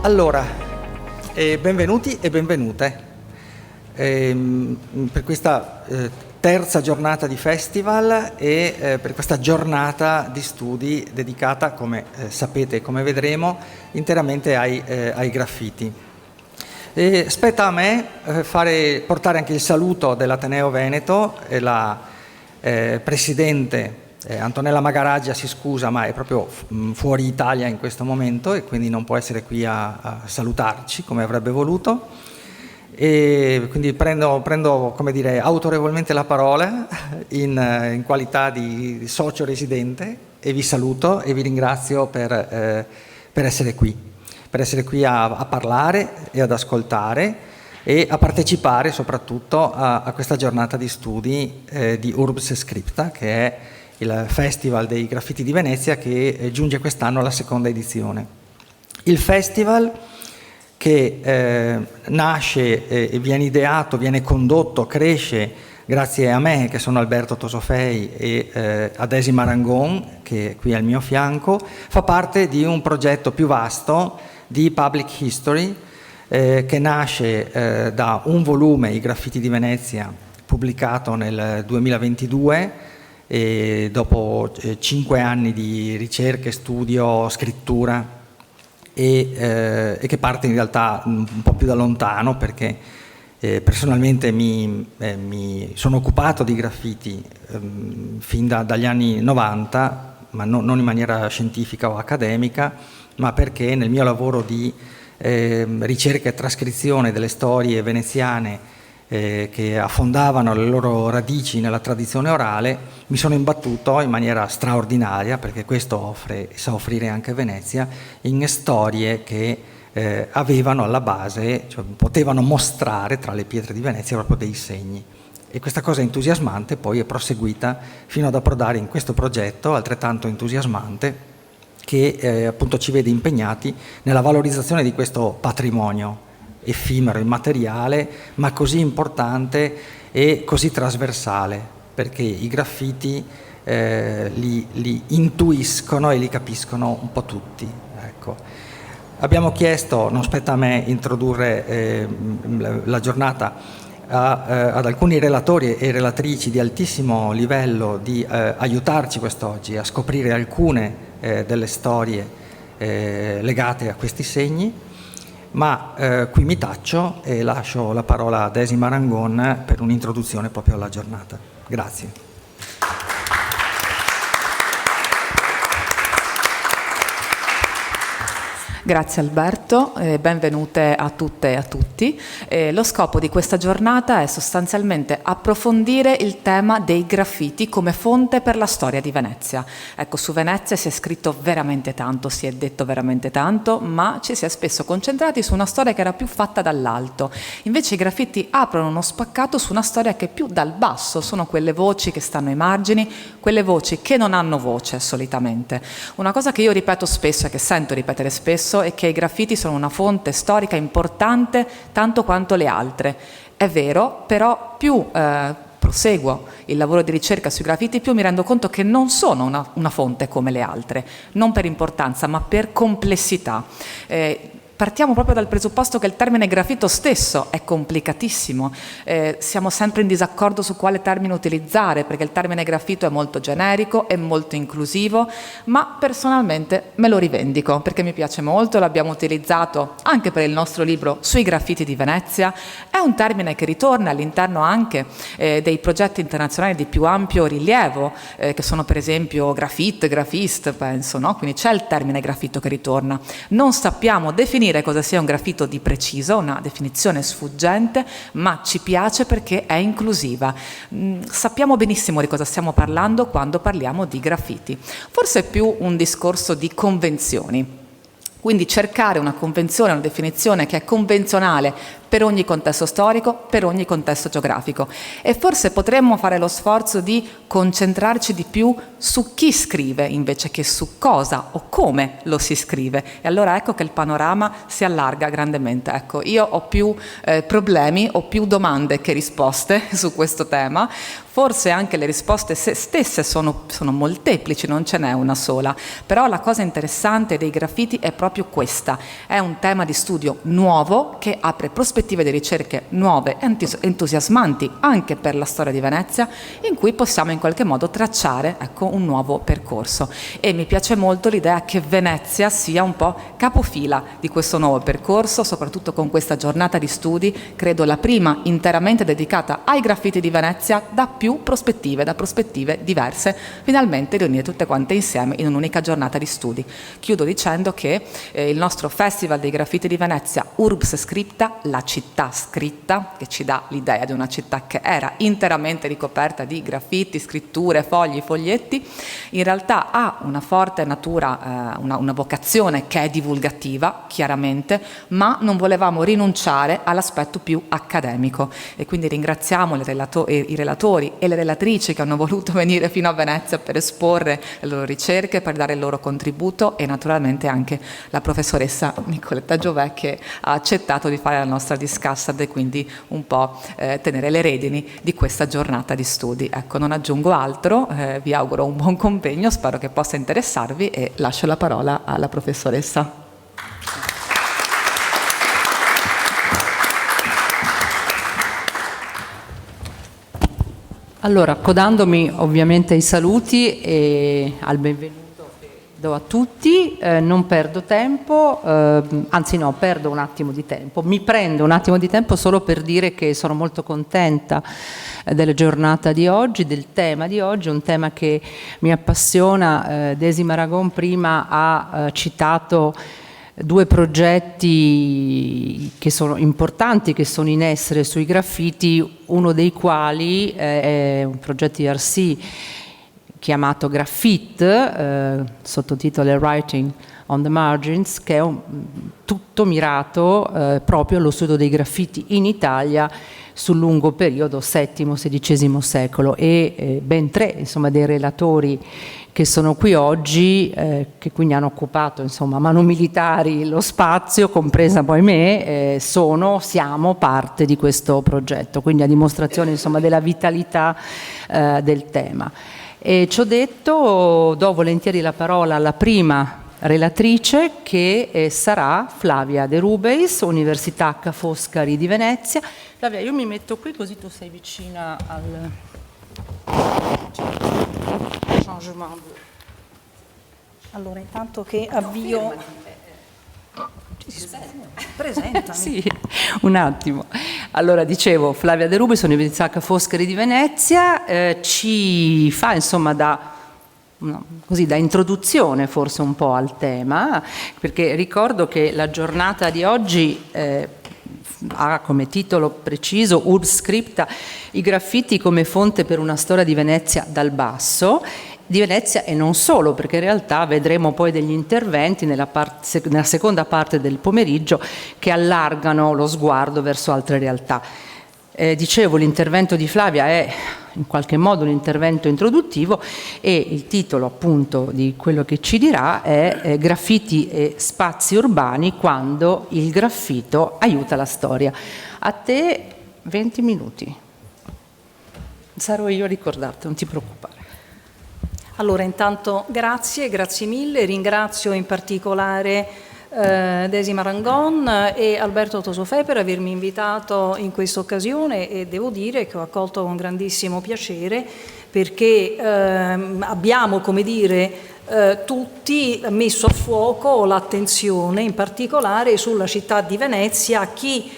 Allora, benvenuti e benvenute per questa terza giornata di festival e per questa giornata di studi dedicata, come sapete e come vedremo, interamente ai graffiti. Spetta a me portare anche il saluto dell'Ateneo Veneto e la presidente Antonella Magaraggia si scusa, ma è proprio fuori Italia in questo momento e quindi non può essere qui a salutarci come avrebbe voluto. E quindi prendo come dire, autorevolmente la parola in qualità di socio residente e vi saluto e vi ringrazio per essere qui a parlare e ad ascoltare e a partecipare soprattutto a questa giornata di studi di Urbs Scripta, che è il Festival dei Graffiti di Venezia che giunge quest'anno alla seconda edizione. Il festival che nasce e viene ideato, viene condotto, cresce grazie a me, che sono Alberto Tosofei, e a Desi Marangon, che è qui al mio fianco, fa parte di un progetto più vasto di public history che nasce da un volume, I Graffiti di Venezia, pubblicato nel 2022, e dopo 5 anni di ricerche, studio, scrittura e che parte in realtà un po' più da lontano perché personalmente mi sono occupato di graffiti fin dagli anni 90, ma non in maniera scientifica o accademica, ma perché nel mio lavoro di ricerca e trascrizione delle storie veneziane che affondavano le loro radici nella tradizione orale, mi sono imbattuto in maniera straordinaria, perché questo sa offrire anche Venezia, in storie che avevano alla base, cioè potevano mostrare tra le pietre di Venezia proprio dei segni. E questa cosa entusiasmante poi è proseguita fino ad approdare in questo progetto altrettanto entusiasmante che appunto ci vede impegnati nella valorizzazione di questo patrimonio effimero, immateriale, ma così importante e così trasversale, perché i graffiti li intuiscono e li capiscono un po' tutti. Ecco. Abbiamo chiesto, non spetta a me introdurre la giornata, ad alcuni relatori e relatrici di altissimo livello di aiutarci quest'oggi a scoprire alcune delle storie legate a questi segni. Ma qui mi taccio e lascio la parola a Desi Marangon per un'introduzione proprio alla giornata. Grazie. Grazie Alberto, benvenute a tutte e a tutti. Lo scopo di questa giornata è sostanzialmente approfondire il tema dei graffiti come fonte per la storia di Venezia. Ecco, su Venezia si è scritto veramente tanto, si è detto veramente tanto, ma ci si è spesso concentrati su una storia che era più fatta dall'alto. Invece i graffiti aprono uno spaccato su una storia che è più dal basso, sono quelle voci che stanno ai margini, quelle voci che non hanno voce solitamente. Una cosa che io ripeto spesso e che sento ripetere spesso è che i graffiti sono una fonte storica importante tanto quanto le altre. È vero, però più proseguo il lavoro di ricerca sui graffiti, più mi rendo conto che non sono una fonte come le altre, non per importanza ma per complessità. Partiamo proprio dal presupposto che il termine graffito stesso è complicatissimo, siamo sempre in disaccordo su quale termine utilizzare, perché il termine graffito è molto generico, è molto inclusivo, ma personalmente me lo rivendico, perché mi piace molto, l'abbiamo utilizzato anche per il nostro libro sui graffiti di Venezia, è un termine che ritorna all'interno anche dei progetti internazionali di più ampio rilievo, che sono per esempio graffiti, graffiste, penso, no? Quindi c'è il termine graffito che ritorna. Non sappiamo definire cosa sia un graffito di preciso, una definizione sfuggente, ma ci piace perché è inclusiva. Sappiamo benissimo di cosa stiamo parlando quando parliamo di graffiti. Forse è più un discorso di convenzioni. Quindi cercare una convenzione, una definizione che è convenzionale per ogni contesto storico, per ogni contesto geografico. E forse potremmo fare lo sforzo di concentrarci di più su chi scrive invece che su cosa o come lo si scrive. E allora ecco che il panorama si allarga grandemente. Ecco, io ho più problemi, ho più domande che risposte su questo tema. Forse anche le risposte stesse sono molteplici, non ce n'è una sola, però la cosa interessante dei graffiti è proprio questa: è un tema di studio nuovo che apre prospettive di ricerche nuove e entusiasmanti anche per la storia di Venezia, in cui possiamo in qualche modo tracciare, ecco, un nuovo percorso. E mi piace molto l'idea che Venezia sia un po' capofila di questo nuovo percorso, soprattutto con questa giornata di studi, credo la prima interamente dedicata ai graffiti di Venezia da più prospettive, da prospettive diverse, finalmente riunire tutte quante insieme in un'unica giornata di studi. Chiudo dicendo che il nostro Festival dei Graffiti di Venezia, Urbs Scripta, la città scritta, che ci dà l'idea di una città che era interamente ricoperta di graffiti, scritture, fogli, foglietti, in realtà ha una forte natura, una vocazione che è divulgativa, chiaramente, ma non volevamo rinunciare all'aspetto più accademico. E quindi ringraziamo i relatori e le relatrici che hanno voluto venire fino a Venezia per esporre le loro ricerche, per dare il loro contributo, e naturalmente anche la professoressa Nicoletta Giovè, che ha accettato di fare la nostra discussed e quindi un po' tenere le redini di questa giornata di studi. Ecco, non aggiungo altro, vi auguro un buon convegno, spero che possa interessarvi e lascio la parola alla professoressa. Allora, accodandomi ovviamente ai saluti e al benvenuto che do a tutti, non perdo tempo, anzi no, perdo un attimo di tempo, mi prendo un attimo di tempo solo per dire che sono molto contenta della giornata di oggi, del tema di oggi, un tema che mi appassiona. Daisy Maragon prima ha citato due progetti che sono importanti, che sono in essere sui graffiti, uno dei quali è un progetto di RC chiamato Graffiti, sottotitolo Writing on the Margins, che è tutto mirato proprio allo studio dei graffiti in Italia sul lungo periodo VII-XVI secolo, e ben tre, insomma, dei relatori che sono qui oggi, che quindi hanno occupato, insomma, a mano militari lo spazio, compresa poi me, siamo parte di questo progetto, quindi a dimostrazione, insomma, della vitalità del tema. E ciò detto, do volentieri la parola alla prima relatrice, che sarà Flavia De Rubeis, Università Ca' Foscari di Venezia. Flavia, io mi metto qui così tu sei vicina al changement. Allora, intanto che avvio... Presentami. Sì, un attimo. Allora, dicevo, Flavia De Rubeis, Università Ca' Foscari di Venezia, ci fa, insomma, da introduzione forse un po' al tema, perché ricordo che la giornata di oggi ha come titolo preciso Urbs Scripta, i graffiti come fonte per una storia di Venezia dal basso, di Venezia e non solo, perché in realtà vedremo poi degli interventi nella seconda parte del pomeriggio che allargano lo sguardo verso altre realtà. Dicevo, l'intervento di Flavia è in qualche modo un intervento introduttivo e il titolo appunto di quello che ci dirà è Graffiti e spazi urbani quando il graffito aiuta la storia. A te 20 minuti. Sarò io a ricordarti, non ti preoccupare. Allora, intanto grazie mille, ringrazio in particolare Daisy Maragon e Alberto Tosofè per avermi invitato in questa occasione, e devo dire che ho accolto con grandissimo piacere, perché abbiamo, come dire, tutti messo a fuoco l'attenzione in particolare sulla città di Venezia, chi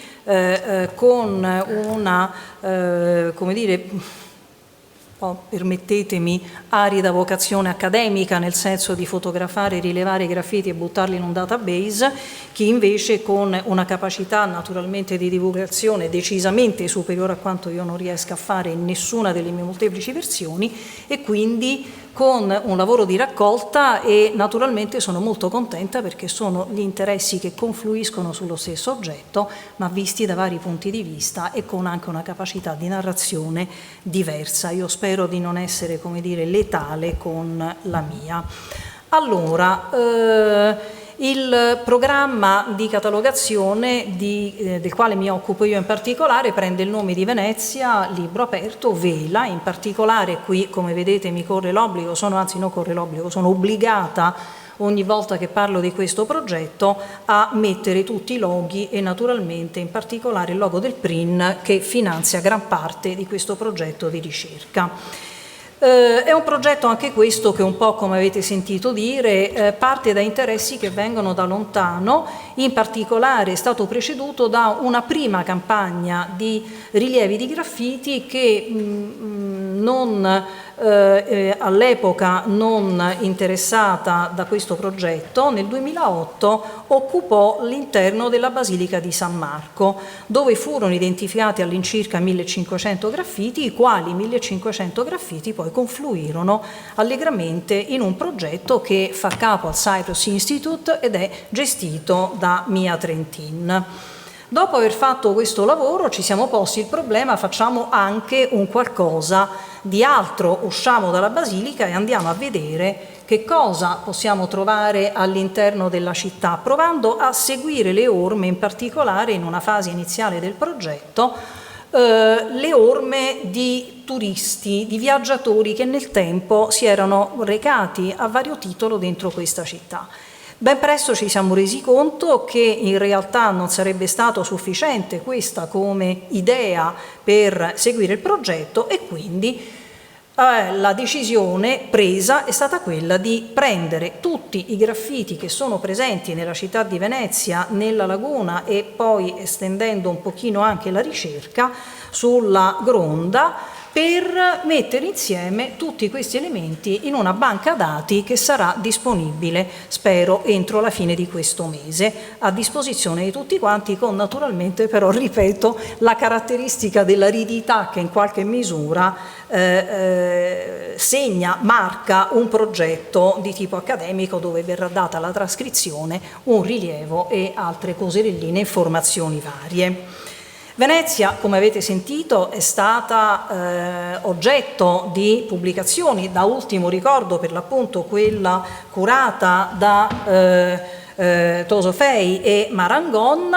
con una, come dire, permettetemi, arida vocazione accademica, nel senso di fotografare, rilevare i graffiti e buttarli in un database, chi invece con una capacità naturalmente di divulgazione decisamente superiore a quanto io non riesca a fare in nessuna delle mie molteplici versioni, e quindi con un lavoro di raccolta e naturalmente sono molto contenta perché sono gli interessi che confluiscono sullo stesso oggetto ma visti da vari punti di vista e con anche una capacità di narrazione diversa. Io spero di non essere, come dire, letale con la mia. Allora, il programma di catalogazione del quale mi occupo io in particolare prende il nome di Venezia, libro aperto, Vela. In particolare qui, come vedete, mi corre l'obbligo, sono obbligata ogni volta che parlo di questo progetto a mettere tutti i loghi e naturalmente in particolare il logo del PRIN che finanzia gran parte di questo progetto di ricerca. È un progetto anche questo che un po', come avete sentito dire, parte da interessi che vengono da lontano, in particolare è stato preceduto da una prima campagna di rilievi di graffiti che all'epoca non interessata da questo progetto, nel 2008 occupò l'interno della Basilica di San Marco, dove furono identificati all'incirca 1500 graffiti, i quali 1500 graffiti poi confluirono allegramente in un progetto che fa capo al Cyprus Institute ed è gestito da Mia Trentin. Dopo aver fatto questo lavoro ci siamo posti il problema: facciamo anche un qualcosa di altro, usciamo dalla Basilica e andiamo a vedere che cosa possiamo trovare all'interno della città, provando a seguire le orme, in particolare in una fase iniziale del progetto, le orme di turisti, di viaggiatori che nel tempo si erano recati a vario titolo dentro questa città. Ben presto ci siamo resi conto che in realtà non sarebbe stato sufficiente questa come idea per seguire il progetto e quindi la decisione presa è stata quella di prendere tutti i graffiti che sono presenti nella città di Venezia, nella laguna e poi estendendo un pochino anche la ricerca sulla Gronda, per mettere insieme tutti questi elementi in una banca dati che sarà disponibile, spero, entro la fine di questo mese, a disposizione di tutti quanti, con naturalmente però, ripeto, la caratteristica dell'aridità che in qualche misura segna, marca un progetto di tipo accademico dove verrà data la trascrizione, un rilievo e altre coserelline, informazioni varie. Venezia, come avete sentito, è stata oggetto di pubblicazioni, da ultimo ricordo per l'appunto quella curata da Tosofei e Marangon,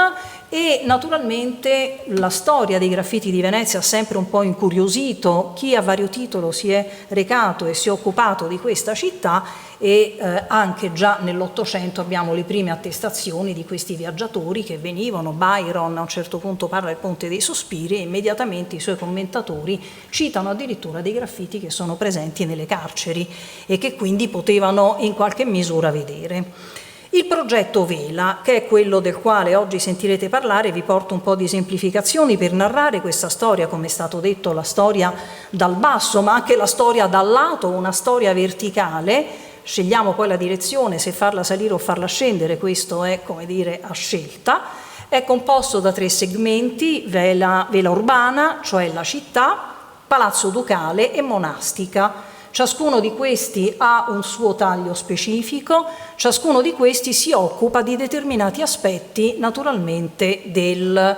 e naturalmente la storia dei graffiti di Venezia ha sempre un po' incuriosito chi a vario titolo si è recato e si è occupato di questa città, e anche già nell'Ottocento abbiamo le prime attestazioni di questi viaggiatori che venivano. Byron a un certo punto parla del Ponte dei Sospiri e immediatamente i suoi commentatori citano addirittura dei graffiti che sono presenti nelle carceri e che quindi potevano in qualche misura vedere. Il progetto Vela, che è quello del quale oggi sentirete parlare, vi porto un po' di esemplificazioni per narrare questa storia, come è stato detto, la storia dal basso, ma anche la storia dal lato, una storia verticale. Scegliamo poi la direzione, se farla salire o farla scendere, questo è, come dire, a scelta. È composto da 3 segmenti: vela urbana, cioè la città, palazzo ducale e monastica. Ciascuno di questi ha un suo taglio specifico, ciascuno di questi si occupa di determinati aspetti naturalmente del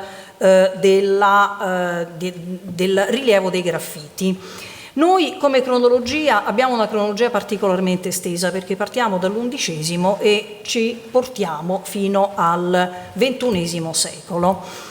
rilievo dei graffiti. Noi come cronologia abbiamo una cronologia particolarmente estesa perché partiamo dall'11° e ci portiamo fino al XXI secolo.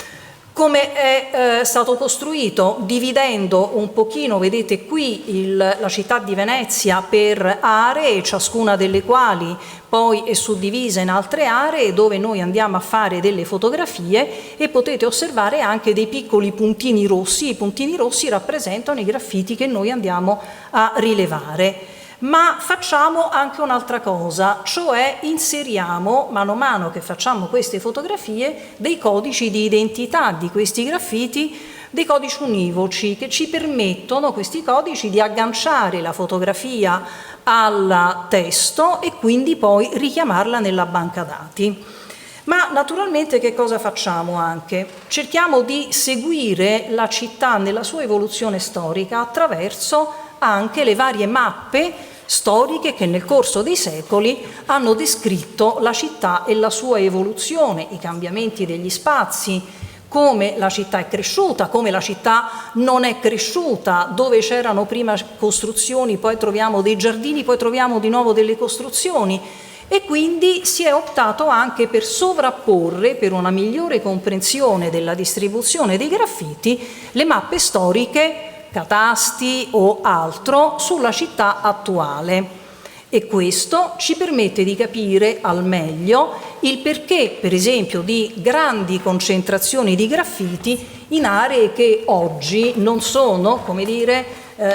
Come è stato costruito? Dividendo un pochino, vedete qui, la città di Venezia per aree, ciascuna delle quali poi è suddivisa in altre aree dove noi andiamo a fare delle fotografie, e potete osservare anche dei piccoli puntini rossi. I puntini rossi rappresentano i graffiti che noi andiamo a rilevare. Ma facciamo anche un'altra cosa, cioè inseriamo, mano a mano che facciamo queste fotografie, dei codici di identità di questi graffiti, dei codici univoci che ci permettono, questi codici, di agganciare la fotografia al testo e quindi poi richiamarla nella banca dati. Ma naturalmente che cosa facciamo anche? Cerchiamo di seguire la città nella sua evoluzione storica attraverso anche le varie mappe storiche che nel corso dei secoli hanno descritto la città e la sua evoluzione, i cambiamenti degli spazi, come la città è cresciuta, come la città non è cresciuta, dove c'erano prima costruzioni, poi troviamo dei giardini, poi troviamo di nuovo delle costruzioni, e quindi si è optato anche per sovrapporre, per una migliore comprensione della distribuzione dei graffiti, le mappe storiche, catasti o altro, sulla città attuale. E questo ci permette di capire al meglio il perché, per esempio, di grandi concentrazioni di graffiti in aree che oggi non sono, come dire,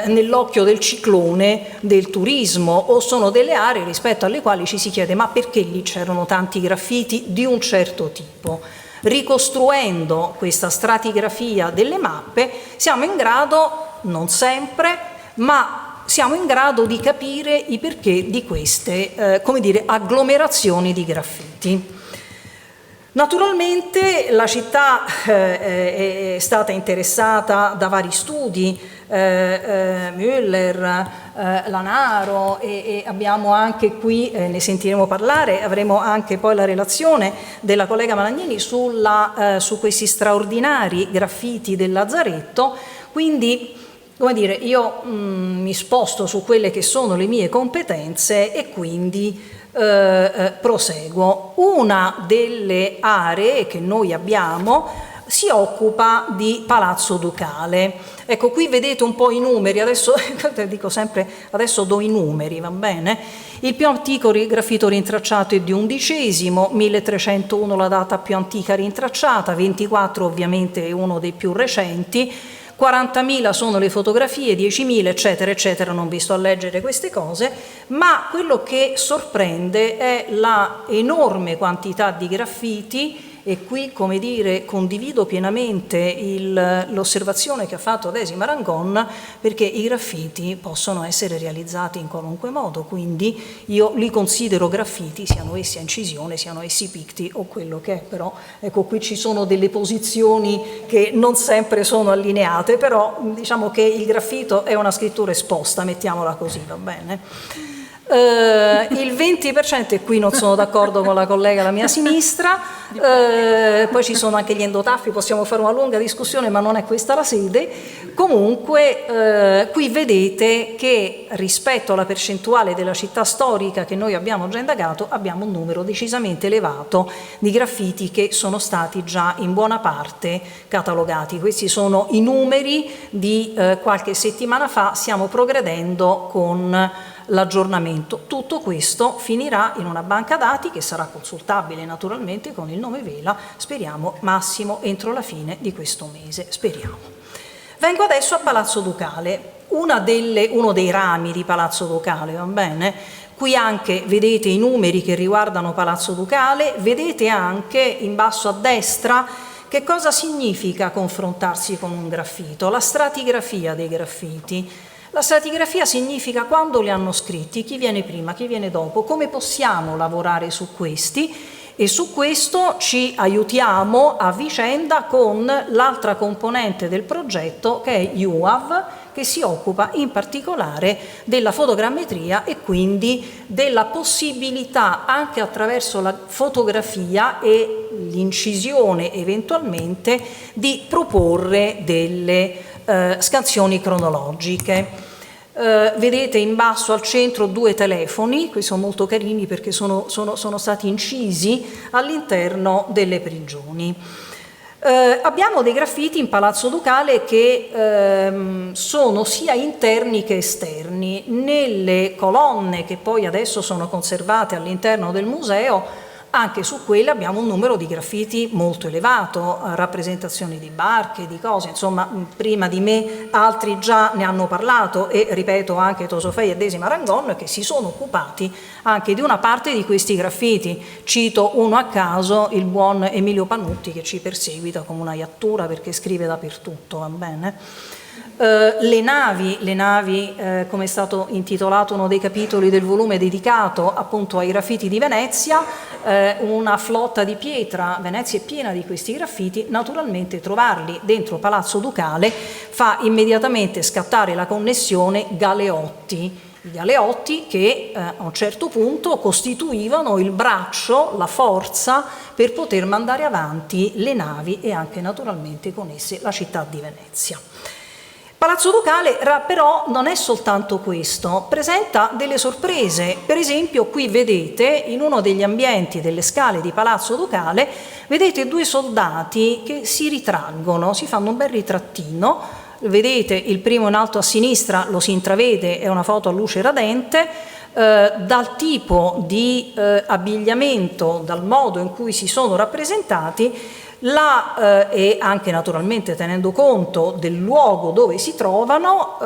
nell'occhio del ciclone del turismo, o sono delle aree rispetto alle quali ci si chiede: ma perché lì c'erano tanti graffiti di un certo tipo? Ricostruendo questa stratigrafia delle mappe siamo in grado, non sempre, ma siamo in grado di capire i perché di queste, come dire, agglomerazioni di graffiti. Naturalmente la città è stata interessata da vari studi, Müller, Lanaro, e abbiamo anche qui, ne sentiremo parlare, avremo anche poi la relazione della collega Malagnini su questi straordinari graffiti del Lazzaretto. Quindi, come dire, io mi sposto su quelle che sono le mie competenze e quindi proseguo. Una delle aree che noi abbiamo si occupa di Palazzo Ducale. Ecco, qui vedete un po' i numeri, adesso dico sempre, adesso do i numeri, va bene? Il più antico graffito rintracciato è di XI, 1301 la data più antica rintracciata, 24 ovviamente è uno dei più recenti, 40.000 sono le fotografie, 10.000 eccetera eccetera, non vi sto a leggere queste cose, ma quello che sorprende è la enorme quantità di graffiti. E qui, come dire, condivido pienamente l'osservazione che ha fatto Desima Rangon, perché i graffiti possono essere realizzati in qualunque modo, quindi io li considero graffiti, siano essi a incisione, siano essi picti o quello che è. Però ecco, qui ci sono delle posizioni che non sempre sono allineate, però diciamo che il graffito è una scrittura esposta, mettiamola così, va bene? Il 20%, e qui non sono d'accordo con la collega alla mia sinistra, poi ci sono anche gli endotaffi, possiamo fare una lunga discussione, ma non è questa la sede. Comunque qui vedete che rispetto alla percentuale della città storica che noi abbiamo già indagato, abbiamo un numero decisamente elevato di graffiti che sono stati già in buona parte catalogati. Questi sono i numeri di qualche settimana fa, stiamo progredendo con l'aggiornamento. Tutto questo finirà in una banca dati che sarà consultabile naturalmente con il nome Vela, speriamo massimo entro la fine di questo mese, speriamo. Vengo adesso a Palazzo Ducale, uno dei rami di Palazzo Ducale, va bene? Qui anche vedete i numeri che riguardano Palazzo Ducale, vedete anche in basso a destra che cosa significa confrontarsi con un graffito, la stratigrafia dei graffiti. La stratigrafia significa quando li hanno scritti, chi viene prima, chi viene dopo, come possiamo lavorare su questi, e su questo ci aiutiamo a vicenda con l'altra componente del progetto che è UAV, che si occupa in particolare della fotogrammetria e quindi della possibilità anche attraverso la fotografia e l'incisione eventualmente di proporre delle scansioni cronologiche. Vedete in basso al centro 2 telefoni, qui sono molto carini perché sono stati incisi all'interno delle prigioni. Abbiamo dei graffiti in Palazzo Ducale che sono sia interni che esterni. Nelle colonne che poi adesso sono conservate all'interno del museo, anche su quelle abbiamo un numero di graffiti molto elevato, rappresentazioni di barche, di cose, insomma prima di me altri già ne hanno parlato e ripeto anche Tosofei e Desima Rangon che si sono occupati anche di una parte di questi graffiti. Cito uno a caso, il buon Emilio Panutti che ci perseguita come una iattura perché scrive dappertutto, va bene? Le navi, come è stato intitolato uno dei capitoli del volume dedicato appunto ai graffiti di Venezia, una flotta di pietra, Venezia è piena di questi graffiti, naturalmente trovarli dentro Palazzo Ducale fa immediatamente scattare la connessione Galeotti gli Aleotti, che a un certo punto costituivano il braccio, la forza per poter mandare avanti le navi e anche naturalmente con esse la città di Venezia. Palazzo Ducale però non è soltanto questo, presenta delle sorprese. Per esempio qui vedete, in uno degli ambienti delle scale di Palazzo Ducale, vedete due soldati che si ritraggono, si fanno un bel ritrattino. Vedete il primo in alto a sinistra, lo si intravede, è una foto a luce radente. Dal tipo di abbigliamento, dal modo in cui si sono rappresentati, e anche naturalmente tenendo conto del luogo dove si trovano,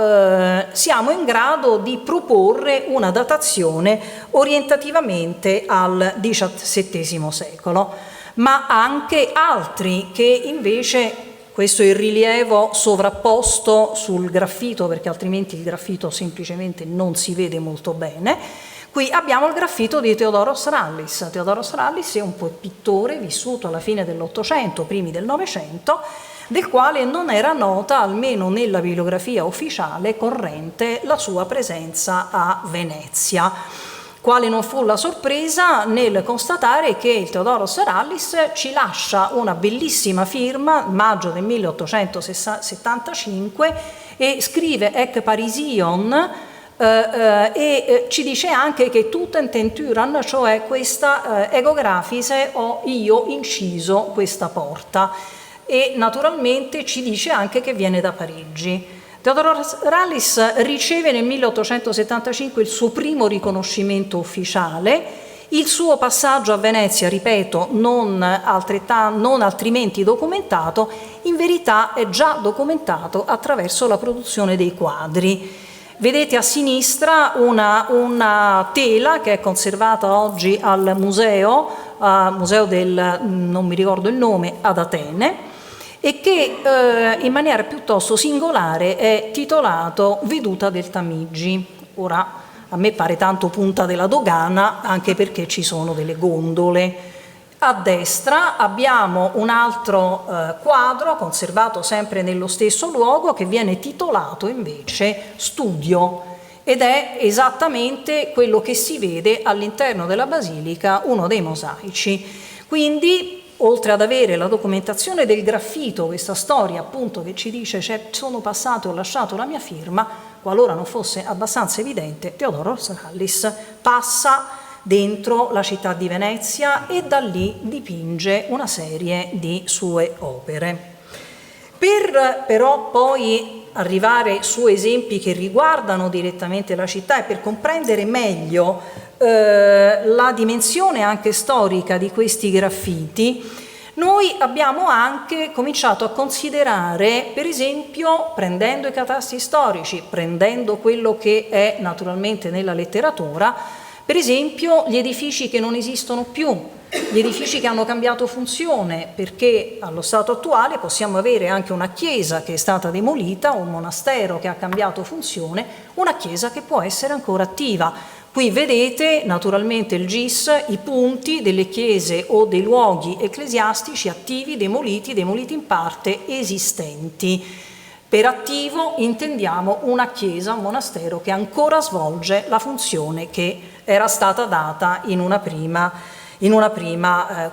siamo in grado di proporre una datazione orientativamente al XVII secolo, ma anche altri che invece, questo è il rilievo sovrapposto sul graffito, perché altrimenti il graffito semplicemente non si vede molto bene. Qui abbiamo il graffito di Theodoros Rallis. Theodoros Rallis è un pittore vissuto alla fine dell'Ottocento, primi del Novecento, del quale non era nota, almeno nella bibliografia ufficiale corrente, la sua presenza a Venezia. Quale non fu la sorpresa nel constatare che il Theodoros Rallis ci lascia una bellissima firma, maggio del 1875, e scrive Ec Parision, e ci dice anche che Tutententuran, cioè questa egografise, ho io inciso questa porta, e naturalmente ci dice anche che viene da Parigi. Theodoros Rallis riceve nel 1875 il suo primo riconoscimento ufficiale. Il suo passaggio a Venezia, ripeto, non altrimenti documentato, in verità è già documentato attraverso la produzione dei quadri. Vedete a sinistra una tela che è conservata oggi al museo del, non mi ricordo il nome, ad Atene, e che in maniera piuttosto singolare è titolato Veduta del Tamigi. Ora, a me pare tanto Punta della Dogana, anche perché ci sono delle gondole. A destra abbiamo un altro quadro conservato sempre nello stesso luogo, che viene titolato invece Studio, ed è esattamente quello che si vede all'interno della basilica, uno dei mosaici. Quindi, oltre ad avere la documentazione del graffito, questa storia appunto che ci dice sono passato e ho lasciato la mia firma, qualora non fosse abbastanza evidente, Theodoros Rallis passa dentro la città di Venezia e da lì dipinge una serie di sue opere. Per però poi arrivare su esempi che riguardano direttamente la città e per comprendere meglio la dimensione anche storica di questi graffiti, noi abbiamo anche cominciato a considerare, per esempio, prendendo i catasti storici, prendendo quello che è naturalmente nella letteratura, per esempio gli edifici che non esistono più, gli edifici che hanno cambiato funzione, perché allo stato attuale possiamo avere anche una chiesa che è stata demolita, un monastero che ha cambiato funzione, una chiesa che può essere ancora attiva. Qui vedete naturalmente il GIS, i punti delle chiese o dei luoghi ecclesiastici attivi, demoliti in parte, esistenti. Per attivo intendiamo una chiesa, un monastero che ancora svolge la funzione che era stata data in una prima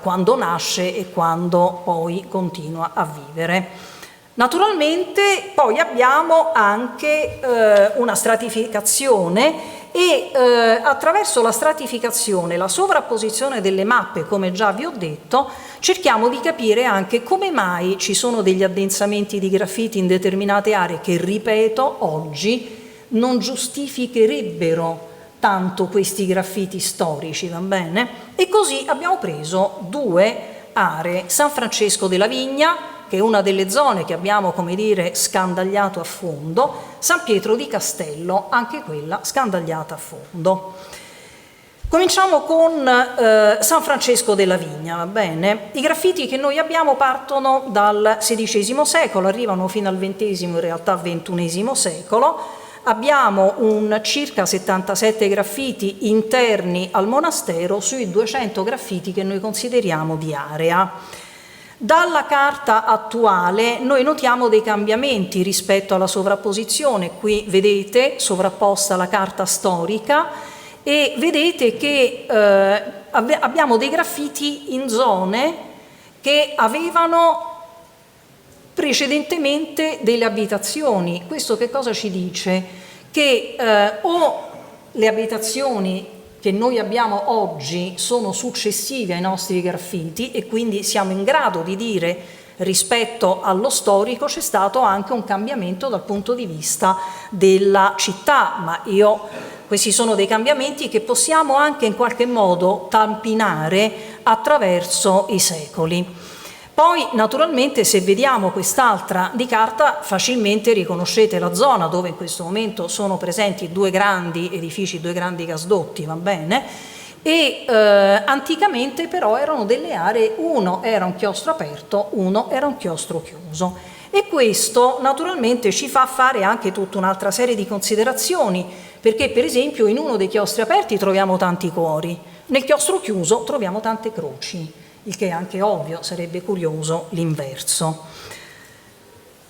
quando nasce e quando poi continua a vivere. Naturalmente poi abbiamo anche una stratificazione e attraverso la stratificazione, la sovrapposizione delle mappe, come già vi ho detto, cerchiamo di capire anche come mai ci sono degli addensamenti di graffiti in determinate aree che, ripeto, oggi non giustificherebbero tanto questi graffiti storici, va bene? E così abbiamo preso due aree: San Francesco della Vigna, che è una delle zone che abbiamo, come dire, scandagliato a fondo, San Pietro di Castello, anche quella scandagliata a fondo. Cominciamo con San Francesco della Vigna, va bene? I graffiti che noi abbiamo partono dal XVI secolo, arrivano fino al XX, in realtà XXI secolo. Abbiamo circa 77 graffiti interni al monastero sui 200 graffiti che noi consideriamo di area. Dalla carta attuale noi notiamo dei cambiamenti rispetto alla sovrapposizione. Qui vedete sovrapposta la carta storica e vedete che abbiamo dei graffiti in zone che avevano precedentemente delle abitazioni. Questo che cosa ci dice? Che o le abitazioni che noi abbiamo oggi sono successive ai nostri graffiti e quindi siamo in grado di dire rispetto allo storico c'è stato anche un cambiamento dal punto di vista della città, ma questi sono dei cambiamenti che possiamo anche in qualche modo tampinare attraverso i secoli. Poi naturalmente se vediamo quest'altra di carta facilmente riconoscete la zona dove in questo momento sono presenti due grandi edifici, due grandi gasdotti, va bene? E anticamente però erano delle aree, uno era un chiostro aperto, uno era un chiostro chiuso. E questo naturalmente ci fa fare anche tutta un'altra serie di considerazioni, perché per esempio in uno dei chiostri aperti troviamo tanti cuori, nel chiostro chiuso troviamo tante croci. Il che è anche ovvio, sarebbe curioso l'inverso.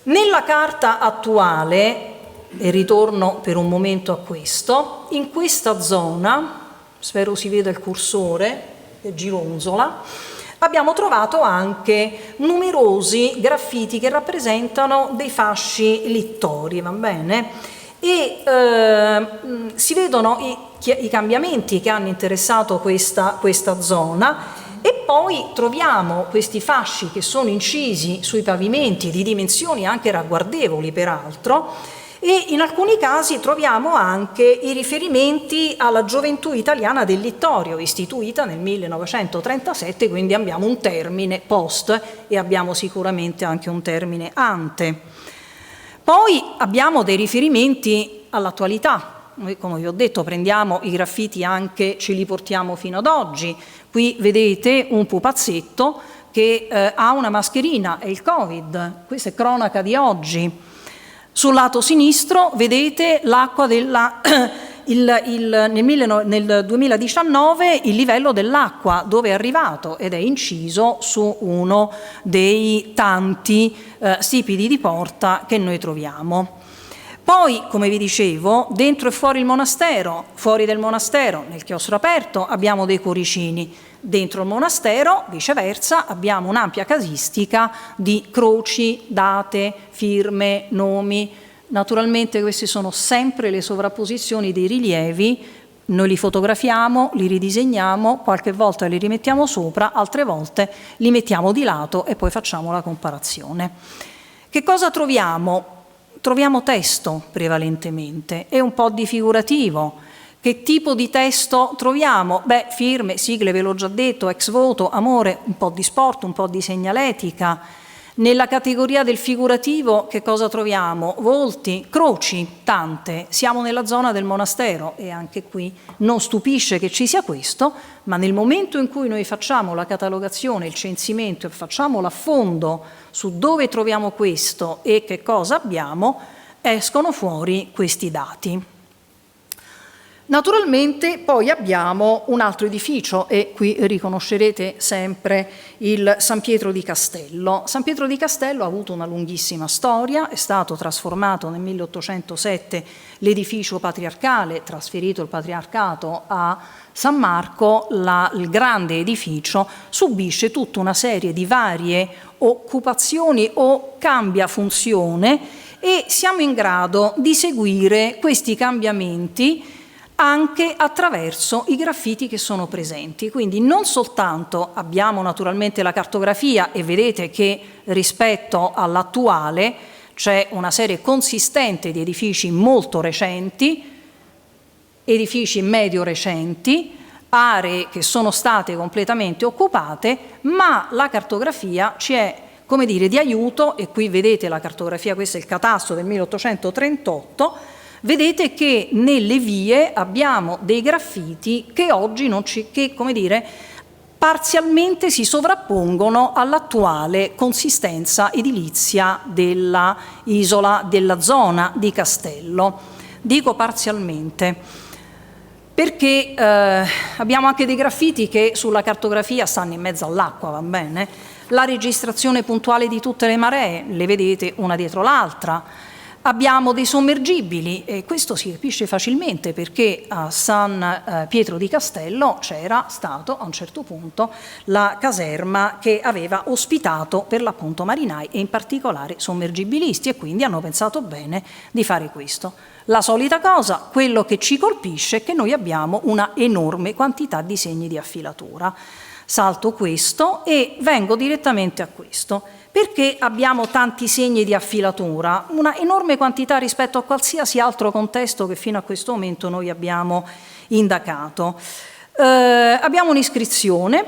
Nella carta attuale, e ritorno per un momento a questo, in questa zona, spero si veda il cursore che gironzola, abbiamo trovato anche numerosi graffiti che rappresentano dei fasci littori, va bene? E si vedono i cambiamenti che hanno interessato questa zona. E poi troviamo questi fasci che sono incisi sui pavimenti di dimensioni anche ragguardevoli peraltro, e in alcuni casi troviamo anche i riferimenti alla gioventù italiana del Littorio, istituita nel 1937, quindi abbiamo un termine post e abbiamo sicuramente anche un termine ante. Poi abbiamo dei riferimenti all'attualità. Noi, come vi ho detto, prendiamo i graffiti anche, ce li portiamo fino ad oggi. Qui vedete un pupazzetto che ha una mascherina, è il Covid, questa è cronaca di oggi. Sul lato sinistro vedete l'acqua nel 2019 il livello dell'acqua, dove è arrivato, ed è inciso su uno dei tanti stipiti di porta che noi troviamo. Poi, come vi dicevo, dentro e fuori il monastero, fuori del monastero, nel chiostro aperto, abbiamo dei cuoricini. Dentro il monastero, viceversa, abbiamo un'ampia casistica di croci, date, firme, nomi. Naturalmente queste sono sempre le sovrapposizioni dei rilievi. Noi li fotografiamo, li ridisegniamo, qualche volta li rimettiamo sopra, altre volte li mettiamo di lato e poi facciamo la comparazione. Che cosa troviamo? Troviamo testo prevalentemente e un po' di figurativo. Che tipo di testo troviamo? Beh, firme, sigle, ve l'ho già detto, ex voto, amore, un po' di sport, un po' di segnaletica. Nella categoria del figurativo che cosa troviamo? Volti, croci, tante. Siamo nella zona del monastero e anche qui non stupisce che ci sia questo, ma nel momento in cui noi facciamo la catalogazione, il censimento e facciamo l'affondo su dove troviamo questo e che cosa abbiamo, escono fuori questi dati. Naturalmente poi abbiamo un altro edificio e qui riconoscerete sempre il San Pietro di Castello. San Pietro di Castello ha avuto una lunghissima storia, è stato trasformato nel 1807 l'edificio patriarcale, trasferito il patriarcato a San Marco, il grande edificio subisce tutta una serie di varie occupazioni o cambia funzione e siamo in grado di seguire questi cambiamenti anche attraverso i graffiti che sono presenti. Quindi non soltanto abbiamo naturalmente la cartografia e vedete che rispetto all'attuale c'è una serie consistente di edifici molto recenti, edifici medio recenti, aree che sono state completamente occupate, ma la cartografia ci è, come dire, di aiuto, e qui vedete la cartografia, questo è il catasto del 1838, vedete che nelle vie abbiamo dei graffiti che oggi come dire, parzialmente si sovrappongono all'attuale consistenza edilizia della isola, della zona di Castello. Dico parzialmente perché abbiamo anche dei graffiti che sulla cartografia stanno in mezzo all'acqua, va bene? la registrazione puntuale di tutte le maree, le vedete una dietro l'altra. Abbiamo dei sommergibili e questo si capisce facilmente perché a San Pietro di Castello c'era stato a un certo punto la caserma che aveva ospitato per l'appunto marinai e in particolare sommergibilisti, e quindi hanno pensato bene di fare questo. La solita cosa, quello che ci colpisce è che noi abbiamo una enorme quantità di segni di affilatura. Salto questo e vengo direttamente a questo. Perché abbiamo tanti segni di affilatura? Una enorme quantità rispetto a qualsiasi altro contesto che fino a questo momento noi abbiamo indagato. Abbiamo un'iscrizione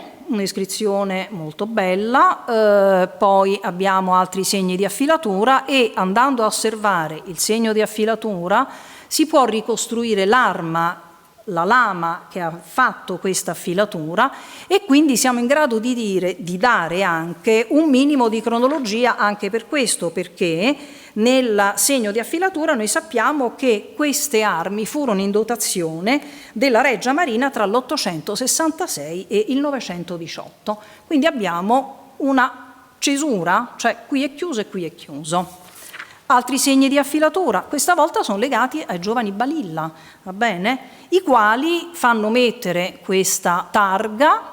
molto bella, poi abbiamo altri segni di affilatura e andando a osservare il segno di affilatura si può ricostruire l'arma, la lama che ha fatto questa affilatura, e quindi siamo in grado di dare anche un minimo di cronologia anche per questo, perché nel segno di affilatura noi sappiamo che queste armi furono in dotazione della Regia Marina tra l'866 e il 918, quindi abbiamo una cesura, cioè qui è chiuso e qui è chiuso. Altri segni di affilatura, questa volta sono legati ai giovani Balilla, va bene? I quali fanno mettere questa targa,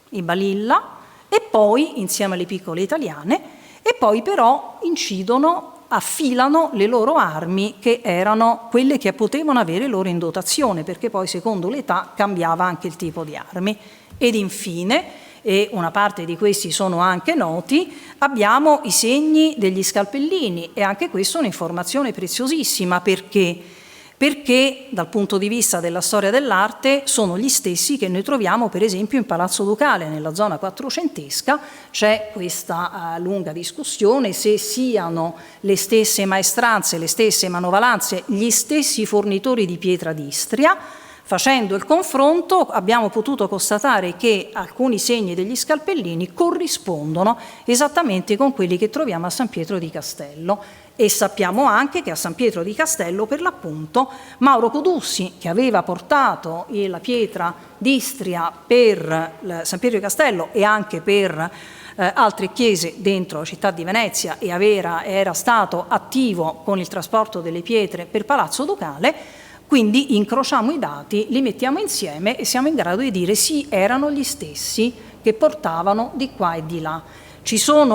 i Balilla, e poi, insieme alle piccole italiane, e poi però incidono, affilano le loro armi che erano quelle che potevano avere loro in dotazione, perché poi secondo l'età cambiava anche il tipo di armi. Ed infine, e una parte di questi sono anche noti, abbiamo i segni degli scalpellini, e anche questa è un'informazione preziosissima perché dal punto di vista della storia dell'arte sono gli stessi che noi troviamo per esempio in Palazzo Ducale, nella zona quattrocentesca. C'è questa lunga discussione se siano le stesse maestranze, le stesse manovalanze, gli stessi fornitori di pietra d'Istria. Facendo il confronto abbiamo potuto constatare che alcuni segni degli scalpellini corrispondono esattamente con quelli che troviamo a San Pietro di Castello, e sappiamo anche che a San Pietro di Castello per l'appunto Mauro Codussi, che aveva portato la pietra d'Istria per San Pietro di Castello e anche per altre chiese dentro la città di Venezia, e era stato attivo con il trasporto delle pietre per Palazzo Ducale. Quindi incrociamo i dati, li mettiamo insieme e siamo in grado di dire sì, erano gli stessi che portavano di qua e di là.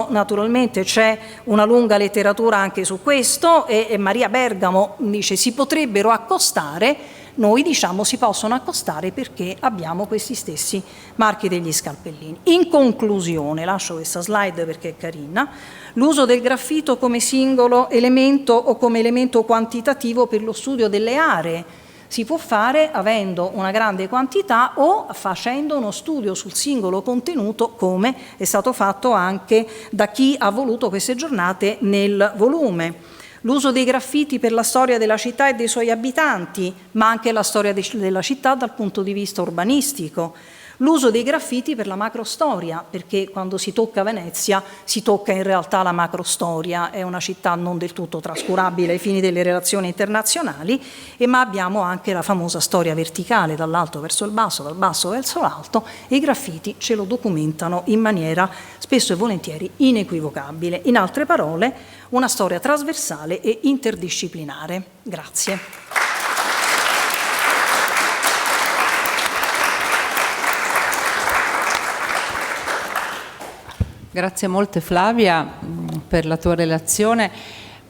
Naturalmente c'è una lunga letteratura anche su questo, e Maria Bergamo dice si potrebbero accostare, noi diciamo si possono accostare perché abbiamo questi stessi marchi degli scalpellini. In conclusione, lascio questa slide perché è carina, l'uso del graffito come singolo elemento o come elemento quantitativo per lo studio delle aree si può fare avendo una grande quantità o facendo uno studio sul singolo contenuto, come è stato fatto anche da chi ha voluto queste giornate nel volume. L'uso dei graffiti per la storia della città e dei suoi abitanti, ma anche la storia della città dal punto di vista urbanistico. L'uso dei graffiti per la macrostoria, perché quando si tocca Venezia si tocca in realtà la macrostoria, è una città non del tutto trascurabile ai fini delle relazioni internazionali, ma abbiamo anche la famosa storia verticale, dall'alto verso il basso, dal basso verso l'alto, e i graffiti ce lo documentano in maniera spesso e volentieri inequivocabile. In altre parole, una storia trasversale e interdisciplinare. Grazie. Grazie molte Flavia per la tua relazione.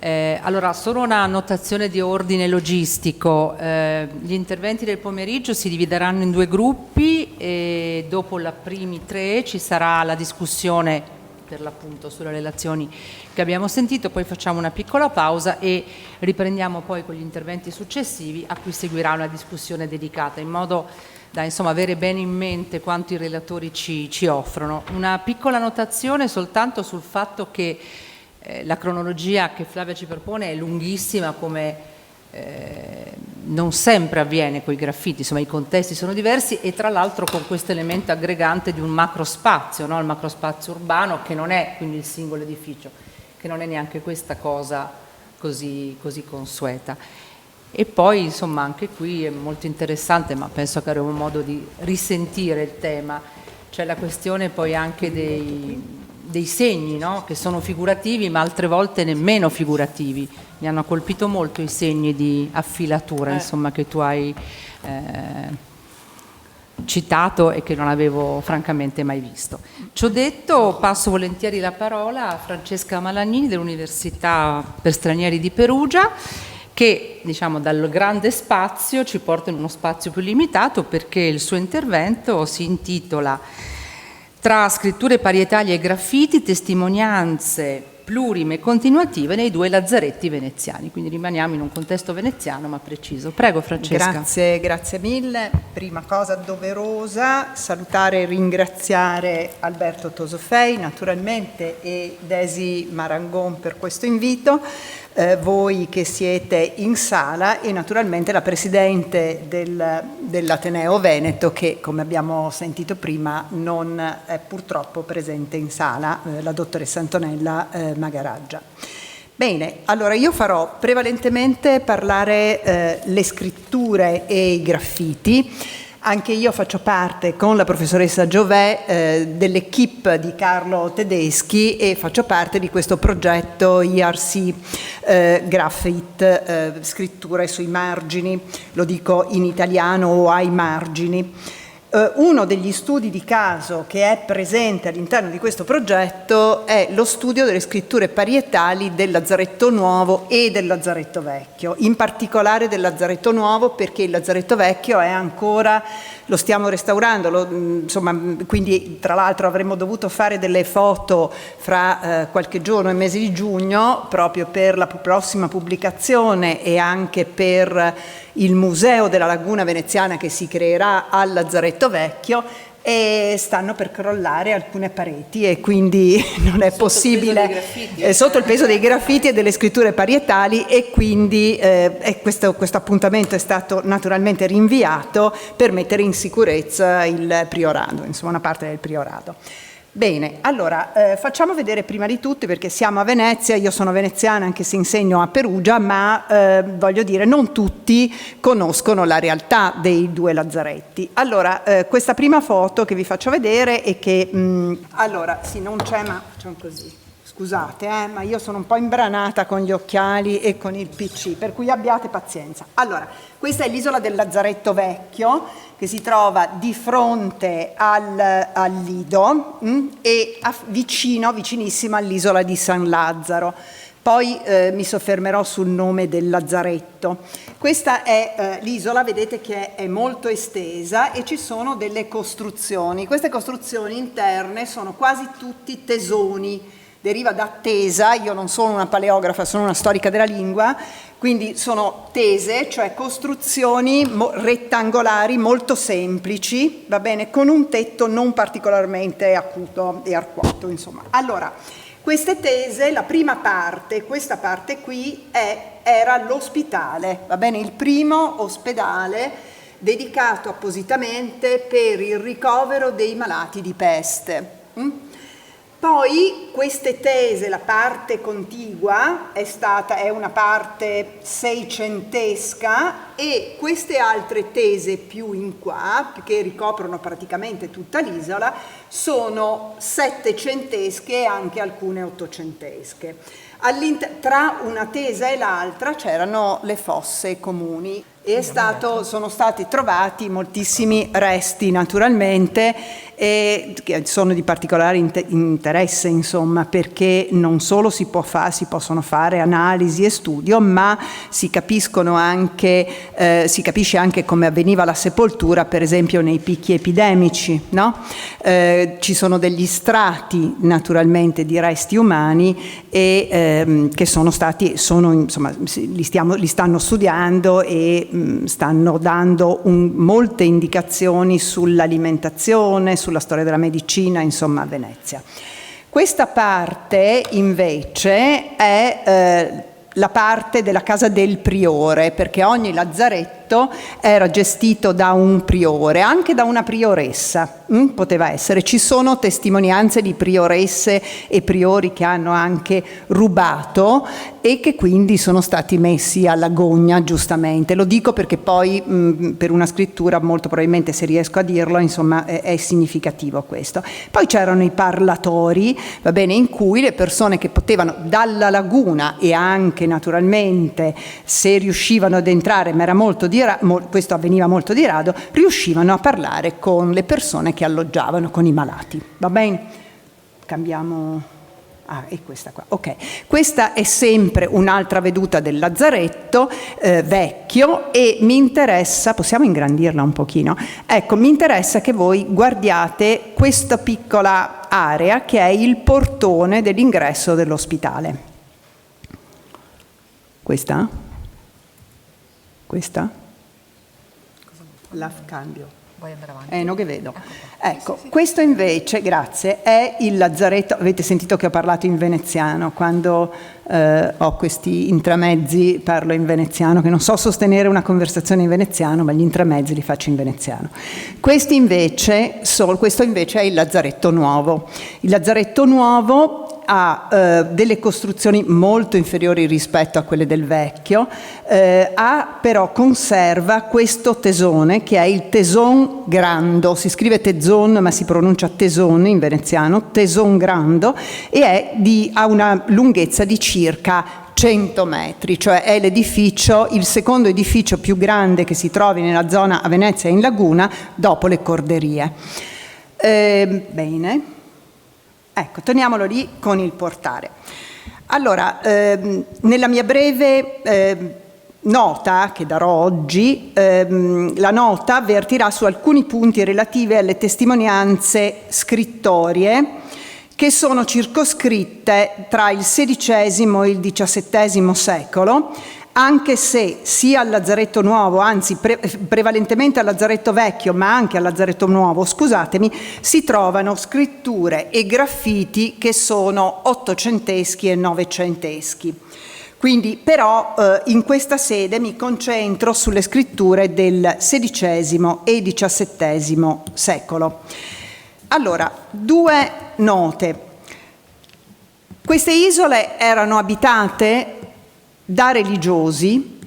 Allora, solo una notazione di ordine logistico. Gli interventi del pomeriggio si divideranno in due gruppi e dopo i primi 3 ci sarà la discussione per l'appunto sulle relazioni che abbiamo sentito, poi facciamo una piccola pausa e riprendiamo poi con gli interventi successivi a cui seguirà una discussione dedicata, in modo da avere bene in mente quanto i relatori ci offrono. Una piccola notazione soltanto sul fatto che la cronologia che Flavia ci propone è lunghissima, come non sempre avviene con i graffiti, insomma i contesti sono diversi, e tra l'altro con questo elemento aggregante di un macrospazio, no? Il macrospazio urbano, che non è quindi il singolo edificio, che non è neanche questa cosa così consueta. E poi anche qui è molto interessante, ma penso che avremo modo di risentire il tema, c'è la questione poi anche dei segni, no? Che sono figurativi ma altre volte nemmeno figurativi. Mi hanno colpito molto i segni di affilatura, insomma, che tu hai citato e che non avevo francamente mai visto. Ciò detto, passo volentieri la parola a Francesca Malagnini dell'Università per Stranieri di Perugia, che diciamo dal grande spazio ci porta in uno spazio più limitato, perché il suo intervento si intitola "Tra scritture parietali e graffiti, testimonianze plurime e continuative nei due lazzaretti veneziani". Quindi rimaniamo in un contesto veneziano ma preciso. Prego Francesca. Grazie mille. Prima cosa doverosa, salutare e ringraziare Alberto Tosofei naturalmente e Desi Marangon per questo invito, voi che siete in sala e naturalmente la Presidente dell'Ateneo Veneto che, come abbiamo sentito prima, non è purtroppo presente in sala, la dottoressa Antonella Magaraggia. Bene, allora io farò prevalentemente parlare le scritture e i graffiti. Anche io faccio parte con la professoressa Giové dell'equipe di Carlo Tedeschi e faccio parte di questo progetto IRC Graffiti, scritture sui margini, lo dico in italiano, o ai margini. Uno degli studi di caso che è presente all'interno di questo progetto è lo studio delle scritture parietali del Lazzaretto Nuovo e del Lazzaretto Vecchio, in particolare del Lazzaretto Nuovo, perché il Lazzaretto Vecchio è ancora, lo stiamo restaurando, insomma, quindi tra l'altro avremmo dovuto fare delle foto fra qualche giorno, il mese di giugno, proprio per la prossima pubblicazione e anche per il Museo della Laguna Veneziana che si creerà al Lazzaretto Vecchio, e stanno per crollare alcune pareti e quindi non è possibile, sotto il peso dei graffiti e delle scritture parietali, e quindi questo appuntamento è stato naturalmente rinviato per mettere in sicurezza il priorato, insomma una parte del priorato. Bene, allora facciamo vedere prima di tutto, perché siamo a Venezia, io sono veneziana anche se insegno a Perugia, ma voglio dire non tutti conoscono la realtà dei due lazzaretti. Allora, questa prima foto che vi faccio vedere è che, allora sì, non c'è, ma facciamo così, scusate, ma io sono un po' imbranata con gli occhiali e con il PC, per cui abbiate pazienza. Allora, questa è l'isola del Lazzaretto Vecchio, che si trova di fronte al Lido e vicinissima all'isola di San Lazzaro. Poi mi soffermerò sul nome del lazzaretto. Questa è l'isola, vedete che è molto estesa e ci sono delle costruzioni. Queste costruzioni interne sono quasi tutti tesoni, deriva da tesa, io non sono una paleografa, sono una storica della lingua, quindi sono tese, cioè costruzioni rettangolari molto semplici, va bene, con un tetto non particolarmente acuto e arcuato, insomma. Allora, queste tese, la prima parte, questa parte qui, era l'ospitale, va bene, il primo ospedale dedicato appositamente per il ricovero dei malati di peste. Poi queste tese, la parte contigua è una parte seicentesca, e queste altre tese più in qua, che ricoprono praticamente tutta l'isola, sono settecentesche e anche alcune ottocentesche. Tra una tesa e l'altra c'erano le fosse comuni e sono stati trovati moltissimi resti naturalmente, e che sono di particolare interesse, insomma, perché non solo si possono fare analisi e studio, ma si capisce anche come avveniva la sepoltura, per esempio nei picchi epidemici, no? Ci sono degli strati naturalmente di resti umani e che li stanno studiando e stanno dando molte indicazioni sull'alimentazione, sulla storia della medicina, insomma, a Venezia. Questa parte invece è la parte della casa del priore, perché ogni lazzaretto Lazzaretto era gestito da un priore, anche da una prioressa, poteva essere. Ci sono testimonianze di prioresse e priori che hanno anche rubato e che quindi sono stati messi alla gogna, giustamente. Lo dico perché poi per una scrittura, molto probabilmente, se riesco a dirlo, insomma, è significativo questo. Poi c'erano i parlatori, va bene, in cui le persone che potevano dalla laguna, e anche naturalmente se riuscivano ad entrare, ma era molto questo avveniva molto di rado, riuscivano a parlare con le persone che alloggiavano, con i malati. Va bene? Cambiamo. È questa qua. Ok, questa è sempre un'altra veduta del Lazzaretto vecchio, e mi interessa, possiamo ingrandirla un pochino? Ecco, mi interessa che voi guardiate questa piccola area che è il portone dell'ingresso dell'ospitale. Questa? Questa? La cambio. Vuoi andare avanti? No, che vedo. Ecco, questo invece, grazie, è il Lazzaretto. Avete sentito che ho parlato in veneziano, quando ho questi intramezzi parlo in veneziano, che non so sostenere una conversazione in veneziano, ma gli intramezzi li faccio in veneziano. Questo invece è il Lazzaretto nuovo. Il Lazzaretto nuovo ha delle costruzioni molto inferiori rispetto a quelle del vecchio, però conserva questo tesone che è il Teson Grando, si scrive Tezon ma si pronuncia Tesone in veneziano, Teson Grando, e ha una lunghezza di circa 100 metri, cioè è l'edificio, il secondo edificio più grande che si trovi nella zona a Venezia e in laguna dopo le corderie. Bene. Ecco, torniamolo lì con il portale. Allora, nella mia breve nota che darò oggi, la nota avvertirà su alcuni punti relativi alle testimonianze scrittorie che sono circoscritte tra il XVI e il XVII secolo, anche se sia al Lazzaretto Nuovo, anzi prevalentemente al Lazzaretto Vecchio, ma anche al Lazzaretto Nuovo, scusatemi, si trovano scritture e graffiti che sono ottocenteschi e novecenteschi. Quindi però in questa sede mi concentro sulle scritture del XVI e XVII secolo. Allora, due note. Queste isole erano abitate da religiosi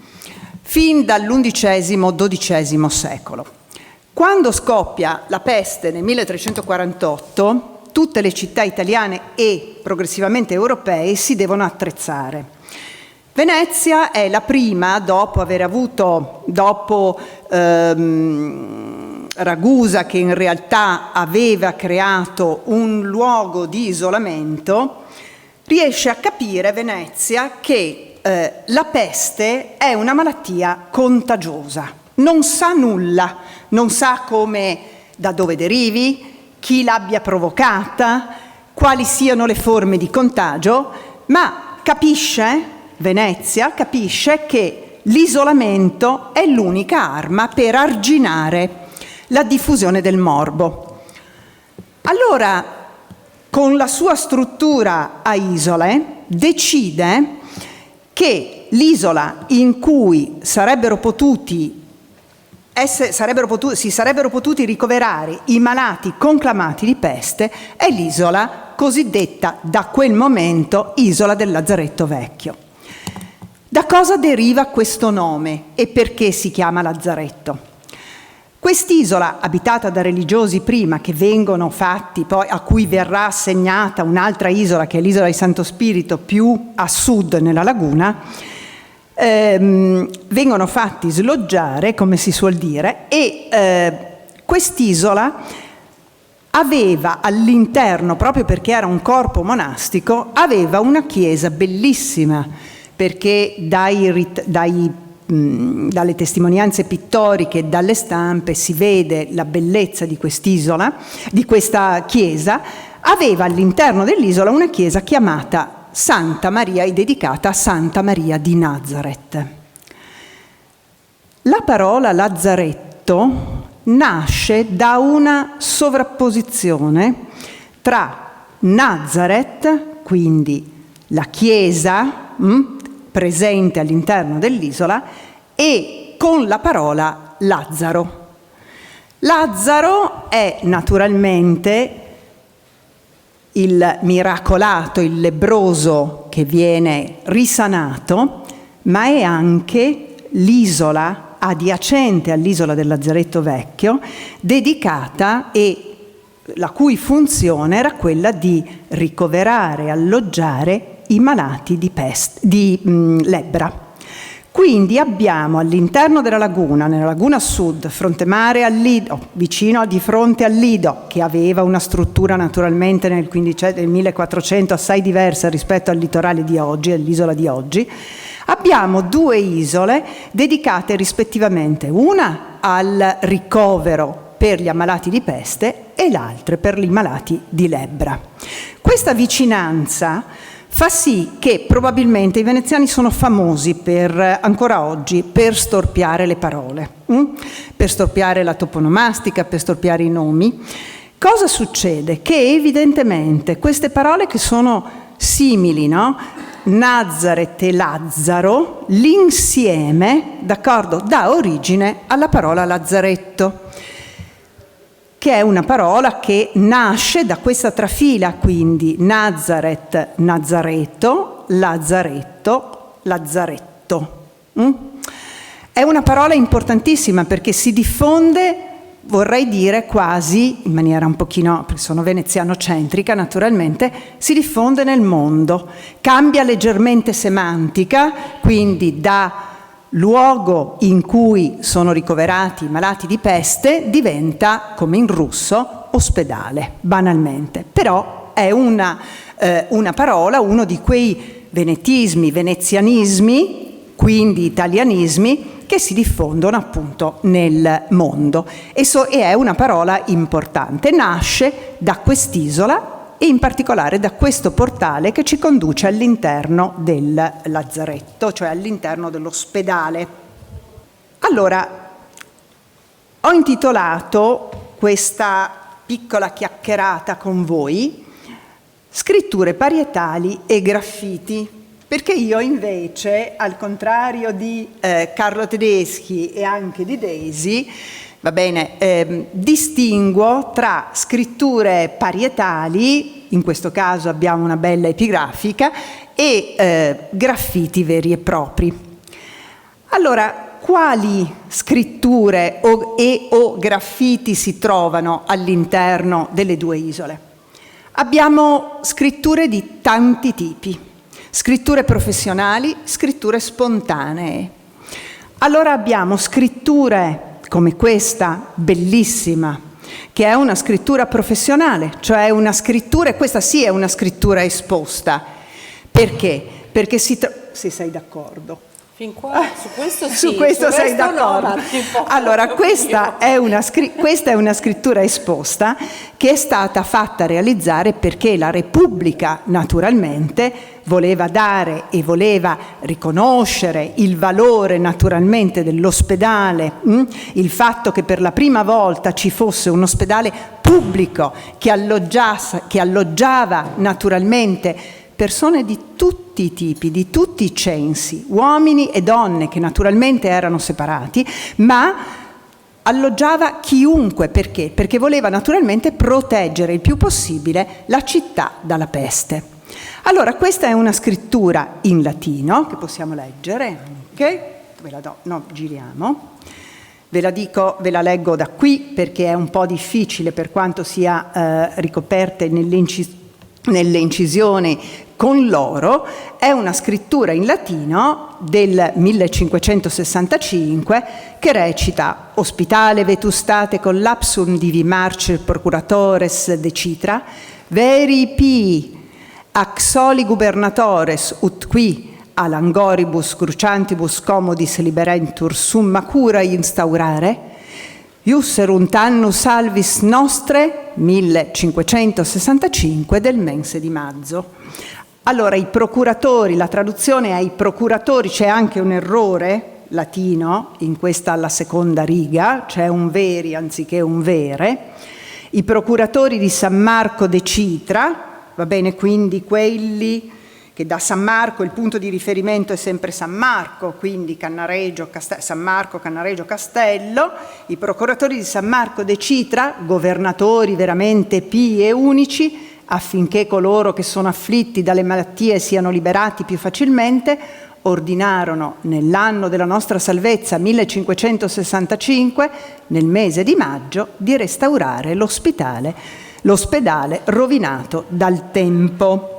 fin dall'XI-XII secolo. Quando scoppia la peste nel 1348, tutte le città italiane e progressivamente europee si devono attrezzare. Venezia è la prima, dopo Ragusa, che in realtà aveva creato un luogo di isolamento, riesce a capire, Venezia, che la peste è una malattia contagiosa, non sa nulla, non sa da dove derivi, chi l'abbia provocata, quali siano le forme di contagio, ma Venezia capisce che l'isolamento è l'unica arma per arginare la diffusione del morbo. Allora, con la sua struttura a isole, decide che l'isola in cui si sarebbero potuti ricoverare i malati conclamati di peste è l'isola cosiddetta, da quel momento, isola del Lazzaretto Vecchio. Da cosa deriva questo nome e perché si chiama Lazzaretto? Quest'isola, abitata da religiosi prima, che vengono fatti poi, a cui verrà assegnata un'altra isola, che è l'isola di Santo Spirito, più a sud nella laguna, vengono fatti sloggiare, come si suol dire, e quest'isola aveva all'interno, proprio perché era un corpo monastico, aveva una chiesa bellissima, perché dalle testimonianze pittoriche e dalle stampe si vede la bellezza di quest'isola, di questa chiesa. Aveva all'interno dell'isola una chiesa chiamata Santa Maria e dedicata a Santa Maria di Nazareth. La parola Lazzaretto nasce da una sovrapposizione tra Nazareth, quindi la chiesa presente all'interno dell'isola, e con la parola Lazzaro. Lazzaro è naturalmente il miracolato, il lebbroso che viene risanato, ma è anche l'isola adiacente all'isola del Lazzaretto Vecchio, dedicata e la cui funzione era quella di ricoverare e alloggiare i malati di lebbra. Quindi abbiamo all'interno della laguna, nella laguna sud, fronte mare al Lido, vicino di fronte al Lido, che aveva una struttura naturalmente nel 1400 assai diversa rispetto al litorale di oggi, all'isola di oggi, abbiamo due isole dedicate rispettivamente, una al ricovero per gli ammalati di peste e l'altra per gli ammalati di lebbra. Questa vicinanza fa sì che probabilmente i veneziani sono famosi ancora oggi per storpiare le parole, per storpiare la toponomastica, per storpiare i nomi. Cosa succede? Che evidentemente queste parole che sono simili, no? Nazareth e Lazzaro, l'insieme, d'accordo, dà origine alla parola Lazzaretto, che è una parola che nasce da questa trafila, quindi Nazareth, Nazareto, Lazzaretto, Lazzaretto. È una parola importantissima perché si diffonde, vorrei dire quasi, in maniera un pochino, perché sono veneziano-centrica naturalmente, si diffonde nel mondo, cambia leggermente semantica, quindi da luogo in cui sono ricoverati i malati di peste diventa, come in russo, ospedale, banalmente. Però è una parola, uno di quei venetismi, venezianismi, quindi italianismi, che si diffondono appunto nel mondo. E è una parola importante. Nasce da quest'isola e in particolare da questo portale che ci conduce all'interno del lazzaretto, cioè all'interno dell'ospedale. Allora, ho intitolato questa piccola chiacchierata con voi Scritture parietali e graffiti, perché io invece, al contrario di Carlo Tedeschi e anche di Daisy, va bene, distinguo tra scritture parietali, in questo caso abbiamo una bella epigrafica, e graffiti veri e propri. Allora, quali scritture o graffiti si trovano all'interno delle due isole? Abbiamo scritture di tanti tipi, scritture professionali, scritture spontanee. Allora abbiamo scritture come questa, bellissima, che è una scrittura professionale, cioè una scrittura, e questa sì è una scrittura esposta. Perché? Perché se sei d'accordo. Fin qua, su questo sì. Su questo sei d'accordo. No, allora, questa è una scrittura esposta che è stata fatta realizzare perché la Repubblica, naturalmente, voleva dare e voleva riconoscere il valore naturalmente dell'ospedale, il fatto che per la prima volta ci fosse un ospedale pubblico che alloggiava naturalmente persone di tutti i tipi, di tutti i censi, uomini e donne che naturalmente erano separati, ma alloggiava chiunque. Perché? Perché voleva naturalmente proteggere il più possibile la città dalla peste. Allora, questa è una scrittura in latino che possiamo leggere, ok? Ve la do, no, giriamo. Ve la leggo da qui perché è un po' difficile per quanto sia ricoperte nelle incisioni con l'oro. È una scrittura in latino del 1565 che recita: Ospitale vetustate collapsum divi marcer procuratores de citra, veri pii ac soli gubernatores ut qui al angoribus cruciantibus commodis liberentur summa cura instaurare, iusserunt annus salvis nostre 1565 del mense di Mazzo. Allora, i procuratori, la traduzione ai procuratori, c'è anche un errore latino in questa alla seconda riga, c'è un veri anziché un vere. I procuratori di San Marco de Citra, va bene, quindi quelli che da San Marco il punto di riferimento è sempre San Marco, quindi San Marco, Cannareggio, Castello. I procuratori di San Marco de Citra, governatori veramente pii e unici, affinché coloro che sono afflitti dalle malattie siano liberati più facilmente, ordinarono nell'anno della nostra salvezza 1565, nel mese di maggio, di restaurare l'ospedale rovinato dal tempo.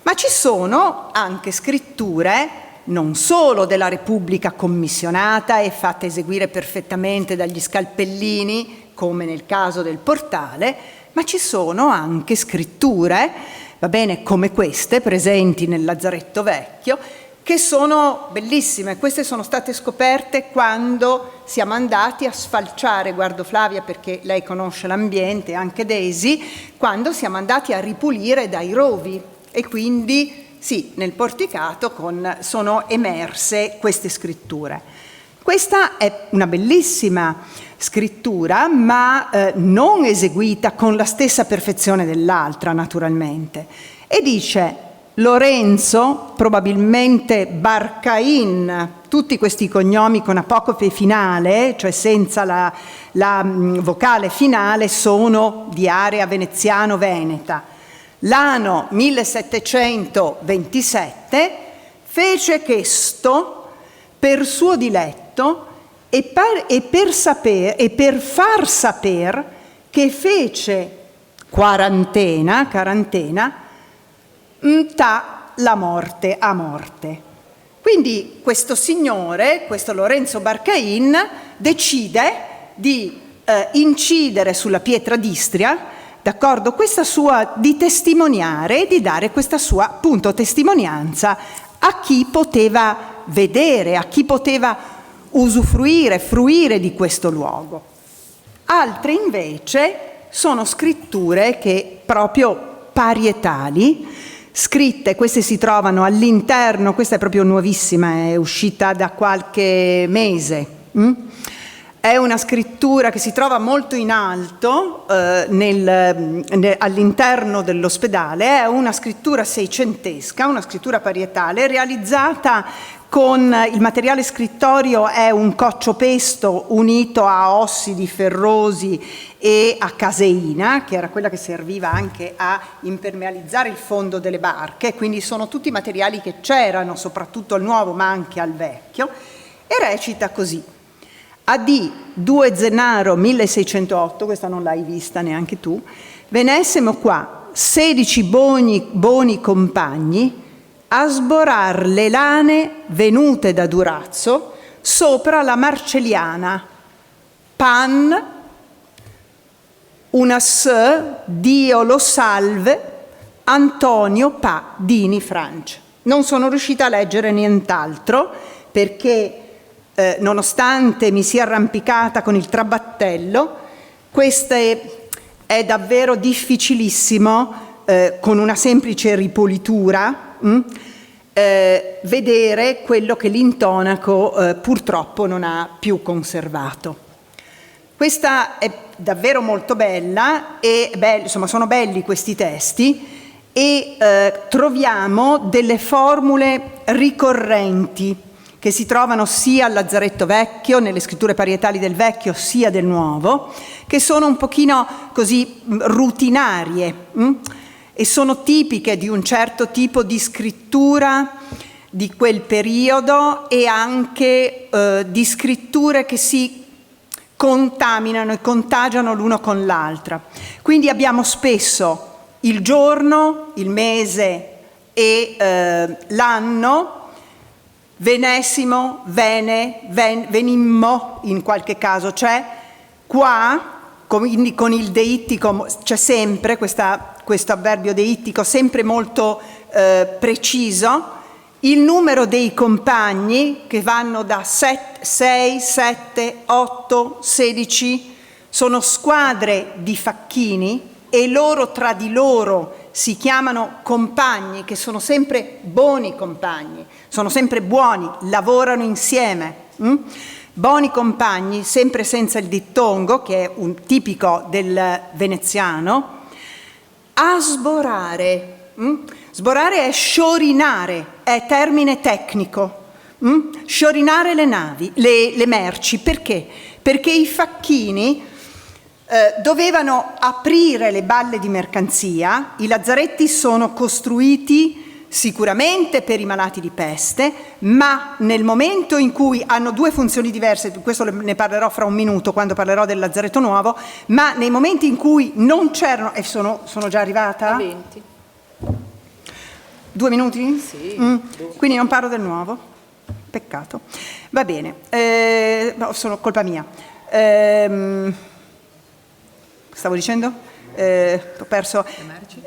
Ma ci sono anche scritture non solo della Repubblica commissionata e fatte eseguire perfettamente dagli scalpellini, come nel caso del Portale, ma ci sono anche scritture, va bene, come queste, presenti nel Lazzaretto Vecchio, che sono bellissime. Queste sono state scoperte quando siamo andati a sfalciare, guardo Flavia perché lei conosce l'ambiente, anche Daisy, quando siamo andati a ripulire dai rovi. E quindi sì, nel porticato sono emerse queste scritture. Questa è una bellissima scrittura, ma non eseguita con la stessa perfezione dell'altra, naturalmente. E dice: Lorenzo, probabilmente Barcain, tutti questi cognomi con apocope finale, cioè senza la vocale finale, sono di area veneziano-veneta. L'anno 1727 fece questo per suo diletto e per far saper che fece quarantena, la morte a morte. Quindi questo signore, questo Lorenzo Barcain, decide di incidere sulla pietra d'Istria, d'accordo, di testimoniare e di dare questa sua, appunto, testimonianza a chi poteva vedere, a chi poteva fruire di questo luogo. Altre invece sono scritture che proprio parietali, scritte, queste si trovano all'interno, questa è proprio nuovissima, è uscita da qualche mese. È una scrittura che si trova molto in alto all'interno dell'ospedale, è una scrittura seicentesca, una scrittura parietale, realizzata con il materiale scrittorio, è un coccio-pesto unito a ossidi ferrosi e a caseina, che era quella che serviva anche a impermeabilizzare il fondo delle barche, quindi sono tutti materiali che c'erano soprattutto al nuovo ma anche al vecchio, e recita così. AD 2 Zennaro 1608, questa non l'hai vista neanche tu, venessimo qua 16 buoni compagni a sborar le lane venute da Durazzo sopra la Marcelliana, pan, una Dio lo salve, Antonio Pa Dini Francia. Non sono riuscita a leggere nient'altro perché nonostante mi sia arrampicata con il trabattello, questo è davvero difficilissimo con una semplice ripulitura vedere quello che l'intonaco purtroppo non ha più conservato. Questa è davvero molto bella e insomma sono belli questi testi e troviamo delle formule ricorrenti che si trovano sia al Lazzaretto Vecchio, nelle scritture parietali del Vecchio, sia del Nuovo, che sono un pochino così rutinarie e sono tipiche di un certo tipo di scrittura di quel periodo e anche di scritture che si contaminano e contagiano l'uno con l'altra. Quindi abbiamo spesso il giorno, il mese e l'anno, venessimo, venimmo in qualche caso, cioè qua, quindi con il deittico c'è sempre questo avverbio deittico sempre molto preciso, il numero dei compagni che vanno da 6, 7, 8, 16, sono squadre di facchini e loro tra di loro si chiamano compagni, che sono sempre buoni compagni, sono sempre buoni, lavorano insieme. Buoni compagni, sempre senza il dittongo, che è un tipico del veneziano. A sborare, Sborare è sciorinare, è termine tecnico. Sciorinare le navi, le merci. Perché? Perché i facchini dovevano aprire le balle di mercanzia. I lazzaretti sono costruiti sicuramente per i malati di peste, ma nel momento in cui hanno due funzioni diverse, questo ne parlerò fra un minuto quando parlerò del lazzaretto nuovo, ma nei momenti in cui non c'erano, e sono già arrivata? 20. 2 minuti? Sì. Quindi non parlo del nuovo? Peccato. Va bene, sono colpa mia. Stavo dicendo? Ho perso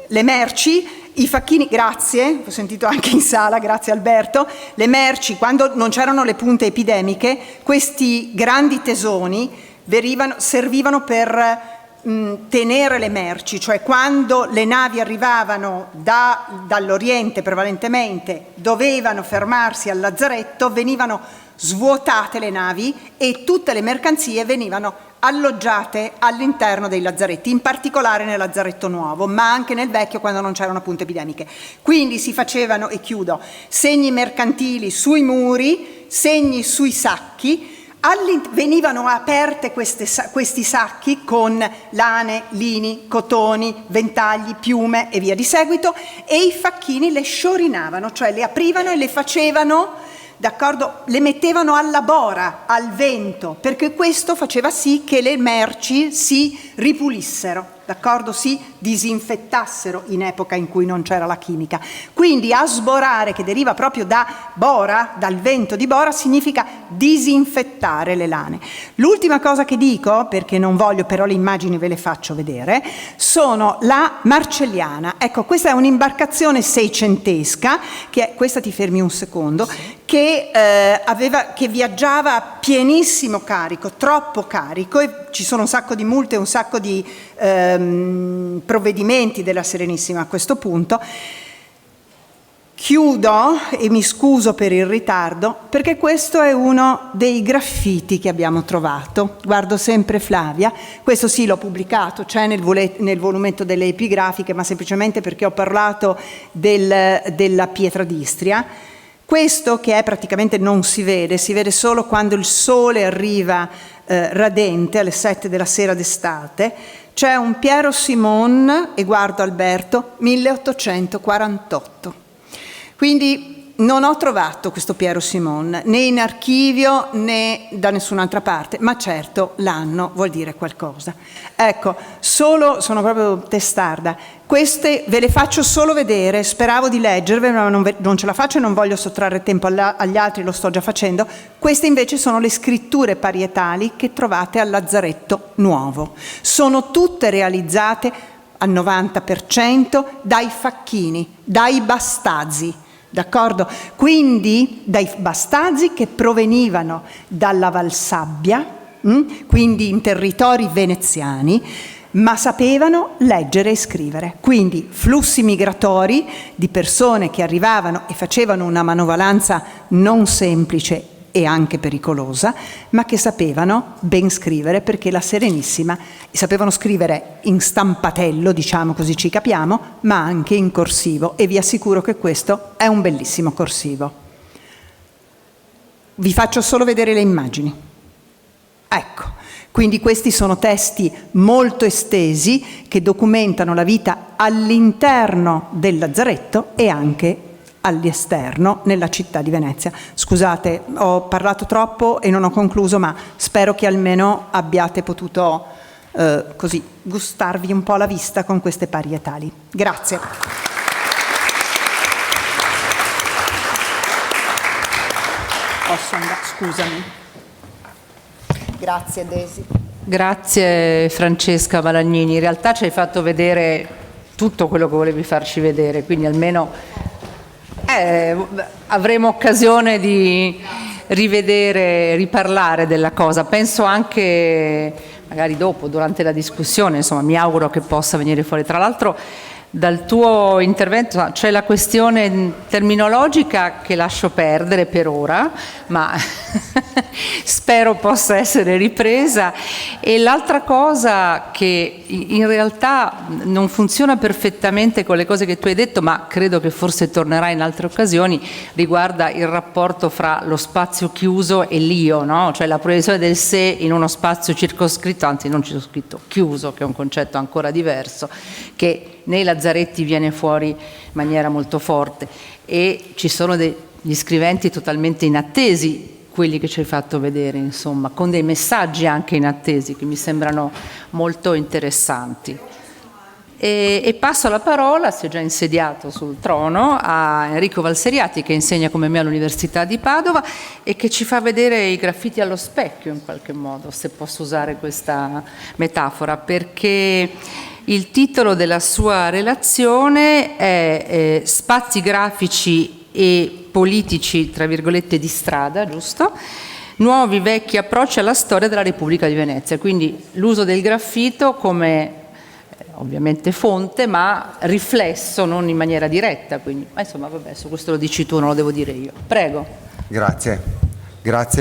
le merci. I facchini, grazie, ho sentito anche in sala, grazie Alberto, le merci, quando non c'erano le punte epidemiche, questi grandi tesoni servivano per tenere le merci, cioè quando le navi arrivavano dall'Oriente prevalentemente, dovevano fermarsi al lazzaretto, venivano svuotate le navi e tutte le mercanzie venivano alloggiate all'interno dei lazzaretti, in particolare nel lazzaretto nuovo, ma anche nel vecchio quando non c'erano punte epidemiche. Quindi si facevano, e chiudo, segni mercantili sui muri, segni sui sacchi, venivano aperte questi sacchi con lane, lini, cotoni, ventagli, piume e via di seguito, e i facchini le sciorinavano, cioè le aprivano e le facevano, d'accordo, le mettevano alla bora, al vento, perché questo faceva sì che le merci si ripulissero, d'accordo, si disinfettassero in epoca in cui non c'era la chimica. Quindi asborare, che deriva proprio da bora, dal vento di bora, significa disinfettare le lane. L'ultima cosa che dico, perché non voglio, però le immagini ve le faccio vedere, sono la Marcelliana. Ecco, questa è un'imbarcazione seicentesca, questa ti fermi un secondo, che viaggiava a pienissimo carico, troppo carico, e ci sono un sacco di multe, un sacco di provvedimenti della Serenissima a questo punto. Chiudo e mi scuso per il ritardo, perché questo è uno dei graffiti che abbiamo trovato. Guardo sempre Flavia, questo sì l'ho pubblicato, c'è nel volumetto delle epigrafiche, ma semplicemente perché ho parlato della pietra d'Istria. Questo, che è praticamente non si vede solo quando il sole arriva radente alle 7 della sera d'estate. C'è un Piero Simon, e guardo Alberto, 1848. Quindi non ho trovato questo Piero Simon né in archivio né da nessun'altra parte, ma certo l'anno vuol dire qualcosa. Ecco, sono proprio testarda. Queste ve le faccio solo vedere, speravo di leggerve, ma non ce la faccio e non voglio sottrarre tempo agli altri, lo sto già facendo. Queste invece sono le scritture parietali che trovate al Lazzaretto Nuovo. Sono tutte realizzate al 90% dai facchini, dai bastazzi. D'accordo? Quindi dai bastazzi che provenivano dalla Valsabbia, quindi in territori veneziani, ma sapevano leggere e scrivere. Quindi flussi migratori di persone che arrivavano e facevano una manovalanza non semplice e anche pericolosa, ma che sapevano ben scrivere, perché la Serenissima sapevano scrivere in stampatello, diciamo così ci capiamo, ma anche in corsivo, e vi assicuro che questo è un bellissimo corsivo. Vi faccio solo vedere le immagini. Ecco, quindi questi sono testi molto estesi che documentano la vita all'interno del lazzaretto e anche all'esterno nella città di Venezia. Scusate, ho parlato troppo e non ho concluso, ma spero che almeno abbiate potuto così gustarvi un po' la vista con queste parietali. Grazie. Posso andare? Scusami. Grazie Desi. Grazie Francesca Malagnini, in realtà ci hai fatto vedere tutto quello che volevi farci vedere, quindi almeno avremo occasione di rivedere, riparlare della cosa. Penso anche magari dopo, durante la discussione, insomma mi auguro che possa venire fuori. Tra l'altro dal tuo intervento c'è la questione terminologica che lascio perdere per ora, ma spero possa essere ripresa. E l'altra cosa che in realtà non funziona perfettamente con le cose che tu hai detto, ma credo che forse tornerà in altre occasioni, riguarda il rapporto fra lo spazio chiuso e l'io, no? Cioè la proiezione del sé in uno spazio circoscritto, anzi non circoscritto, chiuso, che è un concetto ancora diverso, che nei Lazzaretti viene fuori in maniera molto forte, e ci sono degli scriventi totalmente inattesi, quelli che ci hai fatto vedere, insomma, con dei messaggi anche inattesi che mi sembrano molto interessanti. E passo la parola, si è già insediato sul trono, a Enrico Valseriati, che insegna come me all'Università di Padova e che ci fa vedere i graffiti allo specchio in qualche modo, se posso usare questa metafora, perché il titolo della sua relazione è Spazi grafici e politici, tra virgolette, di strada, giusto? Nuovi vecchi approcci alla storia della Repubblica di Venezia. Quindi l'uso del graffito come ovviamente fonte, ma riflesso, non in maniera diretta. Quindi, ma insomma, vabbè, su questo lo dici tu, non lo devo dire io. Prego. Grazie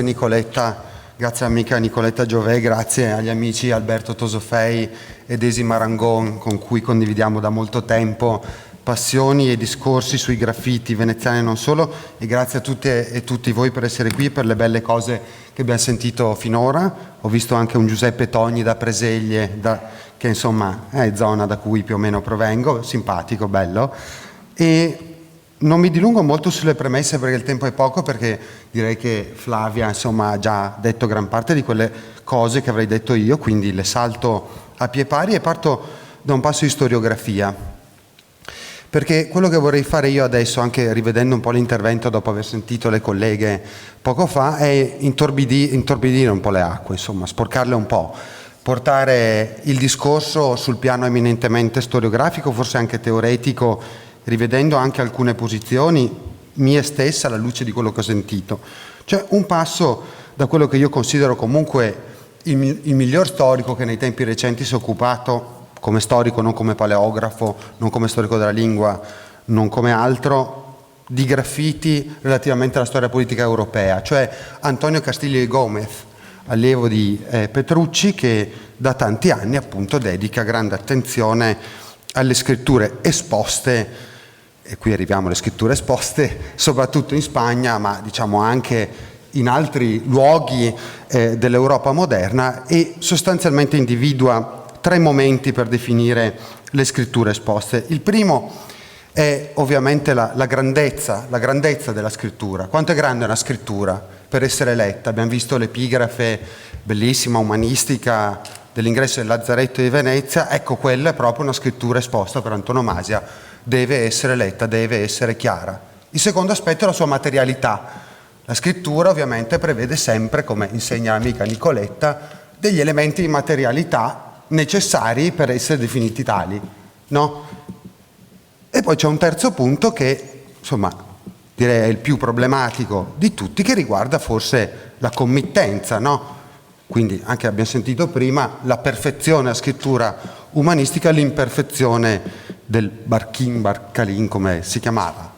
Nicoletta. Grazie all'amica Nicoletta Giové, grazie agli amici Alberto Tosofei e Desi Marangon, con cui condividiamo da molto tempo passioni e discorsi sui graffiti veneziani e non solo, e grazie a tutte e tutti voi per essere qui, per le belle cose che abbiamo sentito finora. Ho visto anche un Giuseppe Togni da Preseglie, che insomma è zona da cui più o meno provengo, simpatico, bello. E non mi dilungo molto sulle premesse perché il tempo è poco, perché direi che Flavia insomma ha già detto gran parte di quelle cose che avrei detto io, quindi le salto a pie pari e parto da un passo di storiografia. Perché quello che vorrei fare io adesso, anche rivedendo un po' l'intervento dopo aver sentito le colleghe poco fa, è intorbidire un po' le acque, insomma, sporcarle un po', portare il discorso sul piano eminentemente storiografico, forse anche teoretico, rivedendo anche alcune posizioni mie stesse alla luce di quello che ho sentito. Cioè un passo da quello che io considero comunque il miglior storico che nei tempi recenti si è occupato, come storico, non come paleografo, non come storico della lingua, non come altro, di graffiti relativamente alla storia politica europea, cioè Antonio Castillo y Gómez, allievo di Petrucci, che da tanti anni appunto dedica grande attenzione alle scritture esposte, e qui arriviamo alle scritture esposte, soprattutto in Spagna, ma diciamo anche in altri luoghi dell'Europa moderna, e sostanzialmente individua 3 momenti per definire le scritture esposte. Il primo è ovviamente la grandezza della scrittura. Quanto è grande una scrittura per essere letta? Abbiamo visto l'epigrafe bellissima, umanistica, dell'ingresso del Lazzaretto di Venezia. Ecco, quella è proprio una scrittura esposta per antonomasia. Deve essere letta, deve essere chiara. Il secondo aspetto è la sua materialità. La scrittura ovviamente prevede sempre, come insegna l'amica Nicoletta, degli elementi di materialità necessari per essere definiti tali, no? E poi c'è un terzo punto che, insomma, direi è il più problematico di tutti, che riguarda forse la committenza, no? Quindi anche abbiamo sentito prima la perfezione a scrittura umanistica, l'imperfezione del Barcalin, come si chiamava?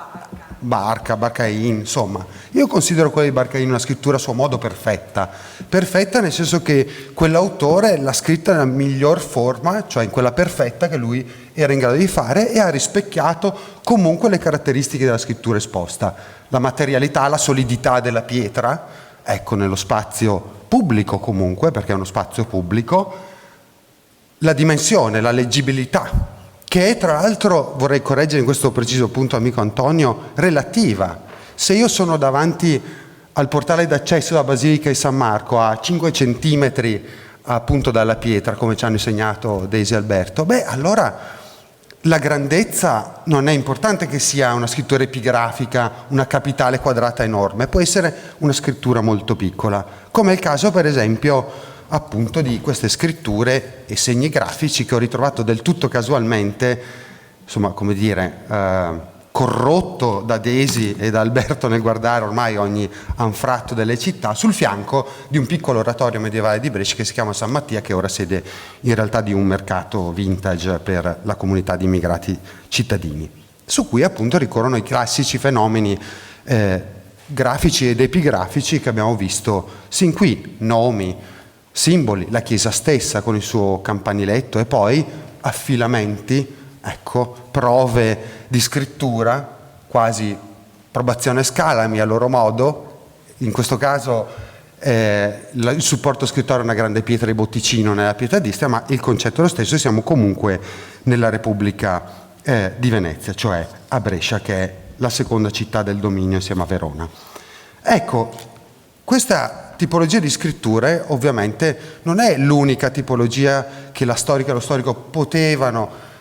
Barcain, insomma. Io considero quella di Barcain una scrittura a suo modo perfetta nel senso che quell'autore l'ha scritta nella miglior forma, cioè in quella perfetta che lui era in grado di fare, e ha rispecchiato comunque le caratteristiche della scrittura esposta, la materialità, la solidità della pietra, ecco, nello spazio pubblico comunque, perché è uno spazio pubblico, la dimensione, la leggibilità, che è tra l'altro, vorrei correggere in questo preciso punto amico Antonio, relativa. Se io sono davanti al portale d'accesso della Basilica di San Marco a 5 centimetri appunto dalla pietra, come ci hanno insegnato Daisy e Alberto, beh allora la grandezza non è importante che sia una scrittura epigrafica, una capitale quadrata enorme, può essere una scrittura molto piccola, come è il caso per esempio appunto di queste scritture e segni grafici che ho ritrovato del tutto casualmente, insomma, come dire, corrotto da Desi e da Alberto nel guardare ormai ogni anfratto delle città, sul fianco di un piccolo oratorio medievale di Brescia che si chiama San Mattia, che è ora sede in realtà di un mercato vintage per la comunità di immigrati cittadini, su cui appunto ricorrono i classici fenomeni grafici ed epigrafici che abbiamo visto sin qui: nomi, simboli, la chiesa stessa con il suo campaniletto e poi affilamenti, ecco, prove di scrittura, quasi probazione scalami a loro modo. In questo caso il supporto scrittorio è una grande pietra di Botticino nella Pietà d'Istria, ma il concetto è lo stesso, e siamo comunque nella Repubblica di Venezia, cioè a Brescia, che è la seconda città del dominio insieme a Verona. Ecco, questa tipologia di scritture ovviamente non è l'unica tipologia che la storica e lo storico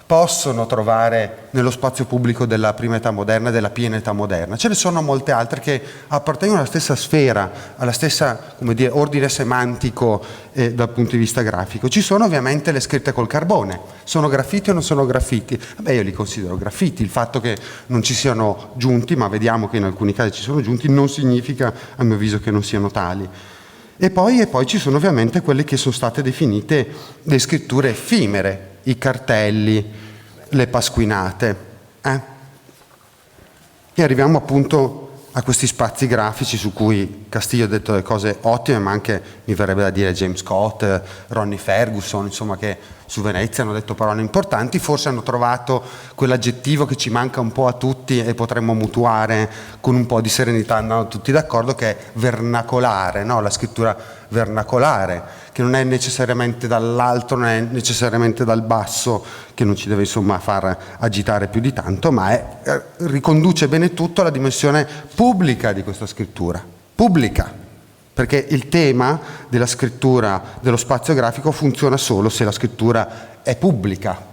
possono trovare nello spazio pubblico della prima età moderna e della piena età moderna. Ce ne sono molte altre che appartengono alla stessa sfera, alla stessa, come dire, ordine semantico dal punto di vista grafico. Ci sono ovviamente le scritte col carbone. Sono graffiti o non sono graffiti? Vabbè, io li considero graffiti. Il fatto che non ci siano giunti, ma vediamo che in alcuni casi ci sono giunti, non significa, a mio avviso, che non siano tali. E poi ci sono ovviamente quelle che sono state definite le scritture effimere, i cartelli, le pasquinate. E arriviamo appunto a questi spazi grafici su cui Castiglio ha detto delle cose ottime, ma anche, mi verrebbe da dire, James Scott, Ronnie Ferguson, insomma, che su Venezia hanno detto parole importanti. Forse hanno trovato quell'aggettivo che ci manca un po' a tutti e potremmo mutuare con un po' di serenità, andando tutti d'accordo, che è vernacolare, no? La scrittura vernacolare, che non è necessariamente dall'alto, non è necessariamente dal basso, che non ci deve insomma far agitare più di tanto, ma riconduce bene tutto alla dimensione pubblica di questa scrittura. Pubblica, perché il tema della scrittura dello spazio grafico funziona solo se la scrittura è pubblica,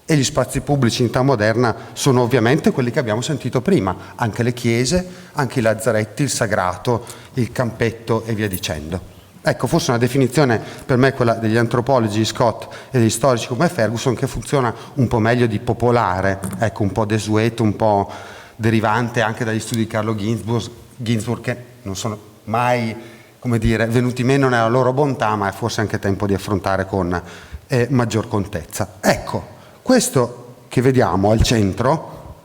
e gli spazi pubblici in età moderna sono ovviamente quelli che abbiamo sentito prima, anche le chiese, anche i lazzaretti, il sagrato, il campetto e via dicendo. Ecco, forse una definizione per me, quella degli antropologi Scott e degli storici come Ferguson, che funziona un po' meglio di popolare, ecco, un po' desueto, un po' derivante anche dagli studi di Carlo Ginzburg, che non sono mai, come dire, venuti meno nella loro bontà, ma è forse anche tempo di affrontare con maggior contezza. Ecco, questo che vediamo al centro,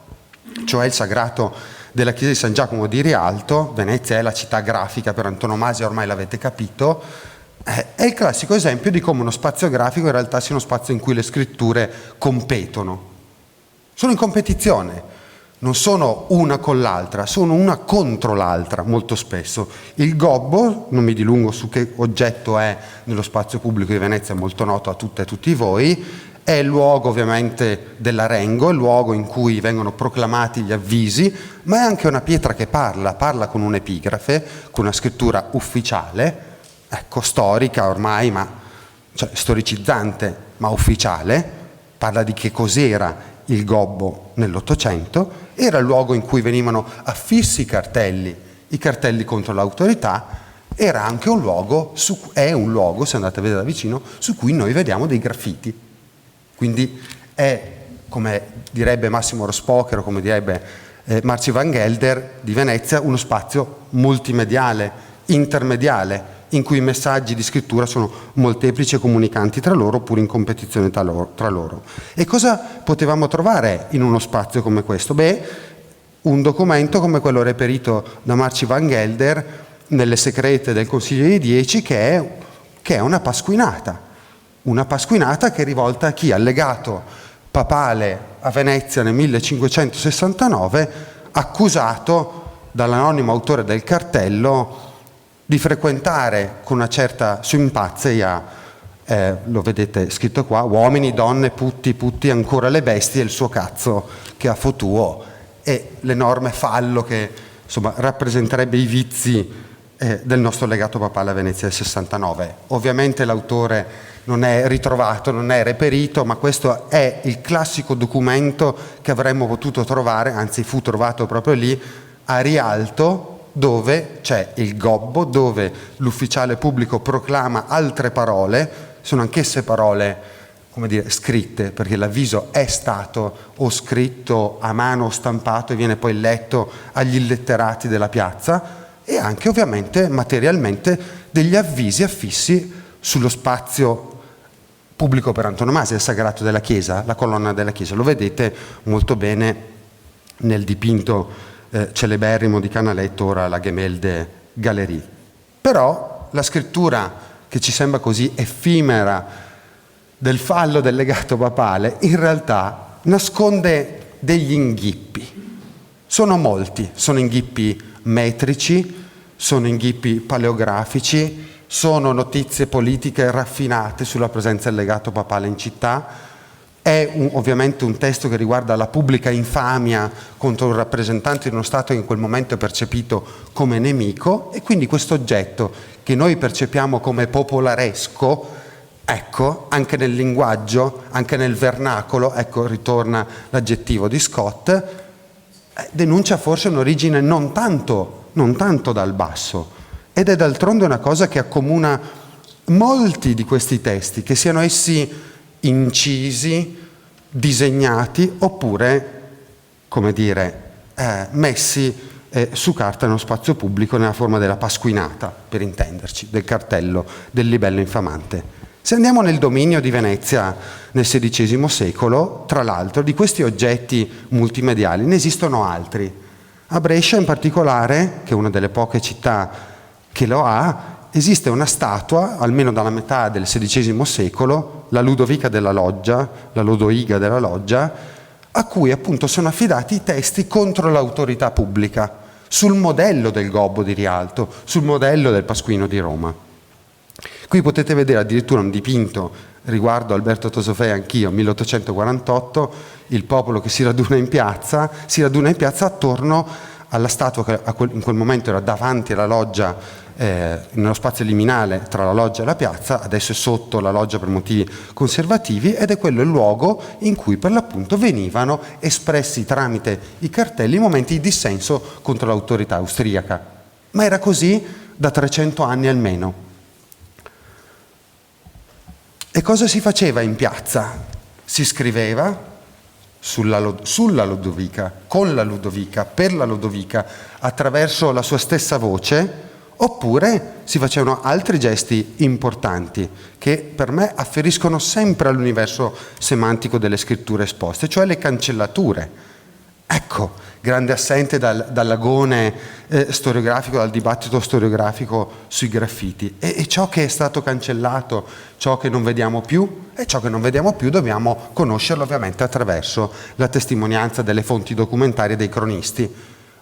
cioè il sagrato della chiesa di San Giacomo di Rialto, Venezia è la città grafica per antonomasia, ormai l'avete capito, è il classico esempio di come uno spazio grafico in realtà sia uno spazio in cui le scritture competono. Sono in competizione, non sono una con l'altra, sono una contro l'altra molto spesso. Il gobbo, non mi dilungo su che oggetto è nello spazio pubblico di Venezia, è molto noto a tutte e tutti voi, è il luogo ovviamente dell'arengo, il luogo in cui vengono proclamati gli avvisi, ma è anche una pietra che parla con un'epigrafe, con una scrittura ufficiale, ecco, storica ormai, ma cioè storicizzante, ma ufficiale. Parla di che cos'era il gobbo nell'Ottocento. Era il luogo in cui venivano affissi i cartelli contro l'autorità. Era anche un luogo, è un luogo, se andate a vedere da vicino, su cui noi vediamo dei graffiti. Quindi è, come direbbe Massimo Rospocher, come direbbe Marci Van Gelder di Venezia, uno spazio multimediale, intermediale, in cui i messaggi di scrittura sono molteplici e comunicanti tra loro, oppure in competizione tra loro. E cosa potevamo trovare in uno spazio come questo? Beh, un documento come quello reperito da Marci Van Gelder nelle segrete del Consiglio dei 10, che è una pasquinata. Una pasquinata che è rivolta a chi? Al legato papale a Venezia nel 1569, accusato dall'anonimo autore del cartello di frequentare con una certa simpazia, lo vedete scritto qua, uomini, donne, putti, ancora le bestie e il suo cazzo che ha fotuo, e l'enorme fallo che insomma rappresenterebbe i vizi del nostro legato papale a Venezia del 69. Ovviamente l'autore non è ritrovato, non è reperito, ma questo è il classico documento che avremmo potuto trovare, anzi fu trovato proprio lì, a Rialto, dove c'è il gobbo, dove l'ufficiale pubblico proclama altre parole, sono anch'esse parole come dire, scritte, perché l'avviso è stato o scritto a mano o stampato e viene poi letto agli illetterati della piazza, e anche ovviamente materialmente degli avvisi affissi sullo spazio pubblico per antonomasia, il sagrato della chiesa, la colonna della chiesa. Lo vedete molto bene nel dipinto celeberrimo di Canaletto, ora la Gemälde Galerie. Però la scrittura che ci sembra così effimera del fallo del legato papale in realtà nasconde degli inghippi. Sono molti, sono inghippi metrici, sono inghippi paleografici, sono notizie politiche raffinate sulla presenza del legato papale in città. È ovviamente un testo che riguarda la pubblica infamia contro un rappresentante di uno Stato che in quel momento è percepito come nemico, e quindi questo oggetto che noi percepiamo come popolaresco, ecco, anche nel linguaggio, anche nel vernacolo, ecco, ritorna l'aggettivo di Scott, denuncia forse un'origine non tanto dal basso, ed è d'altronde una cosa che accomuna molti di questi testi, che siano essi incisi, disegnati oppure, come dire, messi su carta nello spazio pubblico nella forma della pasquinata, per intenderci, del cartello, del libello infamante. Se andiamo nel dominio di Venezia nel XVI secolo, tra l'altro, di questi oggetti multimediali ne esistono altri. A Brescia in particolare, che è una delle poche città che lo ha, esiste una statua, almeno dalla metà del XVI secolo, la Ludovica della Loggia, la Lodoiga della Loggia, a cui appunto sono affidati i testi contro l'autorità pubblica, sul modello del Gobbo di Rialto, sul modello del Pasquino di Roma. Qui potete vedere addirittura un dipinto riguardo Alberto Tosofei, anch'io, 1848, il popolo che si raduna in piazza attorno alla statua che in quel momento era davanti alla loggia, nello spazio liminale tra la loggia e la piazza, adesso è sotto la loggia per motivi conservativi, ed è quello il luogo in cui per l'appunto venivano espressi tramite i cartelli i momenti di dissenso contro l'autorità austriaca. Ma era così da 300 anni almeno. E cosa si faceva in piazza? Si scriveva sulla Ludovica, con la Ludovica, per la Ludovica, attraverso la sua stessa voce, oppure si facevano altri gesti importanti che per me afferiscono sempre all'universo semantico delle scritture esposte, cioè le cancellature. Ecco, grande assente dall'agone storiografico, dal dibattito storiografico sui graffiti. E ciò che è stato cancellato, ciò che non vediamo più, e ciò che non vediamo più dobbiamo conoscerlo ovviamente attraverso la testimonianza delle fonti documentarie dei cronisti,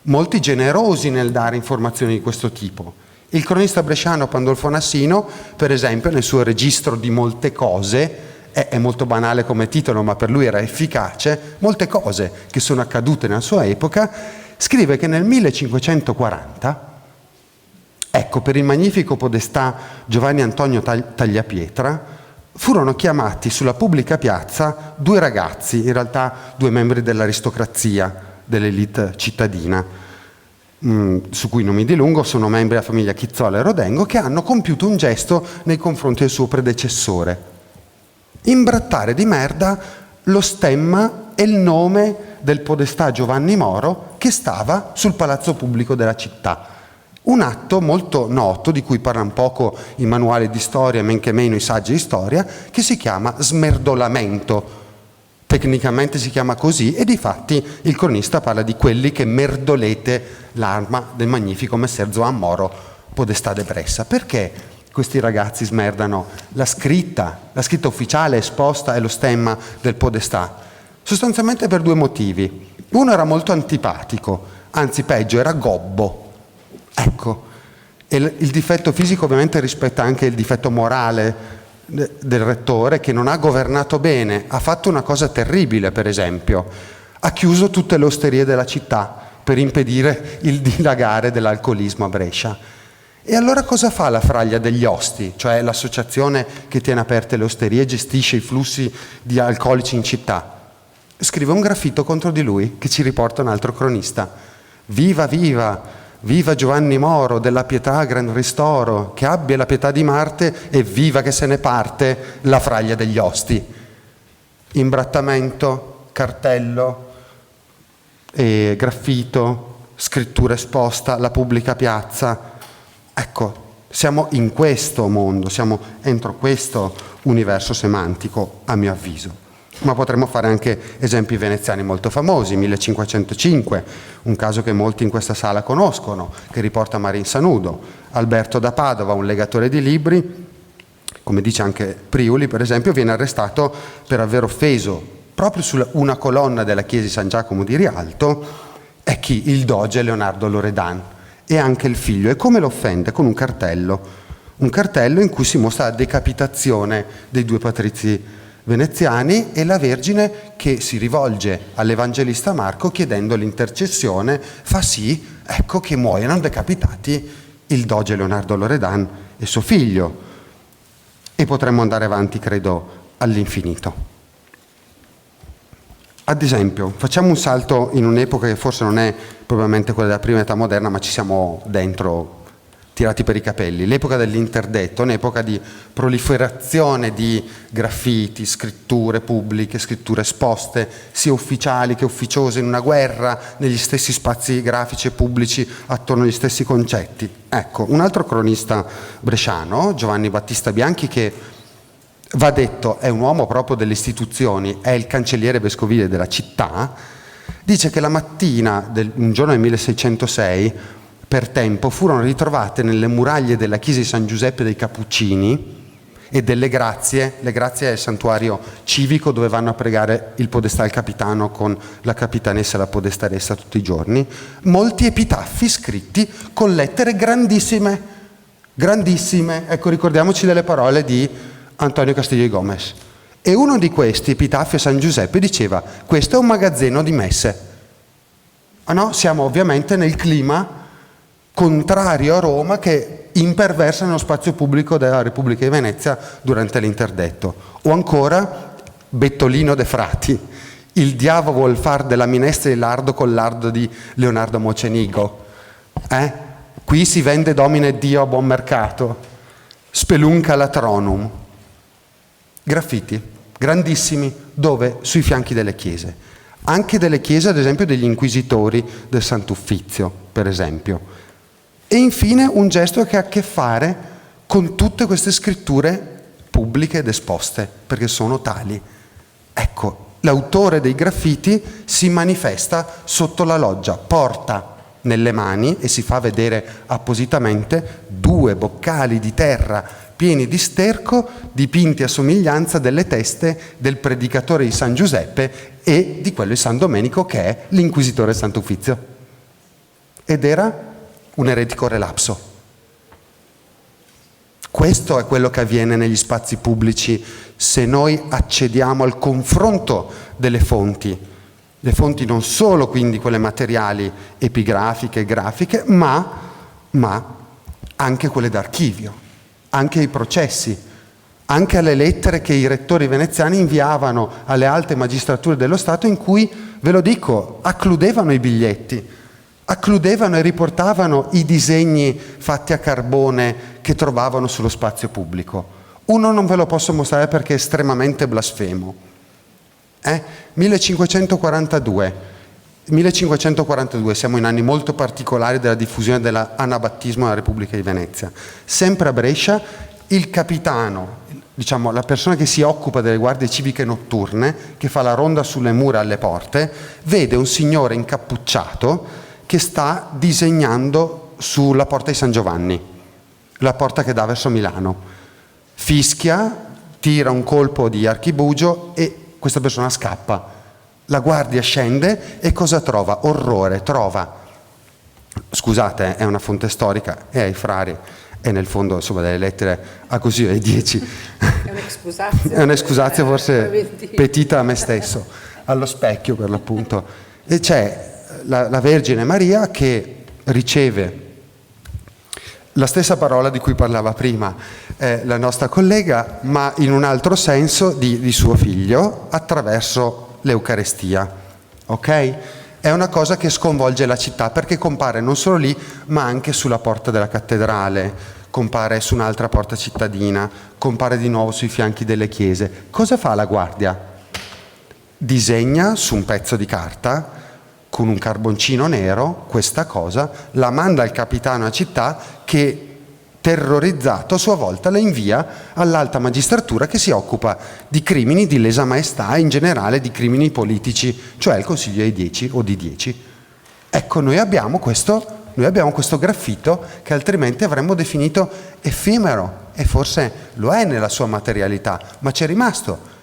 molti generosi nel dare informazioni di questo tipo. Il cronista bresciano Pandolfo Nassino, per esempio, nel suo registro di molte cose, è molto banale come titolo, ma per lui era efficace, molte cose che sono accadute nella sua epoca, scrive che nel 1540, ecco, per il magnifico podestà Giovanni Antonio Tagliapietra, furono chiamati sulla pubblica piazza due ragazzi, in realtà due membri dell'aristocrazia, dell'elite cittadina, su cui non mi dilungo, sono membri della famiglia Chizzola e Rodengo, che hanno compiuto un gesto nei confronti del suo predecessore: imbrattare di merda lo stemma e il nome del podestà Giovanni Moro che stava sul palazzo pubblico della città. Un atto molto noto, di cui parlano poco i manuali di storia, men che meno i saggi di storia, che si chiama smerdolamento. Tecnicamente si chiama così, e difatti il cronista parla di quelli che merdolete l'arma del magnifico messer Zoan Moro, podestà de Bressa. Perché questi ragazzi smerdano la scritta ufficiale esposta e lo stemma del podestà? Sostanzialmente per due motivi. Uno era molto antipatico, anzi peggio, era gobbo. Ecco, e il difetto fisico ovviamente rispetta anche il difetto morale del rettore, che non ha governato bene, ha fatto una cosa terribile, per esempio, ha chiuso tutte le osterie della città per impedire il dilagare dell'alcolismo a Brescia. E allora cosa fa la Fraglia degli Osti, cioè l'associazione che tiene aperte le osterie e gestisce i flussi di alcolici in città? Scrive un graffito contro di lui che ci riporta un altro cronista: viva viva, viva Giovanni Moro, della pietà gran ristoro, che abbia la pietà di Marte, e viva che se ne parte la Fraglia degli Osti. Imbrattamento, cartello, graffito, scrittura esposta, la pubblica piazza. Ecco, siamo in questo mondo, siamo entro questo universo semantico, a mio avviso. Ma potremmo fare anche esempi veneziani molto famosi, 1505, un caso che molti in questa sala conoscono, che riporta Marin Sanudo, Alberto da Padova, un legatore di libri, come dice anche Priuli per esempio, viene arrestato per aver offeso proprio su una colonna della chiesa di San Giacomo di Rialto, è chi? Il doge Leonardo Loredan, e anche il figlio. E come lo offende? Con un cartello in cui si mostra la decapitazione dei due patrizi veneziani e la Vergine che si rivolge all'Evangelista Marco chiedendo l'intercessione, fa sì, ecco, che muoiano decapitati il doge Leonardo Loredan e suo figlio. E potremmo andare avanti, credo, all'infinito. Ad esempio, facciamo un salto in un'epoca che forse non è probabilmente quella della prima età moderna, ma ci siamo dentro tirati per i capelli. L'epoca dell'interdetto, un'epoca di proliferazione di graffiti, scritture pubbliche, scritture esposte, sia ufficiali che ufficiose in una guerra, negli stessi spazi grafici e pubblici attorno agli stessi concetti. Ecco, un altro cronista bresciano, Giovanni Battista Bianchi, che va detto è un uomo proprio delle istituzioni, è il cancelliere vescovile della città, dice che la mattina un giorno del 1606 per tempo furono ritrovate nelle muraglie della chiesa di San Giuseppe dei Cappuccini e delle Grazie. Le Grazie è il santuario civico dove vanno a pregare il podestà e il capitano con la capitanessa e la podestaressa tutti i giorni, molti epitaffi scritti con lettere grandissime, grandissime. Ecco, ricordiamoci delle parole di Antonio Castillo y Gomez. E uno di questi epitaffi a San Giuseppe diceva: questo è un magazzino di messe. Ah no, siamo ovviamente nel clima contrario a Roma che imperversa nello spazio pubblico della Repubblica di Venezia durante l'interdetto. O ancora Bettolino de Frati: il diavolo vuol far della minestra di lardo col lardo di Leonardo Mocenigo. Qui si vende Domine Dio a buon mercato. Spelunca latronum. Graffiti grandissimi, dove? Sui fianchi delle chiese. Anche delle chiese, ad esempio, degli inquisitori del Sant'Uffizio, per esempio. E infine un gesto che ha a che fare con tutte queste scritture pubbliche ed esposte, perché sono tali. Ecco, l'autore dei graffiti si manifesta sotto la loggia, porta nelle mani, e si fa vedere appositamente, 2 boccali di terra pieni di sterco dipinti a somiglianza delle teste del predicatore di San Giuseppe e di quello di San Domenico, che è l'inquisitore del Sant'Uffizio. Ed era un eretico relapso. Questo è quello che avviene negli spazi pubblici se noi accediamo al confronto delle fonti. Le fonti non solo quindi quelle materiali, epigrafiche, grafiche, ma anche quelle d'archivio, anche i processi, anche alle lettere che i rettori veneziani inviavano alle alte magistrature dello Stato, in cui, ve lo dico, accludevano i biglietti, accludevano e riportavano i disegni fatti a carbone che trovavano sullo spazio pubblico. Uno non ve lo posso mostrare perché è estremamente blasfemo. 1542, siamo in anni molto particolari della diffusione dell'anabattismo nella Repubblica di Venezia. Sempre a Brescia, il capitano, diciamo la persona che si occupa delle guardie civiche notturne, che fa la ronda sulle mura alle porte, vede un signore incappucciato che sta disegnando sulla porta di San Giovanni, la porta che dà verso Milano. Fischia, tira un colpo di archibugio e questa persona scappa. La guardia scende e cosa trova? Orrore, trova, scusate, è una fonte storica, è ai frari, è nel fondo insomma delle lettere a così ai 10. È un'escusazio forse petita a me stesso, allo specchio per l'appunto. E c'è la Vergine Maria che riceve la stessa parola di cui parlava prima la nostra collega, ma in un altro senso di suo figlio, attraverso l'Eucarestia, ok? È una cosa che sconvolge la città, perché compare non solo lì, ma anche sulla porta della cattedrale, compare su un'altra porta cittadina, compare di nuovo sui fianchi delle chiese. Cosa fa la guardia? disegna su un pezzo di carta con un carboncino nero questa cosa, la manda al capitano a città che, terrorizzato, a sua volta la invia all'alta magistratura che si occupa di crimini di lesa maestà e in generale di crimini politici, cioè il Consiglio dei 10 o di 10. Ecco, noi abbiamo questo graffito che altrimenti avremmo definito effimero, e forse lo è nella sua materialità, ma c'è rimasto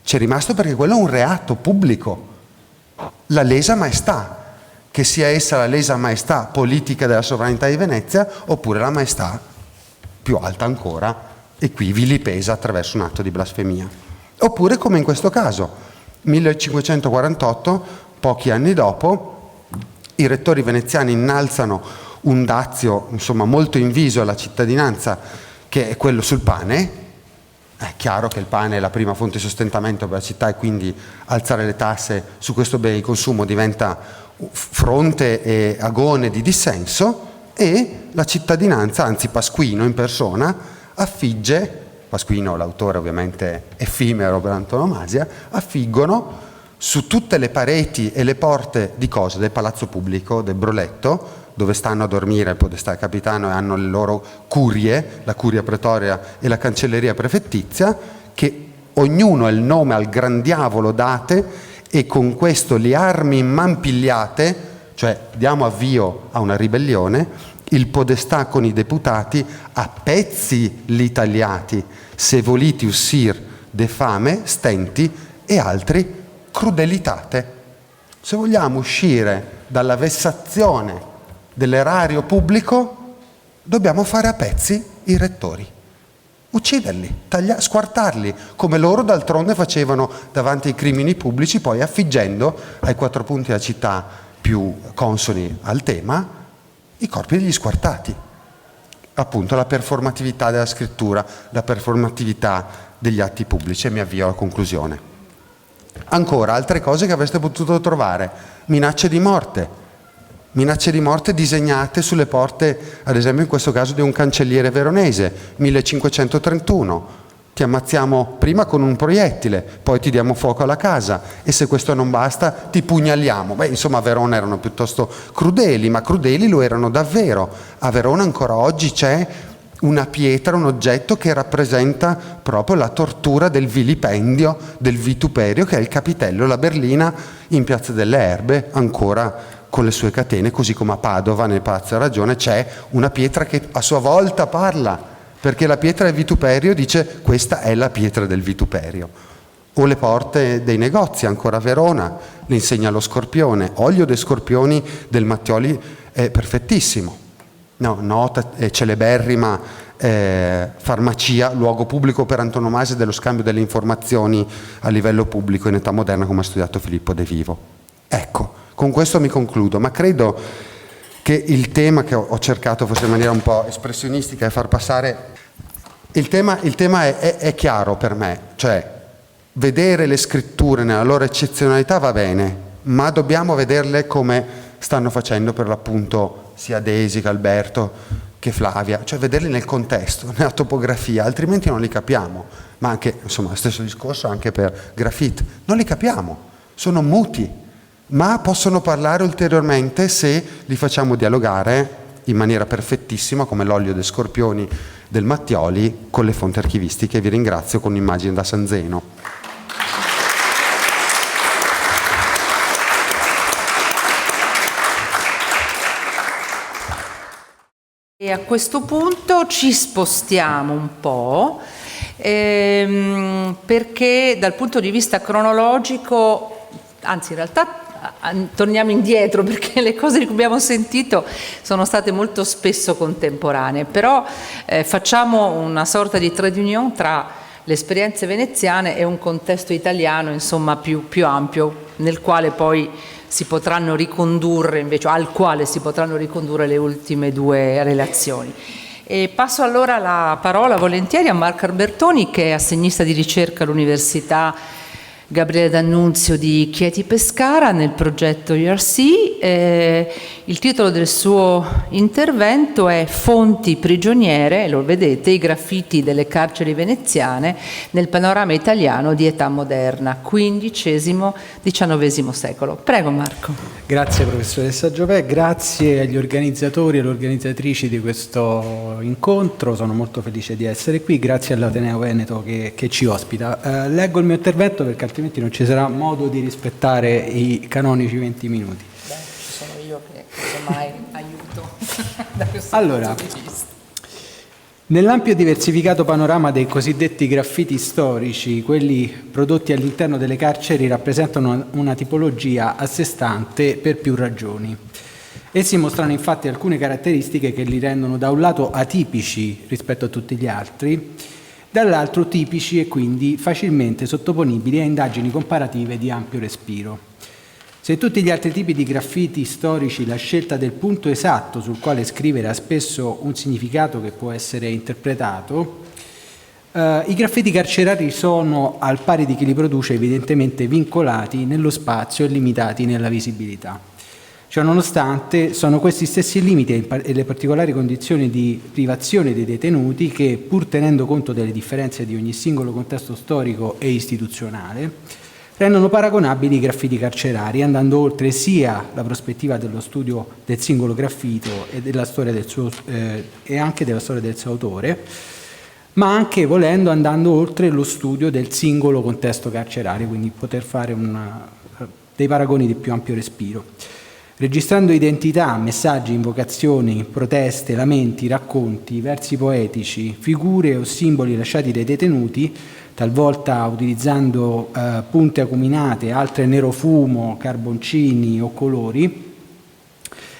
perché quello è un reato pubblico, la lesa maestà, che sia essa la lesa maestà politica della sovranità di Venezia oppure la maestà più alta ancora, e qui vilipesa attraverso un atto di blasfemia. Oppure, come in questo caso, 1548, pochi anni dopo, i rettori veneziani innalzano un dazio, insomma, molto inviso alla cittadinanza, che è quello sul pane. È chiaro che il pane è la prima fonte di sostentamento per la città e quindi alzare le tasse su questo bene di consumo diventa fronte e agone di dissenso, e la cittadinanza, anzi Pasquino in persona, affigge, Pasquino l'autore ovviamente effimero per antonomasia, affiggono su tutte le pareti e le porte di cosa? Del palazzo pubblico, del Broletto, dove stanno a dormire il podestà e il capitano e hanno le loro curie, la curia pretoria e la cancelleria prefettizia, che ognuno ha il nome al gran diavolo date, e con questo le armi immanpigliate, cioè diamo avvio a una ribellione, il podestà con i deputati a pezzi li tagliati, se voliti ussir de fame, stenti e altri crudelitate. Se vogliamo uscire dalla vessazione dell'erario pubblico, dobbiamo fare a pezzi i rettori, ucciderli, squartarli, come loro d'altronde facevano davanti ai crimini pubblici, poi affiggendo ai 4 punti della città più consoni al tema i corpi degli squartati. Appunto la performatività della scrittura, la performatività degli atti pubblici, e mi avvio alla conclusione. Ancora altre cose che avreste potuto trovare: minacce di morte disegnate sulle porte, ad esempio in questo caso di un cancelliere veronese, 1531. Ti ammazziamo prima con un proiettile, poi ti diamo fuoco alla casa, e se questo non basta ti pugnaliamo. Beh, insomma, a Verona erano piuttosto crudeli, ma crudeli lo erano davvero. A Verona ancora oggi c'è una pietra, un oggetto che rappresenta proprio la tortura del vilipendio, del vituperio, che è il capitello, la berlina in Piazza delle Erbe, ancora con le sue catene, così come a Padova, nel Palazzo della Ragione, c'è una pietra che a sua volta parla, perché la pietra del vituperio dice: questa è la pietra del vituperio. O le porte dei negozi, ancora a Verona, le insegna lo Scorpione, olio dei scorpioni del Mattioli è perfettissimo. No, nota celeberrima farmacia, luogo pubblico per antonomasia dello scambio delle informazioni a livello pubblico in età moderna, come ha studiato Filippo De Vivo. Ecco, con questo mi concludo, ma credo che il tema che ho cercato forse in maniera un po' espressionistica di far passare, il tema è chiaro per me, cioè vedere le scritture nella loro eccezionalità va bene, ma dobbiamo vederle come stanno facendo per l'appunto sia Desi che Alberto che Flavia, cioè vederli nel contesto, nella topografia, altrimenti non li capiamo. Ma anche, insomma, lo stesso discorso anche per Graffiti, non li capiamo, sono muti, ma possono parlare ulteriormente se li facciamo dialogare in maniera perfettissima, come l'olio dei scorpioni del Mattioli, con le fonti archivistiche. Vi ringrazio con un'immagine da San Zeno. E a questo punto ci spostiamo un po', perché dal punto di vista cronologico, anzi in realtà torniamo indietro, perché le cose che abbiamo sentito sono state molto spesso contemporanee, però facciamo una sorta di trade union tra le esperienze veneziane e un contesto italiano, insomma, più ampio, nel quale poi si potranno ricondurre invece, al quale si potranno ricondurre le ultime 2 relazioni. E passo allora la parola volentieri a Marco Albertoni, che è assegnista di ricerca all'Università Gabriele D'Annunzio di Chieti Pescara nel progetto URC, il titolo del suo intervento è Fonti prigioniere, lo vedete, i graffiti delle carceri veneziane nel panorama italiano di età moderna, XV-XIX secolo. Prego Marco. Grazie professoressa Giové, grazie agli organizzatori e alle organizzatrici di questo incontro, sono molto felice di essere qui, grazie all'Ateneo Veneto che ci ospita. Leggo il mio intervento perché altrimenti non ci sarà modo di rispettare i canonici 20 minuti. Beh, ci sono io che mai aiuto da questo allora, punto di vista. Nell'ampio e diversificato panorama dei cosiddetti graffiti storici, quelli prodotti all'interno delle carceri rappresentano una tipologia a sé stante per più ragioni. Essi mostrano infatti alcune caratteristiche che li rendono da un lato atipici rispetto a tutti gli altri, dall'altro tipici e quindi facilmente sottoponibili a indagini comparative di ampio respiro. Se tutti gli altri tipi di graffiti storici la scelta del punto esatto sul quale scrivere ha spesso un significato che può essere interpretato, i graffiti carcerari sono, al pari di chi li produce, evidentemente vincolati nello spazio e limitati nella visibilità. Ciononostante, sono questi stessi limiti e le particolari condizioni di privazione dei detenuti che, pur tenendo conto delle differenze di ogni singolo contesto storico e istituzionale, rendono paragonabili i graffiti carcerari, andando oltre sia la prospettiva dello studio del singolo graffito e della storia del suo, e anche della storia del suo autore, ma anche, volendo, andando oltre lo studio del singolo contesto carcerario, quindi poter fare dei paragoni di più ampio respiro. Registrando identità, messaggi, invocazioni, proteste, lamenti, racconti, versi poetici, figure o simboli lasciati dai detenuti, talvolta utilizzando punte acuminate, altre nerofumo, carboncini o colori,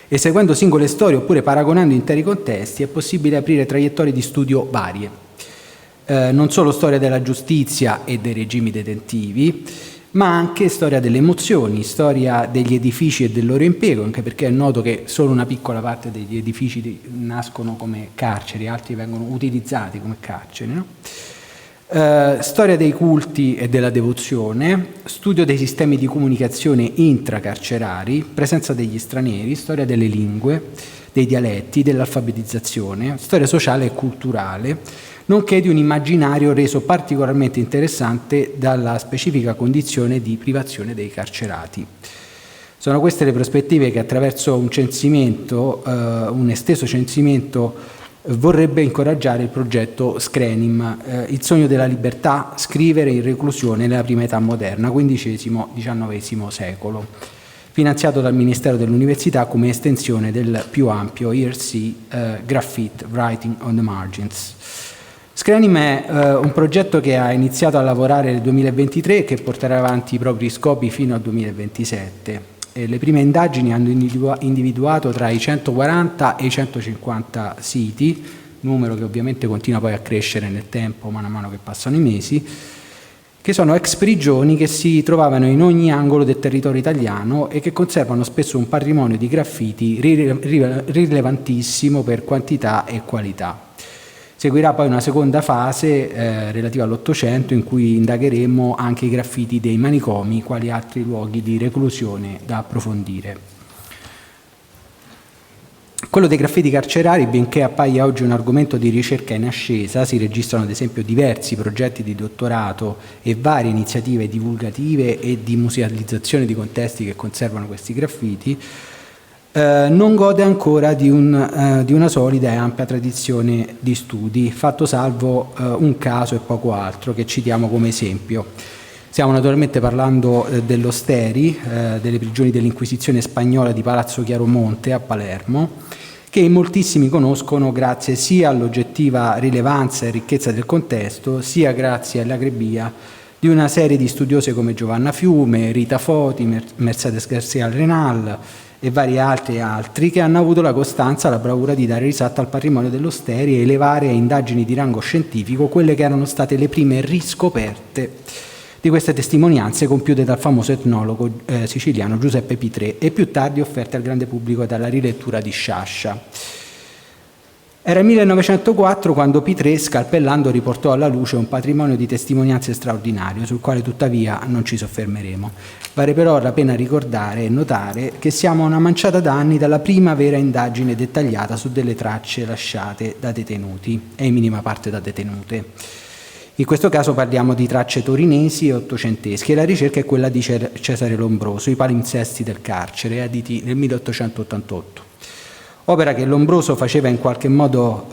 e seguendo singole storie oppure paragonando interi contesti, è possibile aprire traiettorie di studio varie. Non solo storia della giustizia e dei regimi detentivi, ma anche storia delle emozioni, storia degli edifici e del loro impiego, anche perché è noto che solo una piccola parte degli edifici nascono come carceri, altri vengono utilizzati come carceri, no? Storia dei culti e della devozione, studio dei sistemi di comunicazione intracarcerari, presenza degli stranieri, storia delle lingue, dei dialetti, dell'alfabetizzazione, storia sociale e culturale, nonché di un immaginario reso particolarmente interessante dalla specifica condizione di privazione dei carcerati. Sono queste le prospettive che attraverso un censimento, un esteso censimento, vorrebbe incoraggiare il progetto Screnim, il sogno della libertà, scrivere in reclusione nella prima età moderna, XV-XIX secolo, finanziato dal Ministero dell'Università come estensione del più ampio IRC Graffiti Writing on the Margins. Screnim è un progetto che ha iniziato a lavorare nel 2023 e che porterà avanti i propri scopi fino al 2027. Le prime indagini hanno individuato tra i 140 e i 150 siti, numero che ovviamente continua poi a crescere nel tempo man mano che passano i mesi, che sono ex prigioni che si trovavano in ogni angolo del territorio italiano e che conservano spesso un patrimonio di graffiti rilevantissimo per quantità e qualità. Seguirà poi una seconda fase relativa all'Ottocento in cui indagheremo anche i graffiti dei manicomi quali altri luoghi di reclusione da approfondire. Quello dei graffiti carcerari, benché appaia oggi un argomento di ricerca in ascesa, si registrano ad esempio diversi progetti di dottorato e varie iniziative divulgative e di musealizzazione di contesti che conservano questi graffiti, non gode ancora di una solida e ampia tradizione di studi, fatto salvo un caso e poco altro che citiamo come esempio. Stiamo naturalmente parlando dell'Osteri, delle prigioni dell'Inquisizione spagnola di Palazzo Chiaromonte a Palermo, che in moltissimi conoscono grazie sia all'oggettiva rilevanza e ricchezza del contesto, sia grazie all'agribia di una serie di studiose come Giovanna Fiume, Rita Foti, Mercedes García Renal e vari altri che hanno avuto la costanza e la bravura di dare risalto al patrimonio dell'Osteri e elevare a indagini di rango scientifico quelle che erano state le prime riscoperte di queste testimonianze compiute dal famoso etnologo siciliano Giuseppe Pitrè e più tardi offerte al grande pubblico dalla rilettura di Sciascia. Era il 1904 quando Pitrè, scalpellando, riportò alla luce un patrimonio di testimonianze straordinario, sul quale tuttavia non ci soffermeremo. Vale però la pena ricordare e notare che siamo a una manciata d'anni dalla prima vera indagine dettagliata su delle tracce lasciate da detenuti e in minima parte da detenute. In questo caso parliamo di tracce torinesi e ottocentesche, e la ricerca è quella di Cesare Lombroso, I palinsesti del carcere, editi nel 1888. Opera che Lombroso faceva in qualche modo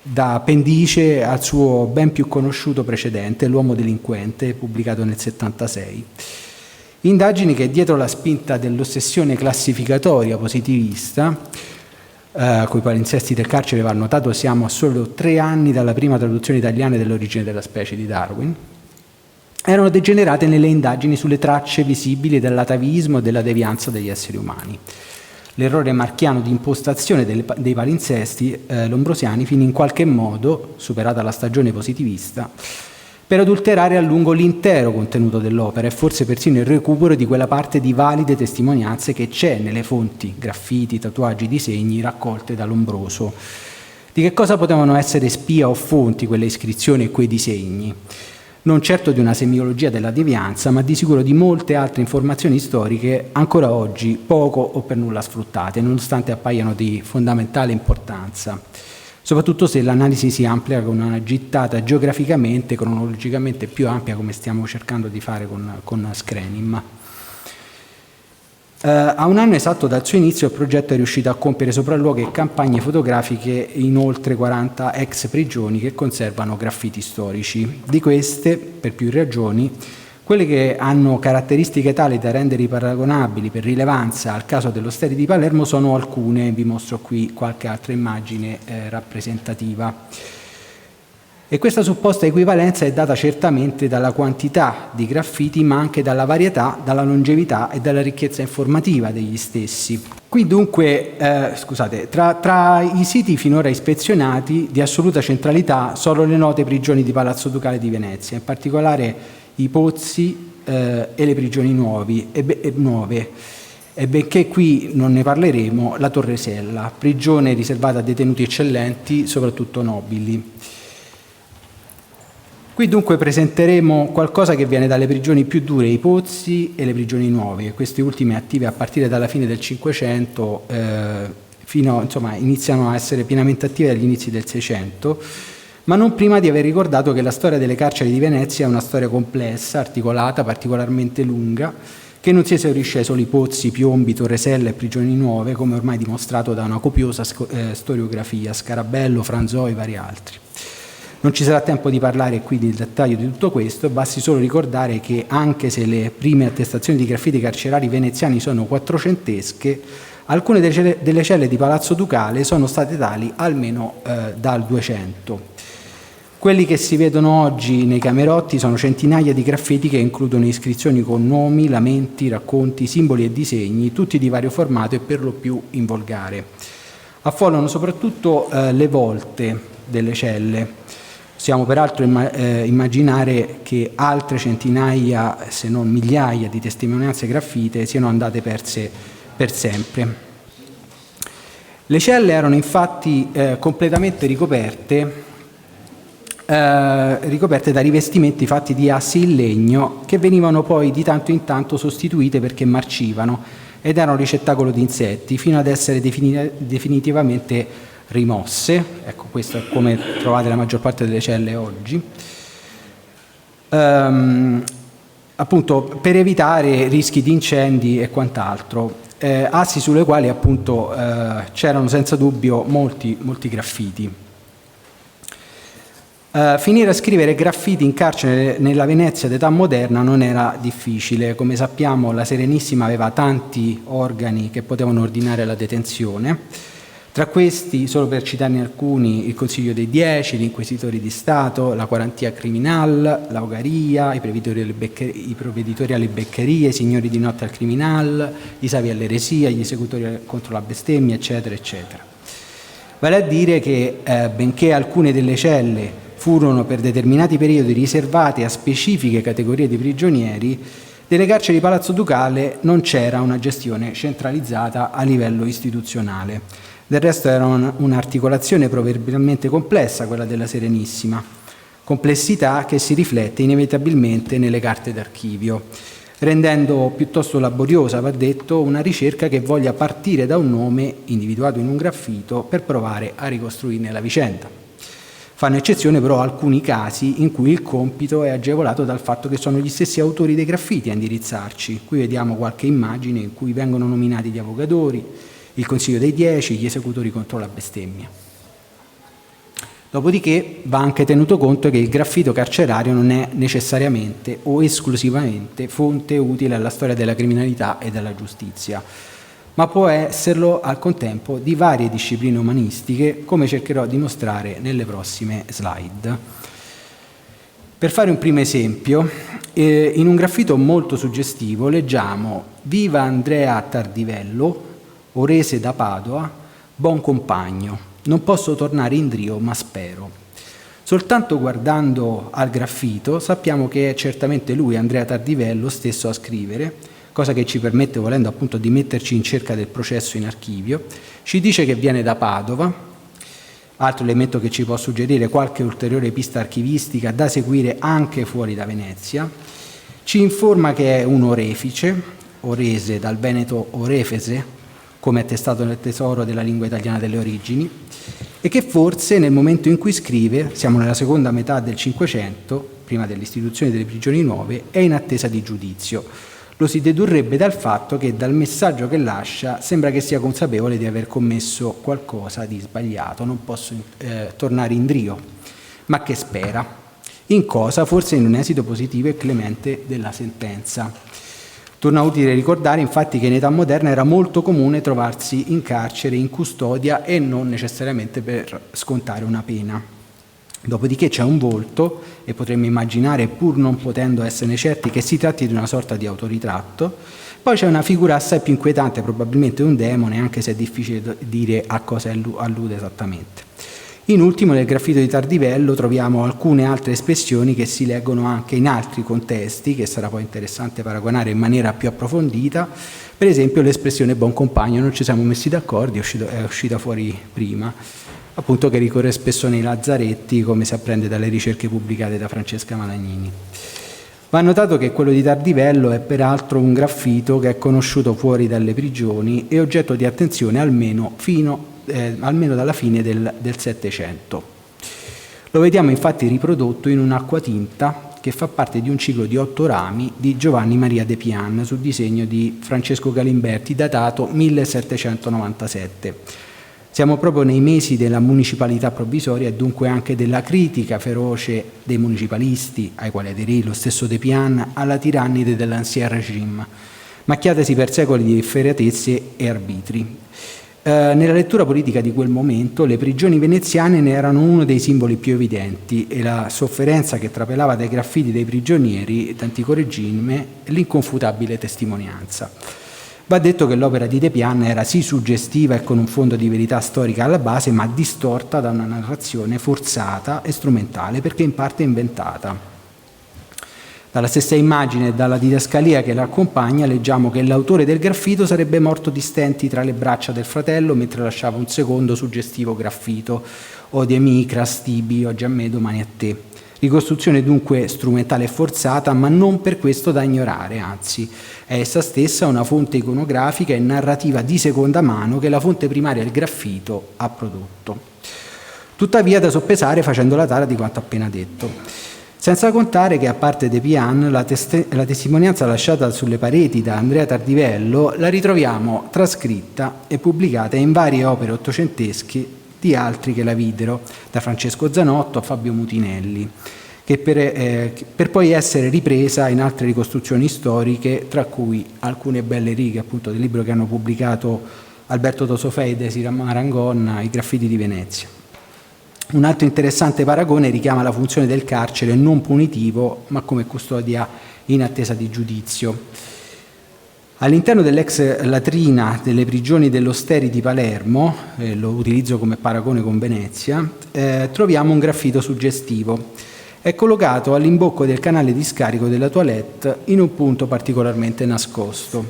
da appendice al suo ben più conosciuto precedente, L'uomo delinquente, pubblicato nel 76. Indagini che, dietro la spinta dell'ossessione classificatoria positivista, coi palinsesti del carcere, va notato, siamo a solo 3 anni dalla prima traduzione italiana dell'origine della specie di Darwin, erano degenerate nelle indagini sulle tracce visibili dell'atavismo e della devianza degli esseri umani. L'errore marchiano di impostazione dei palinsesti lombrosiani finì in qualche modo, superata la stagione positivista, per adulterare a lungo l'intero contenuto dell'opera e forse persino il recupero di quella parte di valide testimonianze che c'è nelle fonti, graffiti, tatuaggi, disegni raccolte da Lombroso. Di che cosa potevano essere spia o fonti quelle iscrizioni e quei disegni? Non certo di una semiologia della devianza, ma di sicuro di molte altre informazioni storiche ancora oggi poco o per nulla sfruttate, nonostante appaiano di fondamentale importanza, soprattutto se l'analisi si amplia con una gittata geograficamente, cronologicamente più ampia, come stiamo cercando di fare con Screnim. A un anno esatto dal suo inizio il progetto è riuscito a compiere sopralluoghi e campagne fotografiche in oltre 40 ex prigioni che conservano graffiti storici. Di queste, per più ragioni, quelle che hanno caratteristiche tali da renderli paragonabili per rilevanza al caso dell'Osteria di Palermo sono alcune, vi mostro qui qualche altra immagine rappresentativa. E questa supposta equivalenza è data certamente dalla quantità di graffiti, ma anche dalla varietà, dalla longevità e dalla ricchezza informativa degli stessi. Qui dunque, tra i siti finora ispezionati di assoluta centralità sono le note prigioni di Palazzo Ducale di Venezia, in particolare i Pozzi e le prigioni nuove, e benché qui non ne parleremo, la Torre Sella, prigione riservata a detenuti eccellenti, soprattutto nobili. Qui dunque presenteremo qualcosa che viene dalle prigioni più dure, i Pozzi e le prigioni nuove, queste ultime attive a partire dalla fine del Cinquecento, iniziano a essere pienamente attive dagli inizi del Seicento, ma non prima di aver ricordato che la storia delle carceri di Venezia è una storia complessa, articolata, particolarmente lunga, che non si esaurisce ai soli Pozzi, Piombi, Torre Sella e prigioni nuove, come ormai dimostrato da una copiosa storiografia, Scarabello, Franzò e vari altri. Non ci sarà tempo di parlare qui nel dettaglio di tutto questo, basti solo ricordare che anche se le prime attestazioni di graffiti carcerari veneziani sono quattrocentesche, alcune delle celle di Palazzo Ducale sono state tali almeno dal 200. Quelli che si vedono oggi nei camerotti sono centinaia di graffiti che includono iscrizioni con nomi, lamenti, racconti, simboli e disegni, tutti di vario formato e per lo più in volgare. Affollano soprattutto le volte delle celle. Possiamo peraltro immaginare che altre centinaia, se non migliaia, di testimonianze graffite siano andate perse per sempre. Le celle erano infatti completamente ricoperte da rivestimenti fatti di assi in legno che venivano poi di tanto in tanto sostituite perché marcivano ed erano ricettacolo di insetti fino ad essere definitivamente rimosse. Ecco, questo è come trovate la maggior parte delle celle oggi, appunto per evitare rischi di incendi e quant'altro, assi sulle quali appunto c'erano senza dubbio molti graffiti. Finire a scrivere graffiti in carcere nella Venezia d'età moderna non era difficile. Come sappiamo, la Serenissima aveva tanti organi che potevano ordinare la detenzione. Tra questi, solo per citarne alcuni, il Consiglio dei 10, gli Inquisitori di Stato, la Quarantia Criminal, la Ogaria, i provveditori alle beccherie, i signori di notte al Criminal, i savi all'eresia, gli esecutori contro la bestemmia, eccetera, eccetera. Vale a dire che, benché alcune delle celle furono per determinati periodi riservate a specifiche categorie di prigionieri, nelle carceri di Palazzo Ducale non c'era una gestione centralizzata a livello istituzionale. Del resto era un'articolazione proverbialmente complessa quella della Serenissima, complessità che si riflette inevitabilmente nelle carte d'archivio, rendendo piuttosto laboriosa, va detto, una ricerca che voglia partire da un nome individuato in un graffito per provare a ricostruirne la vicenda. Fanno eccezione però alcuni casi in cui il compito è agevolato dal fatto che sono gli stessi autori dei graffiti a indirizzarci. Qui vediamo qualche immagine in cui vengono nominati gli avogadori, il Consiglio dei 10, gli esecutori contro la bestemmia. Dopodiché va anche tenuto conto che il graffito carcerario non è necessariamente o esclusivamente fonte utile alla storia della criminalità e della giustizia, ma può esserlo al contempo di varie discipline umanistiche, come cercherò di mostrare nelle prossime slide. Per fare un primo esempio, in un graffito molto suggestivo leggiamo «Viva Andrea Tardivello, Orese da Padova, buon compagno. Non posso tornare in Drio, ma spero». Soltanto guardando al graffito sappiamo che è certamente lui, Andrea Tardivello, stesso a scrivere, cosa che ci permette, volendo appunto, di metterci in cerca del processo in archivio. Ci dice che viene da Padova, altro elemento che ci può suggerire qualche ulteriore pista archivistica da seguire anche fuori da Venezia. Ci informa che è un orefice, orese dal veneto orefese, come attestato nel tesoro della lingua italiana delle origini, e che forse nel momento in cui scrive, siamo nella seconda metà del Cinquecento, prima dell'istituzione delle prigioni nuove, è in attesa di giudizio. Lo si dedurrebbe dal fatto che dal messaggio che lascia sembra che sia consapevole di aver commesso qualcosa di sbagliato, non posso tornare in Drio, ma che spera. In cosa? Forse in un esito positivo e clemente della sentenza. Torna utile ricordare infatti che in età moderna era molto comune trovarsi in carcere, in custodia e non necessariamente per scontare una pena. Dopodiché c'è un volto e potremmo immaginare, pur non potendo esserne certi, che si tratti di una sorta di autoritratto. Poi c'è una figura assai più inquietante, probabilmente un demone, anche se è difficile dire a cosa allude esattamente. In ultimo, nel graffito di Tardivello troviamo alcune altre espressioni che si leggono anche in altri contesti, che sarà poi interessante paragonare in maniera più approfondita. Per esempio l'espressione buon compagno, non ci siamo messi d'accordo, è uscita fuori prima, appunto, che ricorre spesso nei lazzaretti, come si apprende dalle ricerche pubblicate da Francesca Malagnini. Va notato che quello di Tardivello è peraltro un graffito che è conosciuto fuori dalle prigioni e oggetto di attenzione almeno dalla fine del Settecento. Lo vediamo infatti riprodotto in un'acquatinta che fa parte di un ciclo di 8 rami di Giovanni Maria De Pian sul disegno di Francesco Galimberti, datato 1797. Siamo proprio nei mesi della municipalità provvisoria e dunque anche della critica feroce dei municipalisti, ai quali aderì lo stesso De Pian, alla tirannide dell'Ancien Régime, macchiatesi per secoli di efferatezze e arbitri. Nella lettura politica di quel momento le prigioni veneziane ne erano uno dei simboli più evidenti e la sofferenza che trapelava dai graffiti dei prigionieri d'antico regime l'inconfutabile testimonianza. Va detto che l'opera di De Pian era sì suggestiva e con un fondo di verità storica alla base, ma distorta da una narrazione forzata e strumentale, perché in parte inventata. Dalla stessa immagine e dalla didascalia che la accompagna leggiamo che l'autore del graffito sarebbe morto di stenti tra le braccia del fratello mentre lasciava un secondo suggestivo graffito: Odie mi, crastibi, oggi a me, domani a te. Ricostruzione dunque strumentale e forzata, ma non per questo da ignorare, anzi è essa stessa una fonte iconografica e narrativa di seconda mano che la fonte primaria, il graffito, ha prodotto. Tuttavia da soppesare facendo la tara di quanto appena detto. Senza contare che, a parte De Pian, la testimonianza lasciata sulle pareti da Andrea Tardivello la ritroviamo trascritta e pubblicata in varie opere ottocentesche di altri che la videro, da Francesco Zanotto a Fabio Mutinelli, che per poi essere ripresa in altre ricostruzioni storiche, tra cui alcune belle righe appunto del libro che hanno pubblicato Alberto Tosofei e Desi Marangon, I graffiti di Venezia. Un altro interessante paragone richiama la funzione del carcere non punitivo, ma come custodia in attesa di giudizio. All'interno dell'ex latrina delle prigioni dell'Osteri di Palermo, lo utilizzo come paragone con Venezia, troviamo un graffito suggestivo. È collocato all'imbocco del canale di scarico della toilette in un punto particolarmente nascosto.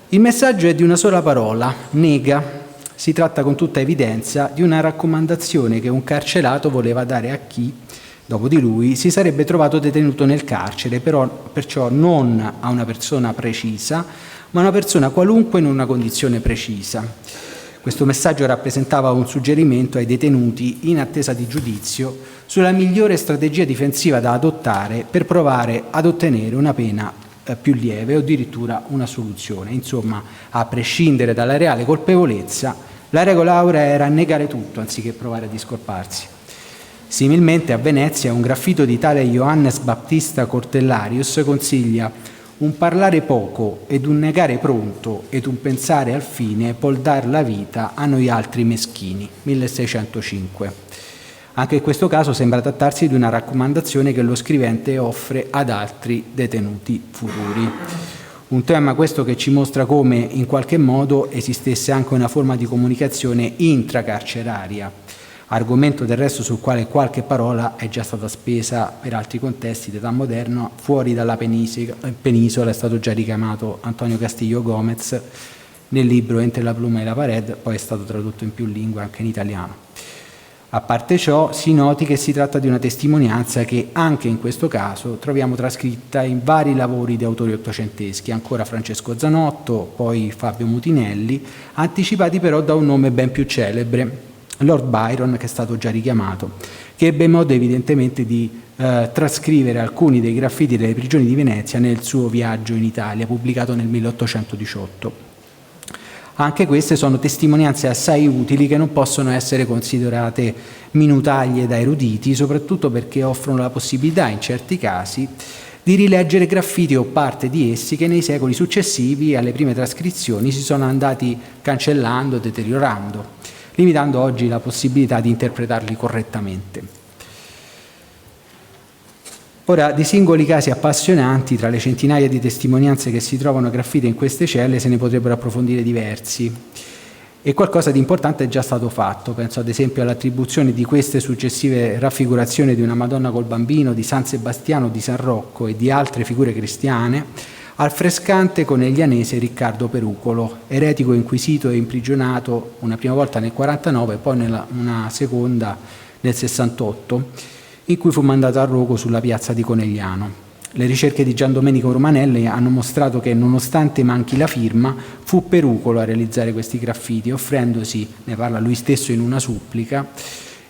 Il messaggio è di una sola parola, nega. si tratta con tutta evidenza di una raccomandazione che un carcerato voleva dare a chi, dopo di lui, si sarebbe trovato detenuto nel carcere, perciò non a una persona precisa, ma a una persona qualunque in una condizione precisa. Questo messaggio rappresentava un suggerimento ai detenuti in attesa di giudizio sulla migliore strategia difensiva da adottare per provare ad ottenere una pena più lieve o addirittura una assoluzione. Insomma, a prescindere dalla reale colpevolezza, la regola aurea era negare tutto anziché provare a discolparsi. Similmente a Venezia un graffito di tale Johannes Baptista Cortellarius consiglia: un parlare poco ed un negare pronto ed un pensare al fine può dar la vita a noi altri meschini. 1605. Anche in questo caso sembra trattarsi di una raccomandazione che lo scrivente offre ad altri detenuti futuri. Un tema questo che ci mostra come in qualche modo esistesse anche una forma di comunicazione intracarceraria, argomento del resto sul quale qualche parola è già stata spesa per altri contesti d'età moderna fuori dalla penisola. È stato già richiamato Antonio Castillo Gomez nel libro Entre la pluma e la pared, poi è stato tradotto in più lingue anche in italiano. A parte ciò, si noti che si tratta di una testimonianza che anche in questo caso troviamo trascritta in vari lavori di autori ottocenteschi, ancora Francesco Zanotto, poi Fabio Mutinelli, anticipati però da un nome ben più celebre, Lord Byron, che è stato già richiamato, che ebbe modo evidentemente di trascrivere alcuni dei graffiti delle prigioni di Venezia nel suo Viaggio in Italia, pubblicato nel 1818. Anche queste sono testimonianze assai utili che non possono essere considerate minutaglie da eruditi, soprattutto perché offrono la possibilità, in certi casi, di rileggere graffiti o parte di essi che nei secoli successivi alle prime trascrizioni si sono andati cancellando e deteriorando, limitando oggi la possibilità di interpretarli correttamente. Ora, di singoli casi appassionanti, tra le centinaia di testimonianze che si trovano graffite in queste celle, se ne potrebbero approfondire diversi. E qualcosa di importante è già stato fatto. Penso ad esempio all'attribuzione di queste successive raffigurazioni di una Madonna col Bambino, di San Sebastiano, di San Rocco e di altre figure cristiane al frescante coneglianese Riccardo Perucolo, eretico inquisito e imprigionato una prima volta nel 49 e poi una seconda nel 68, in cui fu mandato a rogo sulla piazza di Conegliano. Le ricerche di Gian Domenico Romanelli hanno mostrato che, nonostante manchi la firma, fu Perucolo a realizzare questi graffiti, offrendosi, ne parla lui stesso in una supplica,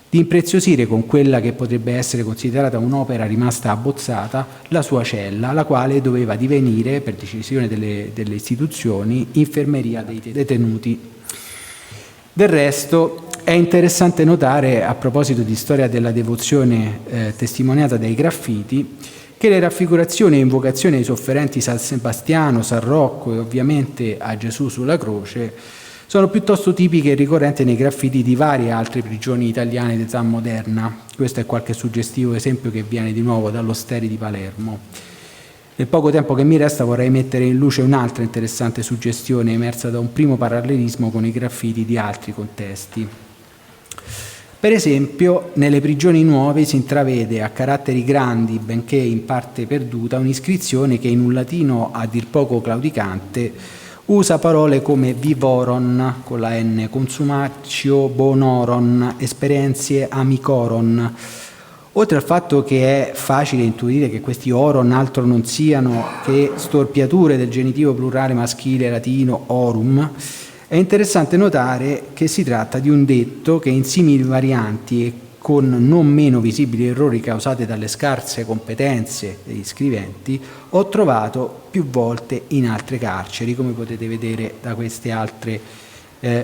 di impreziosire con quella che potrebbe essere considerata un'opera rimasta abbozzata la sua cella, la quale doveva divenire, per decisione delle istituzioni, infermeria dei detenuti. Del resto, è interessante notare, a proposito di storia della devozione testimoniata dai graffiti, che le raffigurazioni e invocazioni ai sofferenti San Sebastiano, San Rocco e ovviamente a Gesù sulla croce sono piuttosto tipiche e ricorrenti nei graffiti di varie altre prigioni italiane d'età moderna. Questo è qualche suggestivo esempio che viene di nuovo dall'Osteri di Palermo. Nel poco tempo che mi resta vorrei mettere in luce un'altra interessante suggestione emersa da un primo parallelismo con i graffiti di altri contesti. Per esempio, nelle prigioni nuove si intravede a caratteri grandi, benché in parte perduta, un'iscrizione che in un latino a dir poco claudicante usa parole come vivoron, con la N, consumatio bonoron, esperienze amicoron. Oltre al fatto che è facile intuire che questi oron altro non siano che storpiature del genitivo plurale maschile latino orum, è interessante notare che si tratta di un detto che in simili varianti e con non meno visibili errori causati dalle scarse competenze degli scriventi ho trovato più volte in altre carceri, come potete vedere da queste altre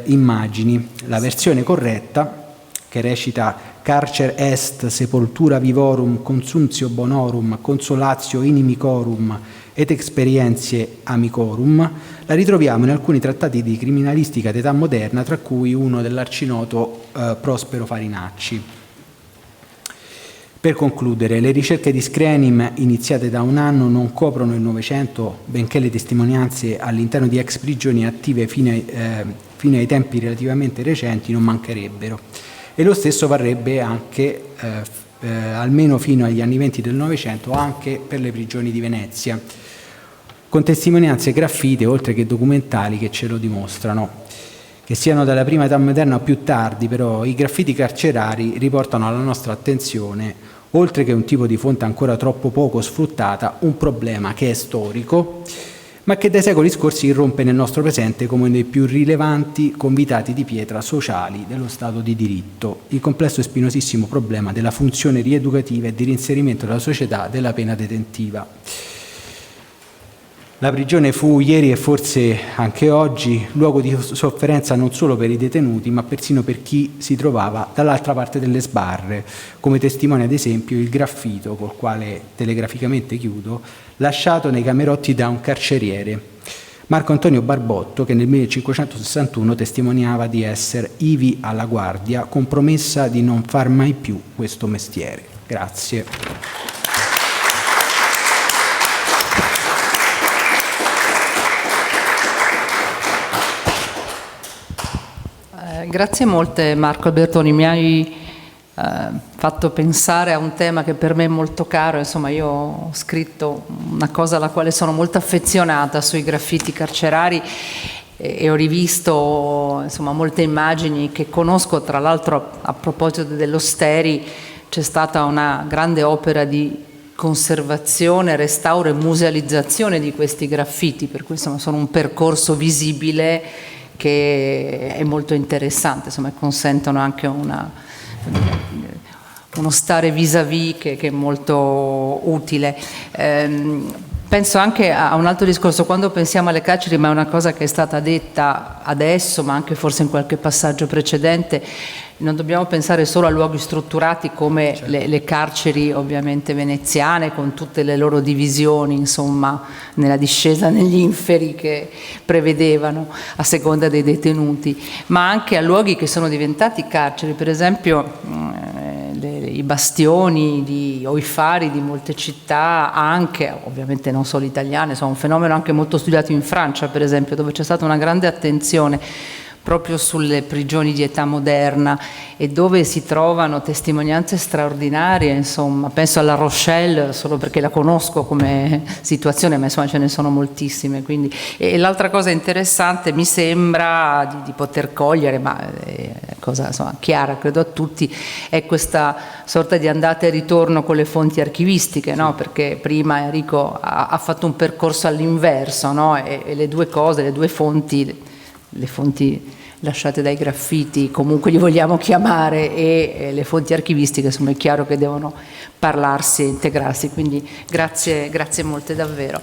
immagini. La versione corretta, che recita carcer est sepultura vivorum consumtio bonorum consolatio inimicorum et experientie amicorum, la ritroviamo in alcuni trattati di criminalistica d'età moderna, tra cui uno dell'arcinoto Prospero Farinacci. Per concludere, le ricerche di Screnim iniziate da un anno non coprono il Novecento, benché le testimonianze all'interno di ex prigioni attive fino ai tempi relativamente recenti non mancherebbero. E lo stesso varrebbe anche, almeno fino agli anni 20 del Novecento, anche per le prigioni di Venezia, con testimonianze graffite oltre che documentali che ce lo dimostrano. Che siano dalla prima età moderna o più tardi, però, i graffiti carcerari riportano alla nostra attenzione, oltre che un tipo di fonte ancora troppo poco sfruttata, un problema che è storico, ma che dai secoli scorsi irrompe nel nostro presente come uno dei più rilevanti convitati di pietra sociali dello Stato di diritto, il complesso e spinosissimo problema della funzione rieducativa e di reinserimento nella società della pena detentiva. La prigione fu ieri e forse anche oggi luogo di sofferenza non solo per i detenuti, ma persino per chi si trovava dall'altra parte delle sbarre, come testimonia ad esempio il graffito, col quale telegraficamente chiudo, lasciato nei camerotti da un carceriere, Marco Antonio Barbotto, che nel 1561 testimoniava di essere ivi alla guardia, con promessa di non far mai più questo mestiere. Grazie. Grazie molte Marco Albertoni, mi hai fatto pensare a un tema che per me è molto caro. Insomma, io ho scritto una cosa alla quale sono molto affezionata sui graffiti carcerari e ho rivisto insomma molte immagini che conosco. Tra l'altro, a proposito dell'Osteri, c'è stata una grande opera di conservazione, restauro e musealizzazione di questi graffiti, per cui insomma sono un percorso visibile che è molto interessante, insomma consentono anche uno stare vis-à-vis che è molto utile. Penso anche a un altro discorso, quando pensiamo alle carceri, ma è una cosa che è stata detta adesso, ma anche forse in qualche passaggio precedente, non dobbiamo pensare solo a luoghi strutturati come certo. le carceri ovviamente veneziane, con tutte le loro divisioni, insomma, nella discesa negli inferi che prevedevano a seconda dei detenuti, ma anche a luoghi che sono diventati carceri, per esempio i bastioni o i fari di molte città, anche ovviamente non solo italiane, sono un fenomeno anche molto studiato in Francia, per esempio, dove c'è stata una grande attenzione proprio sulle prigioni di età moderna e dove si trovano testimonianze straordinarie, insomma, penso alla Rochelle solo perché la conosco come situazione, ma insomma ce ne sono moltissime. Quindi. E l'altra cosa interessante mi sembra di poter cogliere, ma cosa insomma, chiara credo a tutti, è questa sorta di andata e ritorno con le fonti archivistiche, no? Perché prima Enrico ha fatto un percorso all'inverso, no? E le due cose, le due fonti, le fonti lasciate dai graffiti, comunque li vogliamo chiamare, e le fonti archivistiche, insomma è chiaro che devono parlarsi e integrarsi, quindi grazie molte davvero.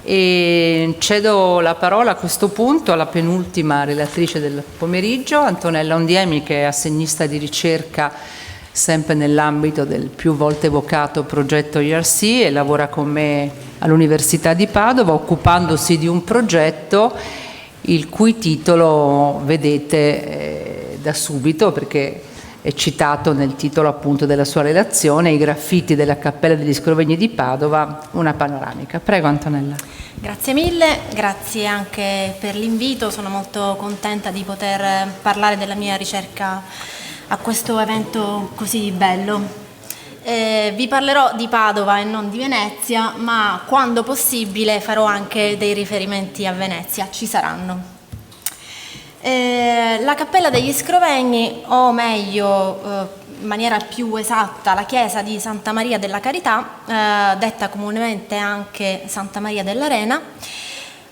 E cedo la parola a questo punto alla penultima relatrice del pomeriggio, Antonella Ondiemi, che è assegnista di ricerca sempre nell'ambito del più volte evocato progetto IRC e lavora con me all'Università di Padova, occupandosi di un progetto il cui titolo vedete da subito, perché è citato nel titolo appunto della sua relazione, I graffiti della Cappella degli Scrovegni di Padova, una panoramica. Prego Antonella. Grazie mille, grazie anche per l'invito, sono molto contenta di poter parlare della mia ricerca a questo evento così bello. Vi parlerò di Padova e non di Venezia, ma quando possibile farò anche dei riferimenti a Venezia, ci saranno. La Cappella degli Scrovegni, o meglio in maniera più esatta la chiesa di Santa Maria della Carità, detta comunemente anche Santa Maria dell'Arena,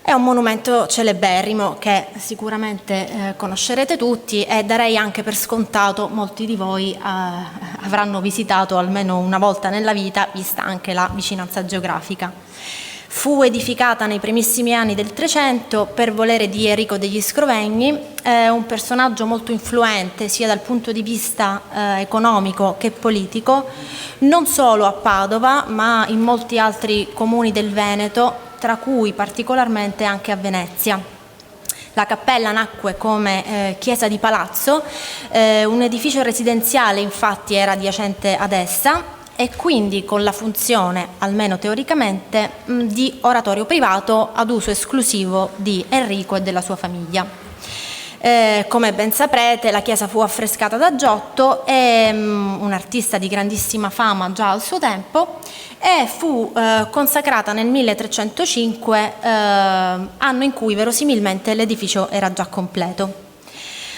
è un monumento celeberrimo che sicuramente conoscerete tutti e darei anche per scontato molti di voi avranno visitato almeno una volta nella vita, vista anche la vicinanza geografica. Fu edificata nei primissimi anni del Trecento per volere di Enrico degli Scrovegni, un personaggio molto influente sia dal punto di vista economico che politico, non solo a Padova ma in molti altri comuni del Veneto, tra cui particolarmente anche a Venezia. La cappella nacque come chiesa di palazzo, un edificio residenziale infatti era adiacente ad essa e quindi con la funzione, almeno teoricamente, di oratorio privato ad uso esclusivo di Enrico e della sua famiglia. Come ben saprete, la chiesa fu affrescata da Giotto, un artista di grandissima fama già al suo tempo, e fu consacrata nel 1305, anno in cui verosimilmente l'edificio era già completo.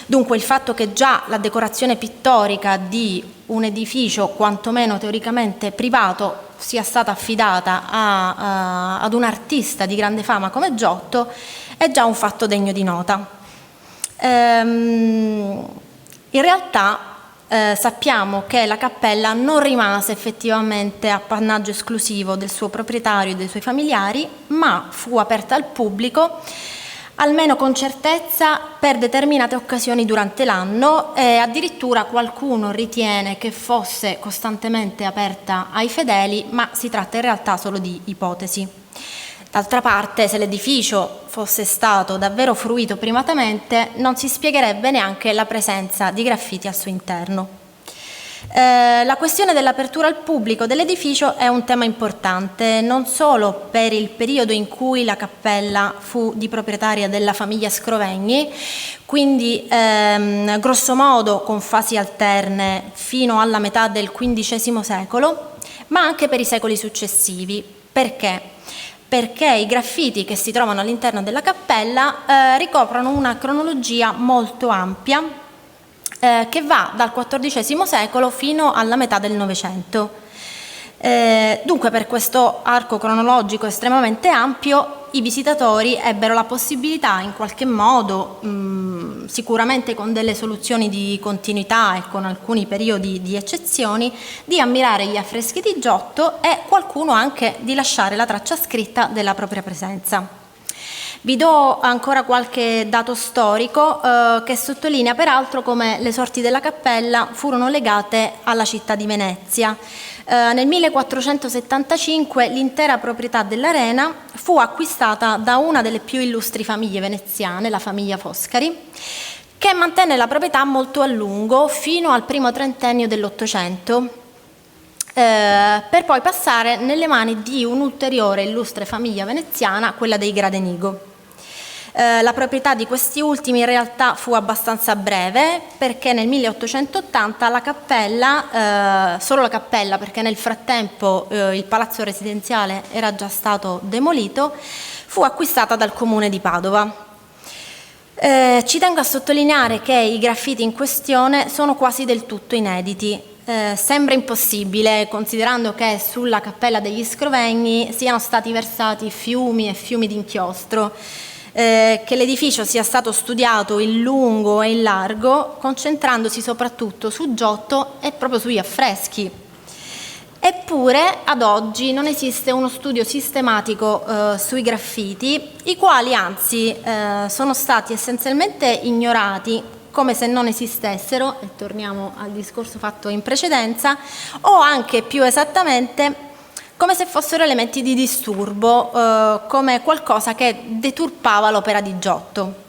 Dunque il fatto che già la decorazione pittorica di un edificio quantomeno teoricamente privato sia stata affidata ad un artista di grande fama come Giotto è già un fatto degno di nota. In realtà sappiamo che la cappella non rimase effettivamente appannaggio esclusivo del suo proprietario e dei suoi familiari, ma fu aperta al pubblico, almeno con certezza, per determinate occasioni durante l'anno, e addirittura qualcuno ritiene che fosse costantemente aperta ai fedeli, ma si tratta in realtà solo di ipotesi. D'altra parte, se l'edificio fosse stato davvero fruito privatamente, non si spiegherebbe neanche la presenza di graffiti al suo interno. La questione dell'apertura al pubblico dell'edificio è un tema importante, non solo per il periodo in cui la cappella fu di proprietaria della famiglia Scrovegni, quindi grosso modo con fasi alterne fino alla metà del XV secolo, ma anche per i secoli successivi. Perché? Perché i graffiti che si trovano all'interno della cappella ricoprono una cronologia molto ampia che va dal XIV secolo fino alla metà del Novecento. Dunque, per questo arco cronologico estremamente ampio, i visitatori ebbero la possibilità, in qualche modo, sicuramente con delle soluzioni di continuità e con alcuni periodi di eccezioni, di ammirare gli affreschi di Giotto e qualcuno anche di lasciare la traccia scritta della propria presenza. Vi do ancora qualche dato storico che sottolinea peraltro come le sorti della cappella furono legate alla città di Venezia. Nel 1475 l'intera proprietà dell'arena fu acquistata da una delle più illustri famiglie veneziane, la famiglia Foscari, che mantenne la proprietà molto a lungo, fino al primo trentennio dell'Ottocento, per poi passare nelle mani di un'ulteriore illustre famiglia veneziana, quella dei Gradenigo. La proprietà di questi ultimi in realtà fu abbastanza breve, perché nel 1880 la cappella, solo la cappella, perché nel frattempo il palazzo residenziale era già stato demolito, fu acquistata dal comune di Padova. Ci tengo a sottolineare che i graffiti in questione sono quasi del tutto inediti. Sembra impossibile, considerando che sulla cappella degli Scrovegni siano stati versati fiumi e fiumi di inchiostro, che l'edificio sia stato studiato in lungo e in largo, concentrandosi soprattutto su Giotto e proprio sugli affreschi. Eppure ad oggi non esiste uno studio sistematico sui graffiti, i quali anzi sono stati essenzialmente ignorati, come se non esistessero, e torniamo al discorso fatto in precedenza, o anche più esattamente come se fossero elementi di disturbo, come qualcosa che deturpava l'opera di Giotto.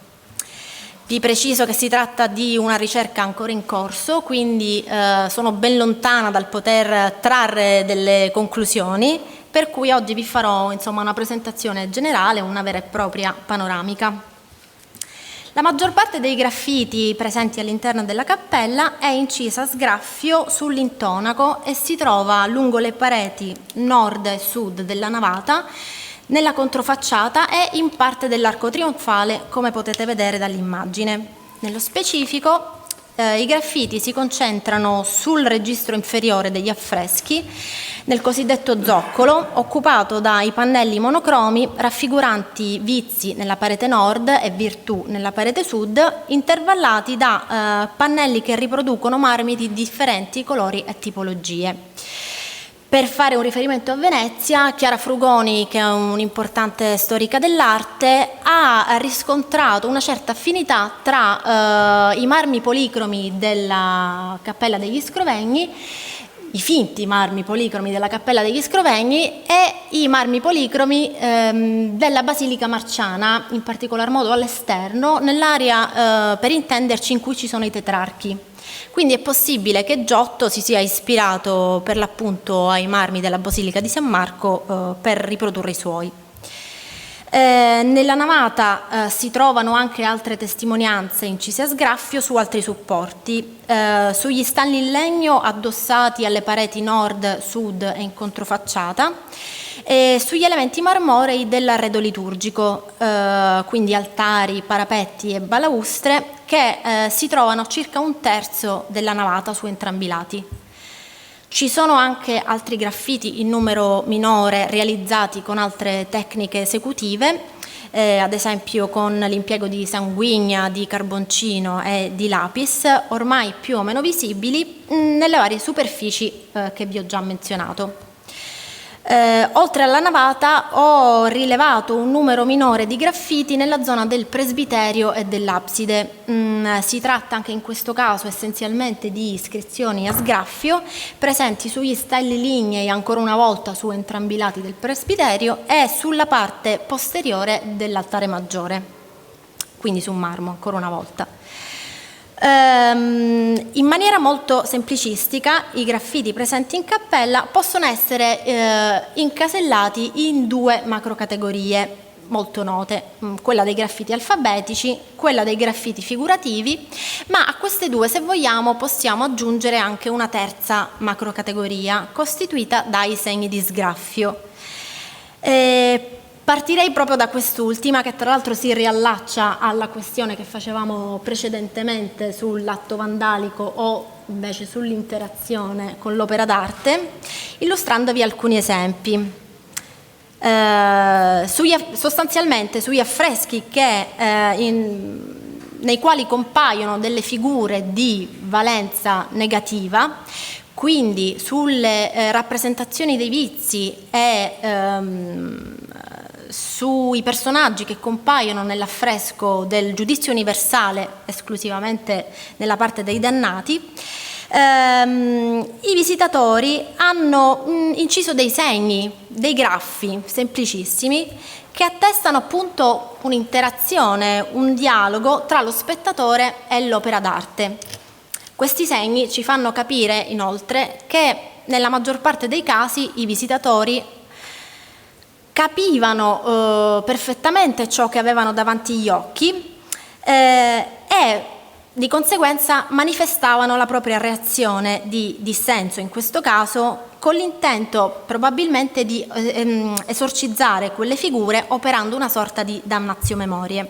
Vi preciso che si tratta di una ricerca ancora in corso, quindi sono ben lontana dal poter trarre delle conclusioni, per cui oggi vi farò una presentazione generale, una vera e propria panoramica. La maggior parte dei graffiti presenti all'interno della cappella è incisa a sgraffio sull'intonaco e si trova lungo le pareti nord e sud della navata, nella controfacciata e in parte dell'arco trionfale, come potete vedere dall'immagine. Nello specifico, i graffiti si concentrano sul registro inferiore degli affreschi, nel cosiddetto zoccolo, occupato dai pannelli monocromi raffiguranti vizi nella parete nord e virtù nella parete sud, intervallati da pannelli che riproducono marmi di differenti colori e tipologie. Per fare un riferimento a Venezia, Chiara Frugoni, che è un'importante storica dell'arte, ha riscontrato una certa affinità tra i marmi policromi della Cappella degli Scrovegni, i finti marmi policromi della Cappella degli Scrovegni e i marmi policromi della Basilica Marciana, in particolar modo all'esterno, nell'area, per intenderci, in cui ci sono i tetrarchi. Quindi è possibile che Giotto si sia ispirato per l'appunto ai marmi della Basilica di San Marco per riprodurre i suoi. Nella navata si trovano anche altre testimonianze incise a sgraffio su altri supporti. Sugli stalli in legno addossati alle pareti nord, sud e in controfacciata, sugli elementi marmorei dell'arredo liturgico, quindi altari, parapetti e balaustre, che si trovano a circa 1/3 della navata su entrambi i lati. Ci sono anche altri graffiti in numero minore realizzati con altre tecniche esecutive, ad esempio con l'impiego di sanguigna, di carboncino e di lapis, ormai più o meno visibili nelle varie superfici che vi ho già menzionato. Oltre alla navata ho rilevato un numero minore di graffiti nella zona del presbiterio e dell'abside. Si tratta anche in questo caso essenzialmente di iscrizioni a sgraffio presenti sugli stelli lignei ancora una volta su entrambi i lati del presbiterio e sulla parte posteriore dell'altare maggiore, quindi su marmo ancora una volta. In maniera molto semplicistica i graffiti presenti in cappella possono essere incasellati in 2 macrocategorie molto note, quella dei graffiti alfabetici, quella dei graffiti figurativi, ma a queste 2, se vogliamo, possiamo aggiungere anche una terza macrocategoria costituita dai segni di sgraffio. Partirei proprio da quest'ultima, che tra l'altro si riallaccia alla questione che facevamo precedentemente sull'atto vandalico o invece sull'interazione con l'opera d'arte, illustrandovi alcuni esempi. Sostanzialmente sugli affreschi nei quali compaiono delle figure di valenza negativa, quindi sulle rappresentazioni dei vizi e sui personaggi che compaiono nell'affresco del giudizio universale, esclusivamente nella parte dei dannati, i visitatori hanno inciso dei segni, dei graffi semplicissimi che attestano appunto un'interazione, un dialogo tra lo spettatore e l'opera d'arte. Questi segni ci fanno capire inoltre che nella maggior parte dei casi i visitatori capivano perfettamente ciò che avevano davanti agli occhi e di conseguenza manifestavano la propria reazione di dissenso, in questo caso con l'intento probabilmente di esorcizzare quelle figure operando una sorta di damnatio memoriae.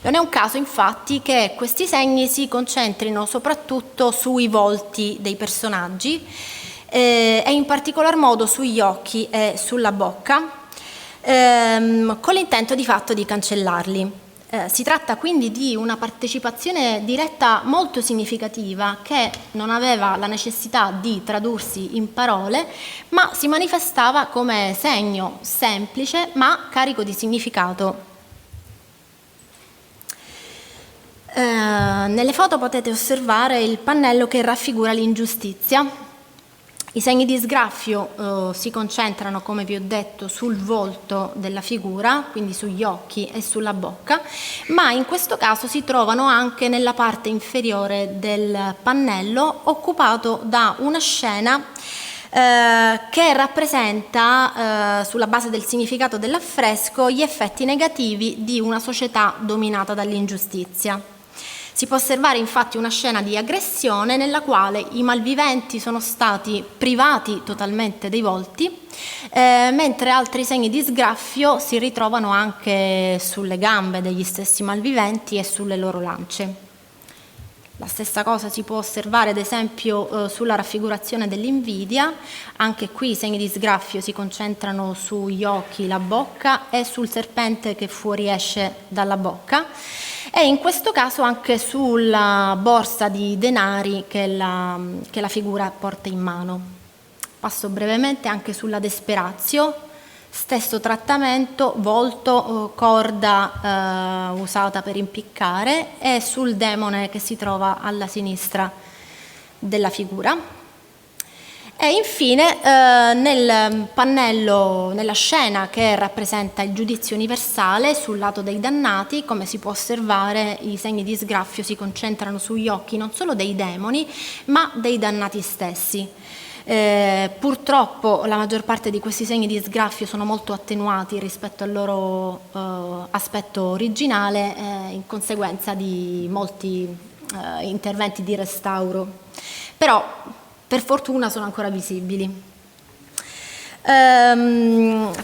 Non è un caso infatti che questi segni si concentrino soprattutto sui volti dei personaggi e in particolar modo sugli occhi e sulla bocca, con l'intento di fatto di cancellarli. Si tratta quindi di una partecipazione diretta molto significativa che non aveva la necessità di tradursi in parole, ma si manifestava come segno semplice ma carico di significato. Nelle foto potete osservare il pannello che raffigura l'ingiustizia. I segni di sgraffio si concentrano, come vi ho detto, sul volto della figura, quindi sugli occhi e sulla bocca, ma in questo caso si trovano anche nella parte inferiore del pannello, occupato da una scena che rappresenta, sulla base del significato dell'affresco, gli effetti negativi di una società dominata dall'ingiustizia. Si può osservare infatti una scena di aggressione nella quale i malviventi sono stati privati totalmente dei volti, mentre altri segni di sgraffio si ritrovano anche sulle gambe degli stessi malviventi e sulle loro lance. La stessa cosa si può osservare ad esempio sulla raffigurazione dell'invidia. Anche qui i segni di sgraffio si concentrano sugli occhi, la bocca e sul serpente che fuoriesce dalla bocca, e in questo caso anche sulla borsa di denari che la figura porta in mano. Passo brevemente anche sulla desperatio, stesso trattamento, volto, corda usata per impiccare, e sul demone che si trova alla sinistra della figura. E infine nel pannello, nella scena che rappresenta il giudizio universale, sul lato dei dannati, come si può osservare, i segni di sgraffio si concentrano sugli occhi non solo dei demoni, ma dei dannati stessi. Purtroppo la maggior parte di questi segni di sgraffio sono molto attenuati rispetto al loro aspetto originale, in conseguenza di molti interventi di restauro, però per fortuna sono ancora visibili.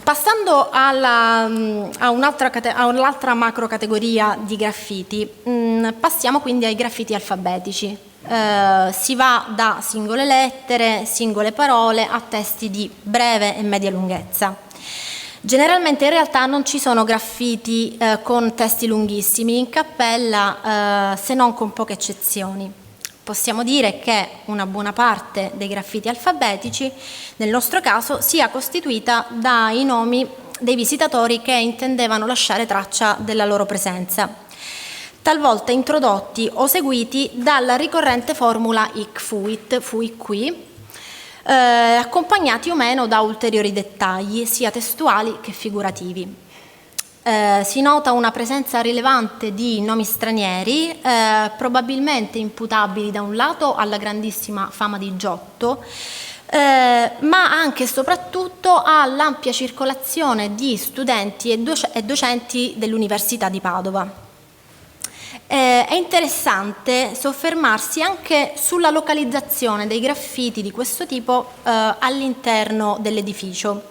Passando a un'altra macro categoria di graffiti, passiamo quindi ai graffiti alfabetici. Si va da singole lettere, singole parole a testi di breve e media lunghezza. Generalmente in realtà non ci sono graffiti con testi lunghissimi in cappella, se non con poche eccezioni. Possiamo dire che una buona parte dei graffiti alfabetici, nel nostro caso, sia costituita dai nomi dei visitatori che intendevano lasciare traccia della loro presenza, talvolta introdotti o seguiti dalla ricorrente formula hic fuit, fui qui, accompagnati o meno da ulteriori dettagli, sia testuali che figurativi. Si nota una presenza rilevante di nomi stranieri, probabilmente imputabili da un lato alla grandissima fama di Giotto, ma anche e soprattutto all'ampia circolazione di studenti e docenti dell'Università di Padova. È interessante soffermarsi anche sulla localizzazione dei graffiti di questo tipo all'interno dell'edificio,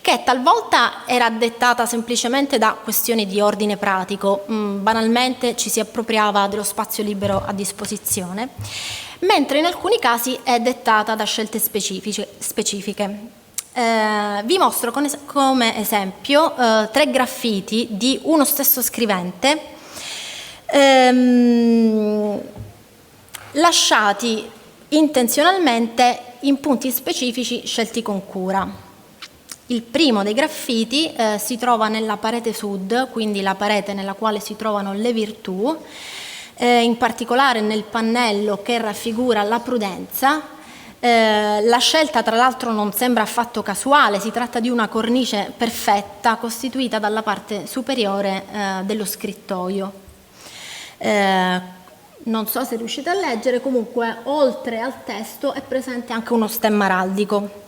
che talvolta era dettata semplicemente da questioni di ordine pratico, banalmente ci si appropriava dello spazio libero a disposizione, mentre in alcuni casi è dettata da scelte specifiche. Vi mostro come esempio 3 graffiti di uno stesso scrivente lasciati intenzionalmente in punti specifici scelti con cura. Il primo dei graffiti si trova nella parete sud, quindi la parete nella quale si trovano le virtù, in particolare nel pannello che raffigura la prudenza. La scelta tra l'altro non sembra affatto casuale, si tratta di una cornice perfetta costituita dalla parte superiore dello scrittoio. Non so se riuscite a leggere, comunque oltre al testo è presente anche uno stemma araldico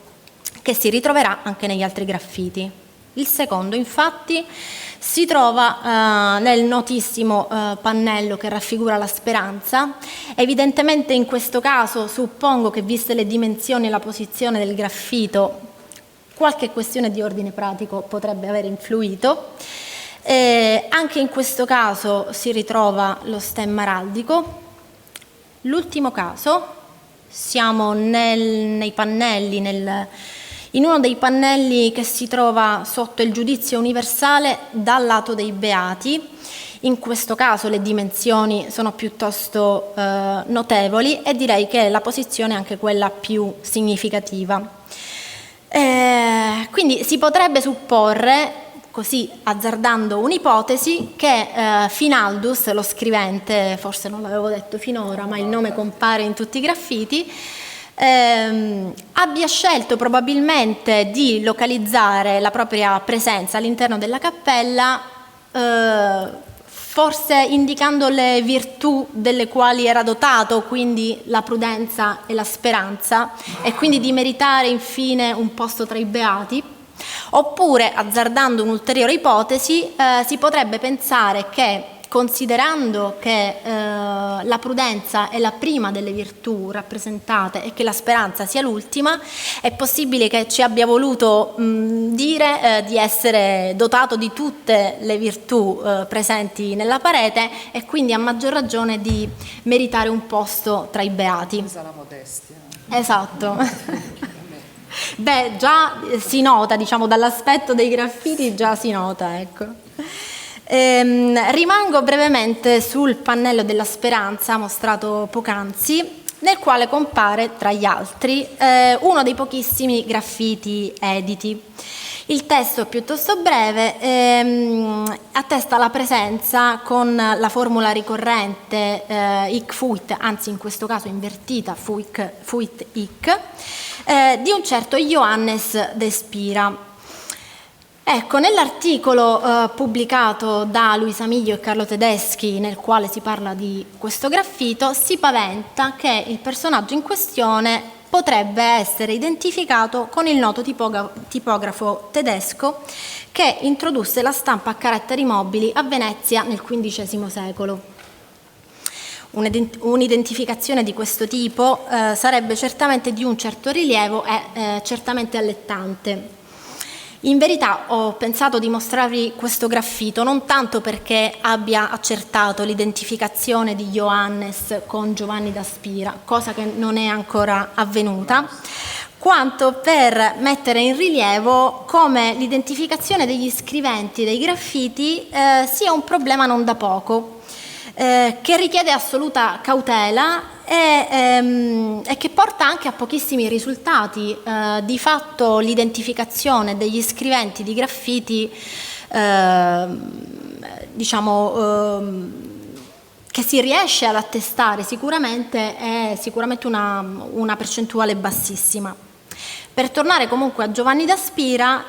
che si ritroverà anche negli altri graffiti. Il secondo infatti si trova nel notissimo pannello che raffigura la speranza. Evidentemente in questo caso suppongo che, viste le dimensioni e la posizione del graffito, qualche questione di ordine pratico potrebbe aver influito. Anche in questo caso si ritrova lo stemma araldico. L'ultimo caso, siamo nei pannelli, in uno dei pannelli che si trova sotto il giudizio universale dal lato dei beati. In questo caso le dimensioni sono piuttosto notevoli e direi che la posizione è anche quella più significativa. Quindi si potrebbe supporre, così azzardando un'ipotesi, che Finaldus, lo scrivente, forse non l'avevo detto finora, ma il nome compare in tutti i graffiti, abbia scelto probabilmente di localizzare la propria presenza all'interno della cappella, forse indicando le virtù delle quali era dotato, quindi la prudenza e la speranza, e quindi di meritare infine un posto tra i beati. Oppure, azzardando un'ulteriore ipotesi, si potrebbe pensare che, considerando che la prudenza è la prima delle virtù rappresentate e che la speranza sia l'ultima, è possibile che ci abbia voluto dire di essere dotato di tutte le virtù presenti nella parete e quindi a maggior ragione di meritare un posto tra i beati. Usa la modestia. Esatto. Beh, già si nota, diciamo, dall'aspetto dei graffiti già si nota, ecco. Rimango brevemente sul pannello della speranza mostrato poc'anzi, nel quale compare, tra gli altri, uno dei pochissimi graffiti editi. Il testo è piuttosto breve, attesta la presenza con la formula ricorrente hic fuit, anzi in questo caso invertita, fuit hic, di un certo Johannes de Spira. Ecco, nell'articolo pubblicato da Luisa Miglio e Carlo Tedeschi, nel quale si parla di questo graffito, si paventa che il personaggio in questione potrebbe essere identificato con il noto tipografo tedesco che introdusse la stampa a caratteri mobili a Venezia nel XV secolo. Un'identificazione di questo tipo sarebbe certamente di un certo rilievo e certamente allettante. In verità ho pensato di mostrarvi questo graffito non tanto perché abbia accertato l'identificazione di Johannes con Giovanni da Spira, cosa che non è ancora avvenuta, quanto per mettere in rilievo come l'identificazione degli scriventi dei graffiti sia un problema non da poco, che richiede assoluta cautela e che porta anche a pochissimi risultati. Di fatto l'identificazione degli scriventi di graffiti che si riesce ad attestare sicuramente è sicuramente una percentuale bassissima. Per tornare comunque a Giovanni da Spira,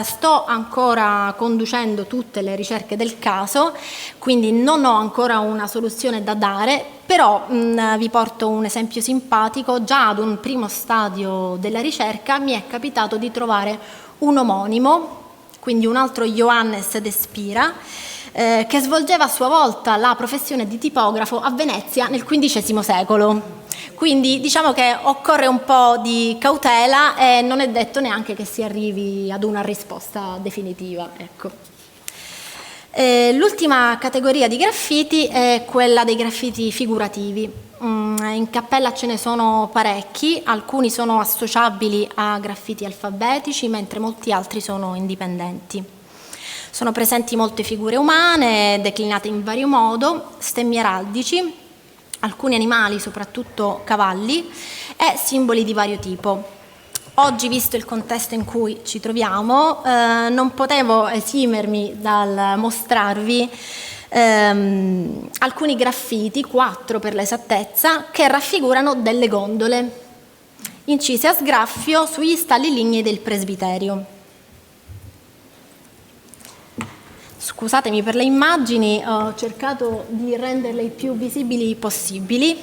sto ancora conducendo tutte le ricerche del caso, quindi non ho ancora una soluzione da dare, però vi porto un esempio simpatico. Già ad un primo stadio della ricerca mi è capitato di trovare un omonimo, quindi un altro Johannes de Spira, che svolgeva a sua volta la professione di tipografo a Venezia nel XV secolo. Quindi diciamo che occorre un po' di cautela e non è detto neanche che si arrivi ad una risposta definitiva. Ecco. L'ultima categoria di graffiti è quella dei graffiti figurativi. In cappella ce ne sono parecchi, alcuni sono associabili a graffiti alfabetici, mentre molti altri sono indipendenti. Sono presenti molte figure umane, declinate in vario modo, stemmi araldici, alcuni animali, soprattutto cavalli, e simboli di vario tipo. Oggi, visto il contesto in cui ci troviamo, non potevo esimermi dal mostrarvi alcuni graffiti, 4 per l'esattezza, che raffigurano delle gondole, incise a sgraffio sugli stalli lignei del presbiterio. Scusatemi per le immagini, ho cercato di renderle il più visibili possibili.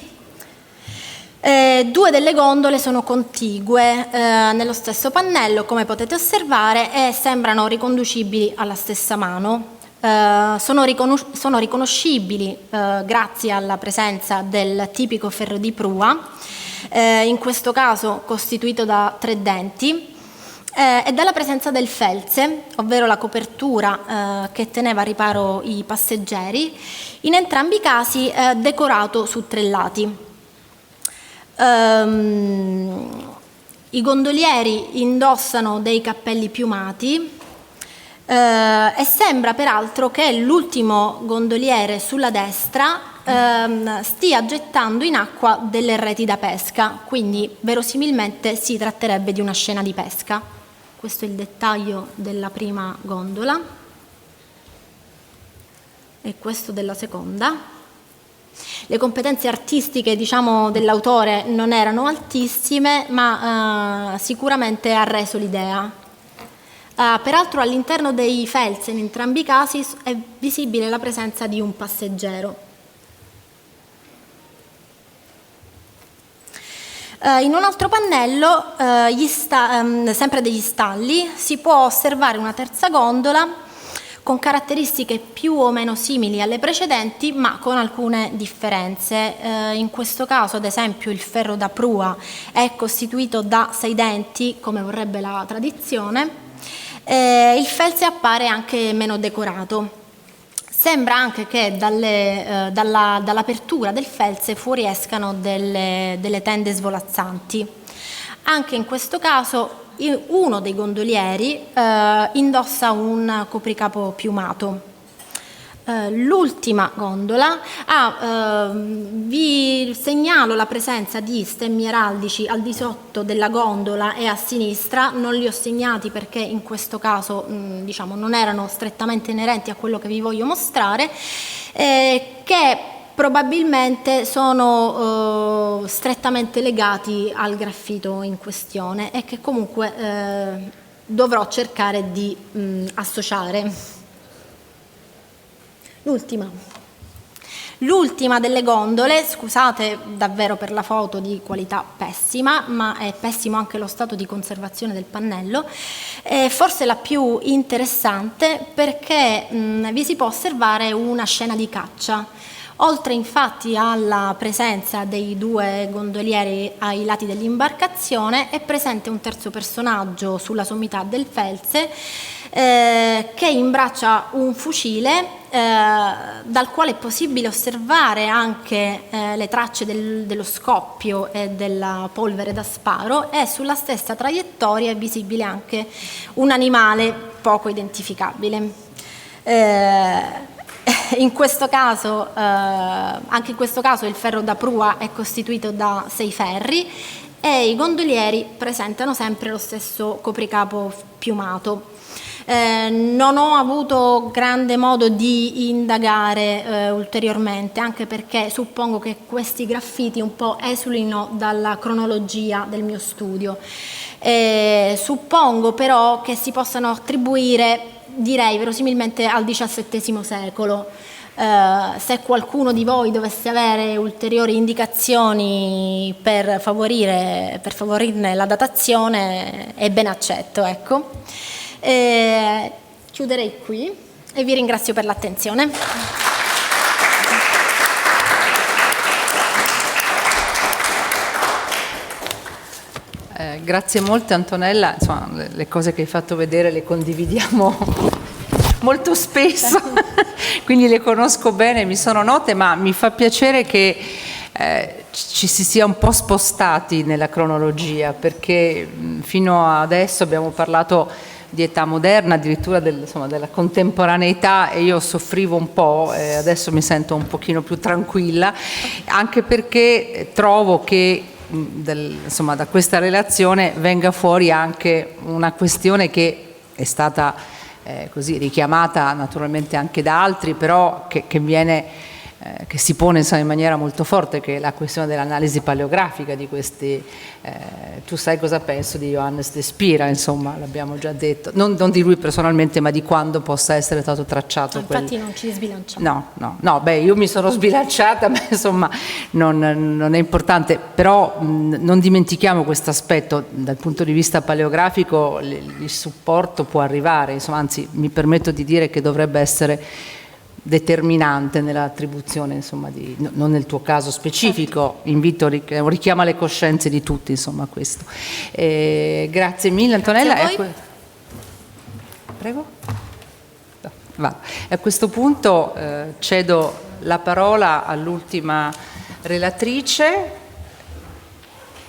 2 delle gondole sono contigue nello stesso pannello, come potete osservare, e sembrano riconducibili alla stessa mano. Sono riconoscibili grazie alla presenza del tipico ferro di prua, in questo caso costituito da 3 denti, e dalla presenza del felce, ovvero la copertura che teneva a riparo i passeggeri, in entrambi i casi decorato su 3 lati. I gondolieri indossano dei cappelli piumati e sembra peraltro che l'ultimo gondoliere sulla destra stia gettando in acqua delle reti da pesca, quindi verosimilmente si tratterebbe di una scena di pesca. Questo è il dettaglio della prima gondola e questo della seconda. Le competenze artistiche, diciamo, dell'autore non erano altissime, ma sicuramente ha reso l'idea. Peraltro all'interno dei felsi, in entrambi i casi, è visibile la presenza di un passeggero. In un altro pannello, sempre degli stalli, si può osservare una terza gondola con caratteristiche più o meno simili alle precedenti, ma con alcune differenze. In questo caso, ad esempio, il ferro da prua è costituito da 6 denti, come vorrebbe la tradizione, il felce appare anche meno decorato. Sembra anche che dall'apertura del felce fuoriescano delle tende svolazzanti. Anche in questo caso uno dei gondolieri indossa un copricapo piumato. L'ultima gondola vi segnalo la presenza di stemmi araldici al di sotto della gondola e a sinistra. Non li ho segnati perché in questo caso diciamo, non erano strettamente inerenti a quello che vi voglio mostrare, che probabilmente sono strettamente legati al graffito in questione e che comunque dovrò cercare di associare. L'ultima delle gondole, scusate davvero per la foto di qualità pessima, ma è pessimo anche lo stato di conservazione del pannello, è forse la più interessante perché vi si può osservare una scena di caccia, Oltre infatti alla presenza dei 2 gondolieri ai lati dell'imbarcazione, è presente un terzo personaggio sulla sommità del Felse che imbraccia un fucile dal quale è possibile osservare anche le tracce dello scoppio e della polvere da sparo, e sulla stessa traiettoria è visibile anche un animale poco identificabile. Anche in questo caso il ferro da prua è costituito da 6 ferri e i gondolieri presentano sempre lo stesso copricapo piumato. Non ho avuto grande modo di indagare ulteriormente, anche perché suppongo che questi graffiti un po' esulino dalla cronologia del mio studio. Suppongo però che si possano attribuire, direi verosimilmente, al XVII secolo. Se qualcuno di voi dovesse avere ulteriori indicazioni per favorirne la datazione, è ben accetto, ecco. Chiuderei qui e vi ringrazio per l'attenzione. Grazie molte Antonella, insomma, le cose che hai fatto vedere le condividiamo molto spesso, quindi le conosco bene, mi sono note, ma mi fa piacere che ci si sia un po' spostati nella cronologia, perché fino adesso abbiamo parlato di età moderna, addirittura della contemporaneità, e io soffrivo un po', adesso mi sento un pochino più tranquilla, anche perché trovo che da questa relazione venga fuori anche una questione che è stata così richiamata naturalmente anche da altri, però che si pone in maniera molto forte, che è la questione dell'analisi paleografica di questi. Tu sai cosa penso di Johannes de Spira, insomma, l'abbiamo già detto, non di lui personalmente, ma di quando possa essere stato tracciato. Infatti non ci sbilanciamo. No, io mi sono sbilanciata, ma insomma non è importante, però non dimentichiamo questo aspetto. Dal punto di vista paleografico il supporto può arrivare, insomma, anzi mi permetto di dire che dovrebbe essere determinante nell'attribuzione, insomma, non nel tuo caso specifico, invito, richiama le coscienze di tutti, insomma, questo. Grazie mille Antonella. Prego. Va. A questo punto cedo la parola all'ultima relatrice,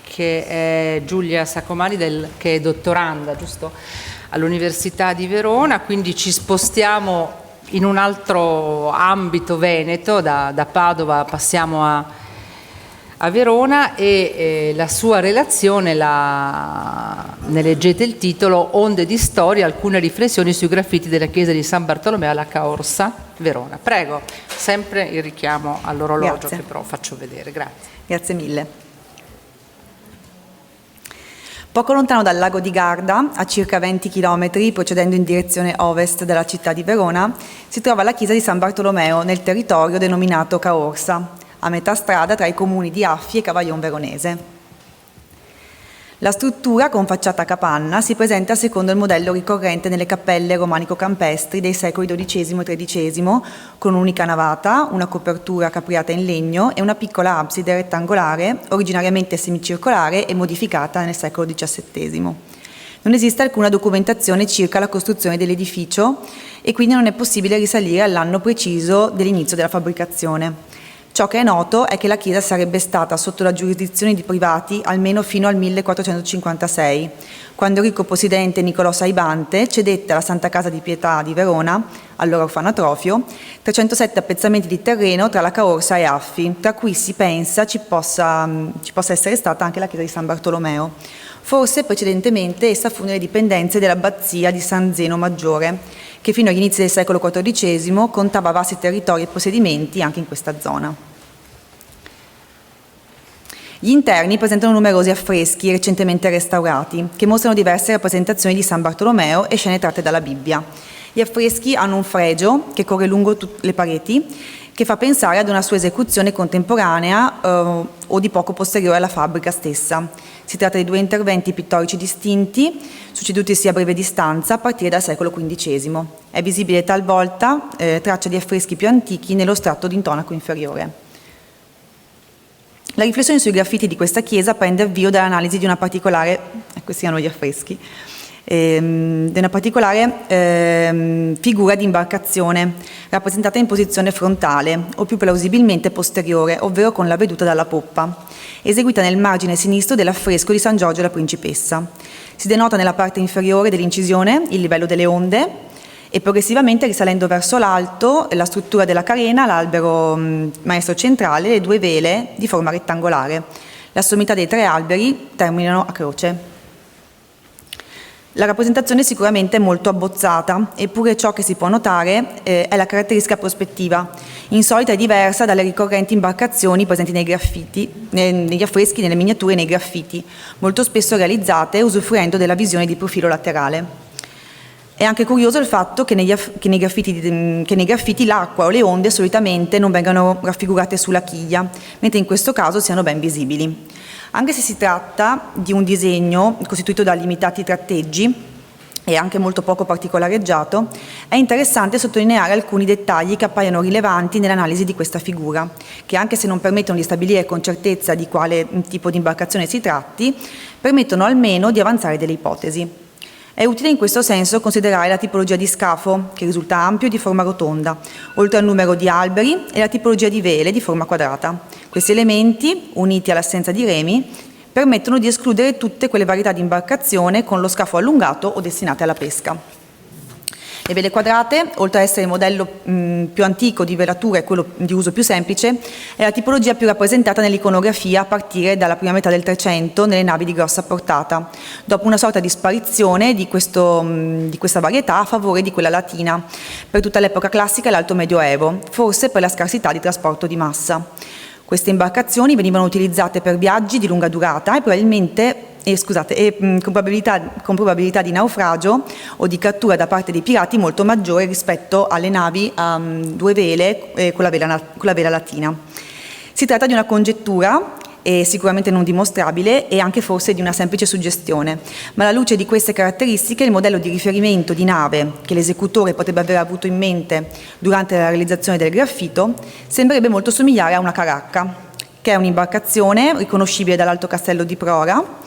che è Giulia Sacomani, che è dottoranda, giusto, all'Università di Verona, quindi ci spostiamo in un altro ambito veneto, da Padova passiamo a Verona, e la sua relazione, ne leggete il titolo, Onde di storia, alcune riflessioni sui graffiti della chiesa di San Bartolomeo alla Caorsa, Verona. Prego, sempre il richiamo all'orologio. Grazie. Che però faccio vedere, grazie. Grazie mille. Poco lontano dal lago di Garda, a circa 20 km procedendo in direzione ovest della città di Verona, si trova la chiesa di San Bartolomeo nel territorio denominato Caorsa, a metà strada tra i comuni di Affi e Cavaglion Veronese. La struttura, con facciata a capanna, si presenta secondo il modello ricorrente nelle cappelle romanico-campestri dei secoli XII e XIII, con un'unica navata, una copertura capriata in legno e una piccola abside rettangolare, originariamente semicircolare e modificata nel secolo XVII. Non esiste alcuna documentazione circa la costruzione dell'edificio e quindi non è possibile risalire all'anno preciso dell'inizio della fabbricazione. Ciò che è noto è che la chiesa sarebbe stata sotto la giurisdizione di privati almeno fino al 1456, quando il ricco possidente Niccolò Saibante cedette alla Santa Casa di Pietà di Verona, allora orfanatrofio, 307 appezzamenti di terreno tra la Caorsa e Affi, tra cui si pensa ci possa essere stata anche la chiesa di San Bartolomeo. Forse precedentemente essa fu nelle dipendenze dell'abbazia di San Zeno Maggiore, che fino agli inizi del secolo XIV contava vasti territori e possedimenti anche in questa zona. Gli interni presentano numerosi affreschi recentemente restaurati, che mostrano diverse rappresentazioni di San Bartolomeo e scene tratte dalla Bibbia. Gli affreschi hanno un fregio che corre lungo tutte le pareti, che fa pensare ad una sua esecuzione contemporanea o di poco posteriore alla fabbrica stessa. Si tratta di 2 interventi pittorici distinti, succedutisi a breve distanza a partire dal secolo XV. È visibile talvolta traccia di affreschi più antichi nello strato d'intonaco inferiore. La riflessione sui graffiti di questa chiesa prende avvio dall'analisi di una particolare, questi erano gli affreschi, di una particolare figura di imbarcazione rappresentata in posizione frontale o più plausibilmente posteriore, ovvero con la veduta dalla poppa, eseguita nel margine sinistro dell'affresco di San Giorgio la Principessa. Si denota nella parte inferiore dell'incisione il livello delle onde e progressivamente, risalendo verso l'alto, la struttura della carena, l'albero maestro centrale e le 2 vele di forma rettangolare. La sommità dei 3 alberi terminano a croce. La rappresentazione è sicuramente molto abbozzata, eppure ciò che si può notare è la caratteristica prospettiva, insolita e diversa dalle ricorrenti imbarcazioni presenti nei graffiti, negli affreschi, nelle miniature e nei graffiti, molto spesso realizzate usufruendo della visione di profilo laterale. È anche curioso il fatto che nei graffiti l'acqua o le onde solitamente non vengano raffigurate sulla chiglia, mentre in questo caso siano ben visibili. Anche se si tratta di un disegno costituito da limitati tratteggi e anche molto poco particolareggiato, è interessante sottolineare alcuni dettagli che appaiono rilevanti nell'analisi di questa figura, che anche se non permettono di stabilire con certezza di quale tipo di imbarcazione si tratti, permettono almeno di avanzare delle ipotesi. È utile in questo senso considerare la tipologia di scafo, che risulta ampio e di forma rotonda, oltre al numero di alberi e la tipologia di vele di forma quadrata. Questi elementi, uniti all'assenza di remi, permettono di escludere tutte quelle varietà di imbarcazione con lo scafo allungato o destinate alla pesca. Le vele quadrate, oltre ad essere il modello più antico di velatura e quello di uso più semplice, è la tipologia più rappresentata nell'iconografia a partire dalla prima metà del Trecento nelle navi di grossa portata, dopo una sorta di sparizione di questa varietà a favore di quella latina, per tutta l'epoca classica e l'Alto Medioevo, forse per la scarsità di trasporto di massa. Queste imbarcazioni venivano utilizzate per viaggi di lunga durata e con probabilità di naufragio o di cattura da parte dei pirati molto maggiore rispetto alle navi a 2 vele con la vela latina. Si tratta di una congettura sicuramente non dimostrabile e anche forse di una semplice suggestione, ma alla luce di queste caratteristiche il modello di riferimento di nave che l'esecutore potrebbe aver avuto in mente durante la realizzazione del graffito sembrerebbe molto somigliare a una caracca, che è un'imbarcazione riconoscibile dall'Alto Castello di Prora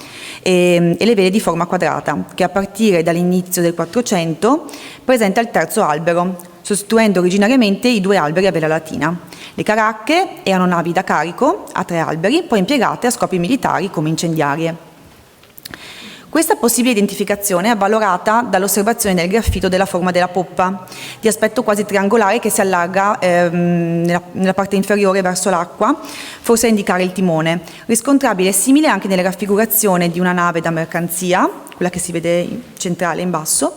e le vele di forma quadrata, che a partire dall'inizio del 400 presenta il terzo albero, sostituendo originariamente i 2 alberi a vela latina. Le caracche erano navi da carico a 3 alberi, poi impiegate a scopi militari come incendiarie. Questa possibile identificazione è avvalorata dall'osservazione nel graffito della forma della poppa, di aspetto quasi triangolare che si allarga nella parte inferiore verso l'acqua, forse a indicare il timone, riscontrabile e simile anche nella raffigurazione di una nave da mercanzia, quella che si vede centrale in basso,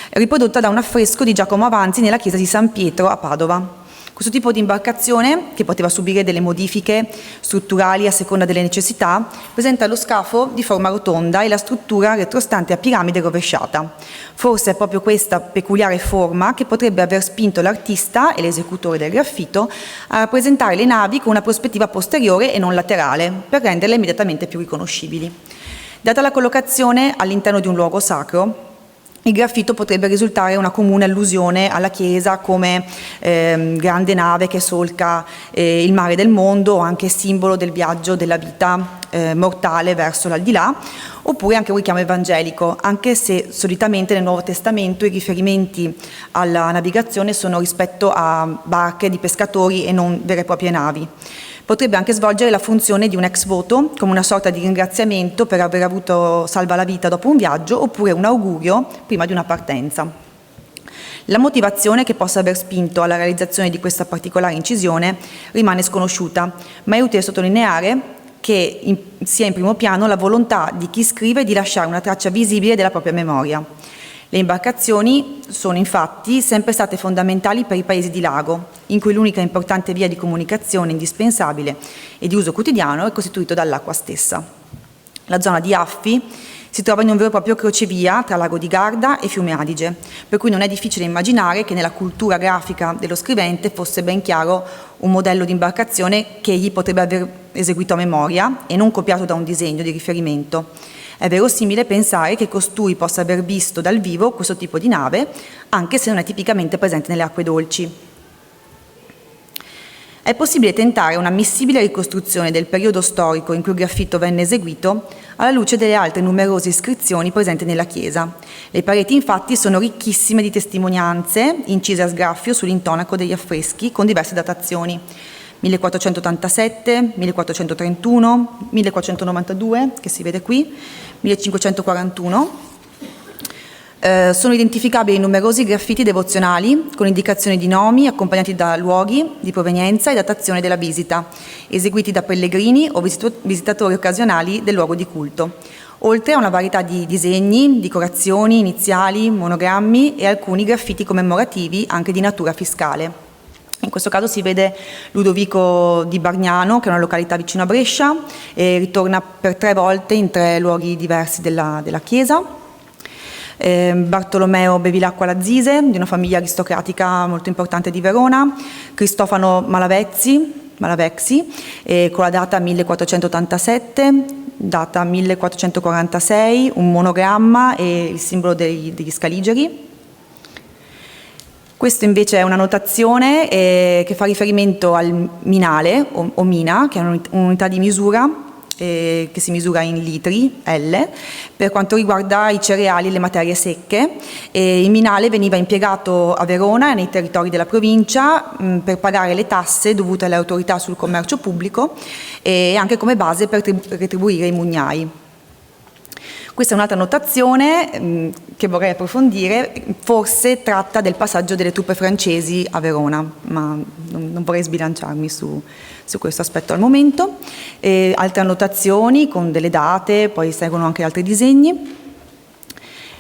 riprodotta da un affresco di Giacomo Avanzi nella chiesa di San Pietro a Padova. Questo tipo di imbarcazione, che poteva subire delle modifiche strutturali a seconda delle necessità, presenta lo scafo di forma rotonda e la struttura retrostante a piramide rovesciata. Forse è proprio questa peculiare forma che potrebbe aver spinto l'artista e l'esecutore del graffito a rappresentare le navi con una prospettiva posteriore e non laterale, per renderle immediatamente più riconoscibili. Data la collocazione all'interno di un luogo sacro, il graffito potrebbe risultare una comune allusione alla chiesa come grande nave che solca il mare del mondo, o anche simbolo del viaggio della vita mortale verso l'aldilà, oppure anche un richiamo evangelico, anche se solitamente nel Nuovo Testamento i riferimenti alla navigazione sono rispetto a barche di pescatori e non vere e proprie navi. Potrebbe anche svolgere la funzione di un ex voto, come una sorta di ringraziamento per aver avuto salva la vita dopo un viaggio, oppure un augurio prima di una partenza. La motivazione che possa aver spinto alla realizzazione di questa particolare incisione rimane sconosciuta, ma è utile sottolineare che sia in primo piano la volontà di chi scrive di lasciare una traccia visibile della propria memoria. Le imbarcazioni sono infatti sempre state fondamentali per i paesi di lago, in cui l'unica importante via di comunicazione indispensabile e di uso quotidiano è costituito dall'acqua stessa. La zona di Affi, Si trova in un vero e proprio crocevia tra Lago di Garda e Fiume Adige, per cui non è difficile immaginare che nella cultura grafica dello scrivente fosse ben chiaro un modello di imbarcazione che egli potrebbe aver eseguito a memoria e non copiato da un disegno di riferimento. È verosimile pensare che costui possa aver visto dal vivo questo tipo di nave, anche se non è tipicamente presente nelle acque dolci. È possibile tentare un'ammissibile ricostruzione del periodo storico in cui il graffito venne eseguito alla luce delle altre numerose iscrizioni presenti nella chiesa. Le pareti infatti sono ricchissime di testimonianze incise a sgraffio sull'intonaco degli affreschi con diverse datazioni: 1487, 1431, 1492, che si vede qui, 1541. Sono identificabili numerosi graffiti devozionali con indicazioni di nomi accompagnati da luoghi di provenienza e datazione della visita, eseguiti da pellegrini o visitatori occasionali del luogo di culto, oltre a una varietà di disegni, decorazioni, iniziali, monogrammi e alcuni graffiti commemorativi anche di natura fiscale. In questo caso si vede Ludovico di Bargnano, che è una località vicino a Brescia, e ritorna per 3 volte in 3 luoghi diversi della chiesa. Bartolomeo Bevilacqua Lazzise, di una famiglia aristocratica molto importante di Verona, Cristofano Malavexi, con la data 1487, data 1446, un monogramma e il simbolo degli scaligeri. Questo invece è una notazione che fa riferimento al minale o mina, che è un'unità di misura che si misura in litri, L, per quanto riguarda i cereali e le materie secche. Il minale veniva impiegato a Verona e nei territori della provincia per pagare le tasse dovute alle autorità sul commercio pubblico e anche come base per retribuire i mugnai. Questa è un'altra notazione che vorrei approfondire, forse tratta del passaggio delle truppe francesi a Verona, ma non vorrei sbilanciarmi su questo aspetto al momento. Altre annotazioni con delle date, poi seguono anche altri disegni.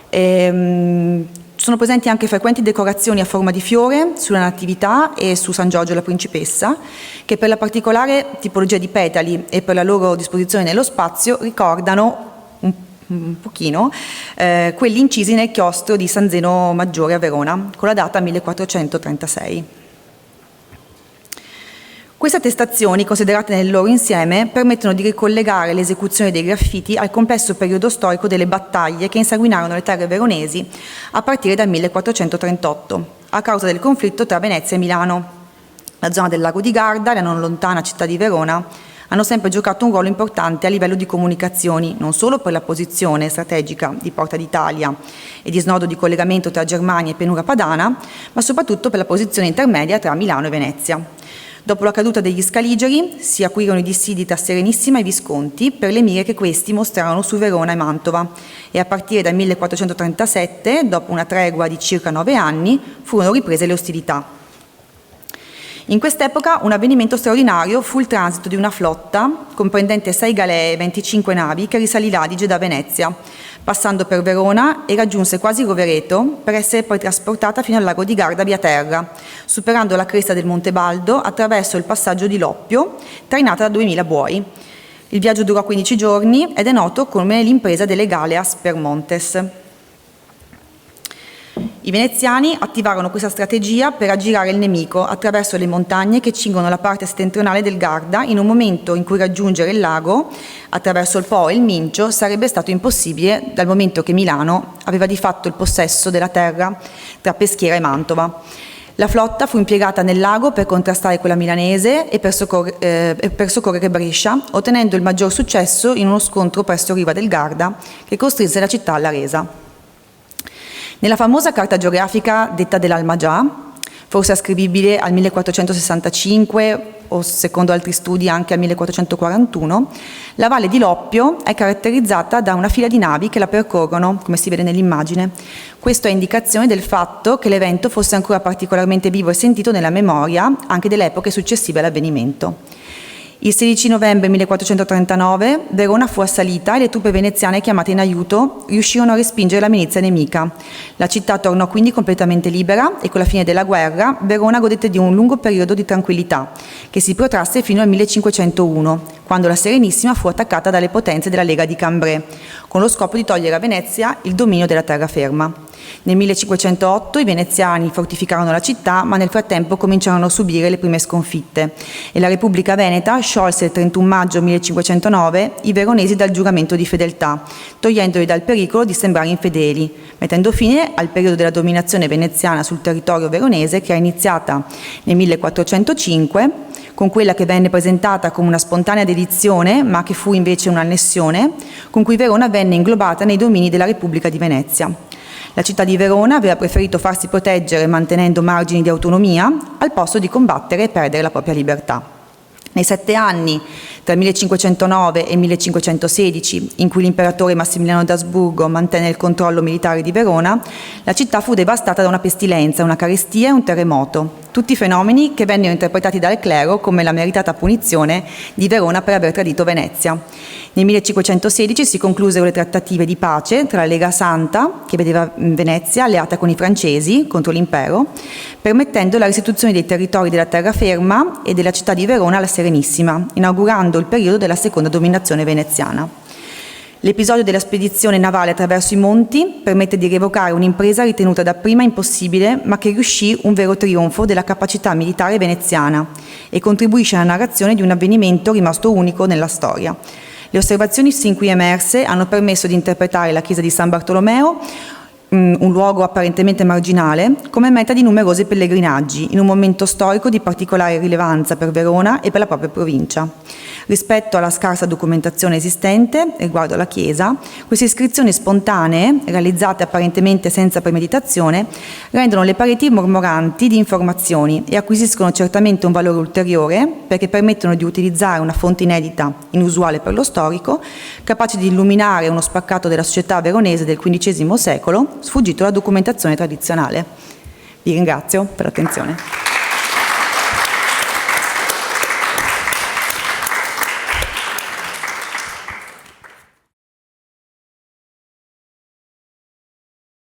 Sono presenti anche frequenti decorazioni a forma di fiore sulla Natività e su San Giorgio la Principessa, che per la particolare tipologia di petali e per la loro disposizione nello spazio ricordano un pochino quelli incisi nel chiostro di San Zeno Maggiore a Verona, con la data 1436. Queste attestazioni, considerate nel loro insieme, permettono di ricollegare l'esecuzione dei graffiti al complesso periodo storico delle battaglie che insanguinarono le terre veronesi a partire dal 1438, a causa del conflitto tra Venezia e Milano. La zona del Lago di Garda e la non lontana città di Verona hanno sempre giocato un ruolo importante a livello di comunicazioni, non solo per la posizione strategica di Porta d'Italia e di snodo di collegamento tra Germania e Pianura Padana, ma soprattutto per la posizione intermedia tra Milano e Venezia. Dopo la caduta degli Scaligeri si aprirono i dissidi tra Serenissima e Visconti per le mire che questi mostrarono su Verona e Mantova e a partire dal 1437, dopo una tregua di circa 9 anni, furono riprese le ostilità. In quest'epoca un avvenimento straordinario fu il transito di una flotta comprendente 6 galee e 25 navi che risalì l'Adige da Venezia, passando per Verona e raggiunse quasi Rovereto per essere poi trasportata fino al lago di Garda via terra, superando la cresta del Monte Baldo attraverso il passaggio di Loppio, trainata da 2000 buoi. Il viaggio durò 15 giorni ed è noto come l'impresa delle Galeas per Montes. I veneziani attivarono questa strategia per aggirare il nemico attraverso le montagne che cingono la parte settentrionale del Garda in un momento in cui raggiungere il lago attraverso il Po e il Mincio sarebbe stato impossibile dal momento che Milano aveva di fatto il possesso della terra tra Peschiera e Mantova. La flotta fu impiegata nel lago per contrastare quella milanese e per soccorrere Brescia, ottenendo il maggior successo in uno scontro presso riva del Garda che costrinse la città alla resa. Nella famosa carta geografica detta dell'Almagià, forse ascrivibile al 1465 o secondo altri studi anche al 1441, la valle di Loppio è caratterizzata da una fila di navi che la percorrono, come si vede nell'immagine. Questo è indicazione del fatto che l'evento fosse ancora particolarmente vivo e sentito nella memoria anche delle epoche successive all'avvenimento. Il 16 novembre 1439 Verona fu assalita e le truppe veneziane chiamate in aiuto riuscirono a respingere la milizia nemica. La città tornò quindi completamente libera e con la fine della guerra Verona godette di un lungo periodo di tranquillità che si protrasse fino al 1501, quando la Serenissima fu attaccata dalle potenze della Lega di Cambrai, con lo scopo di togliere a Venezia il dominio della terraferma. Nel 1508 i veneziani fortificarono la città, ma nel frattempo cominciarono a subire le prime sconfitte e la Repubblica Veneta sciolse il 31 maggio 1509 i veronesi dal giuramento di fedeltà, togliendoli dal pericolo di sembrare infedeli, mettendo fine al periodo della dominazione veneziana sul territorio veronese che è iniziata nel 1405 con quella che venne presentata come una spontanea dedizione, ma che fu invece un'annessione, con cui Verona venne inglobata nei domini della Repubblica di Venezia. La città di Verona aveva preferito farsi proteggere mantenendo margini di autonomia al posto di combattere e perdere la propria libertà. Nei 7 anni, tra il 1509 e il 1516, in cui l'imperatore Massimiliano d'Asburgo mantenne il controllo militare di Verona, la città fu devastata da una pestilenza, una carestia e un terremoto, tutti fenomeni che vennero interpretati dal clero come la meritata punizione di Verona per aver tradito Venezia. Nel 1516 si conclusero le trattative di pace tra la Lega Santa, che vedeva Venezia alleata con i francesi contro l'impero, permettendo la restituzione dei territori della terraferma e della città di Verona alla Serenissima, inaugurando il periodo della seconda dominazione veneziana. L'episodio della spedizione navale attraverso i monti permette di rievocare un'impresa ritenuta dapprima impossibile, ma che riuscì un vero trionfo della capacità militare veneziana e contribuisce alla narrazione di un avvenimento rimasto unico nella storia. Le osservazioni sin qui emerse hanno permesso di interpretare la chiesa di San Bartolomeo, un luogo apparentemente marginale, come meta di numerosi pellegrinaggi, in un momento storico di particolare rilevanza per Verona e per la propria provincia. Rispetto alla scarsa documentazione esistente riguardo alla chiesa, queste iscrizioni spontanee, realizzate apparentemente senza premeditazione, rendono le pareti mormoranti di informazioni e acquisiscono certamente un valore ulteriore perché permettono di utilizzare una fonte inedita, inusuale per lo storico, capace di illuminare uno spaccato della società veronese del XV secolo, sfuggito alla documentazione tradizionale. Vi ringrazio per l'attenzione.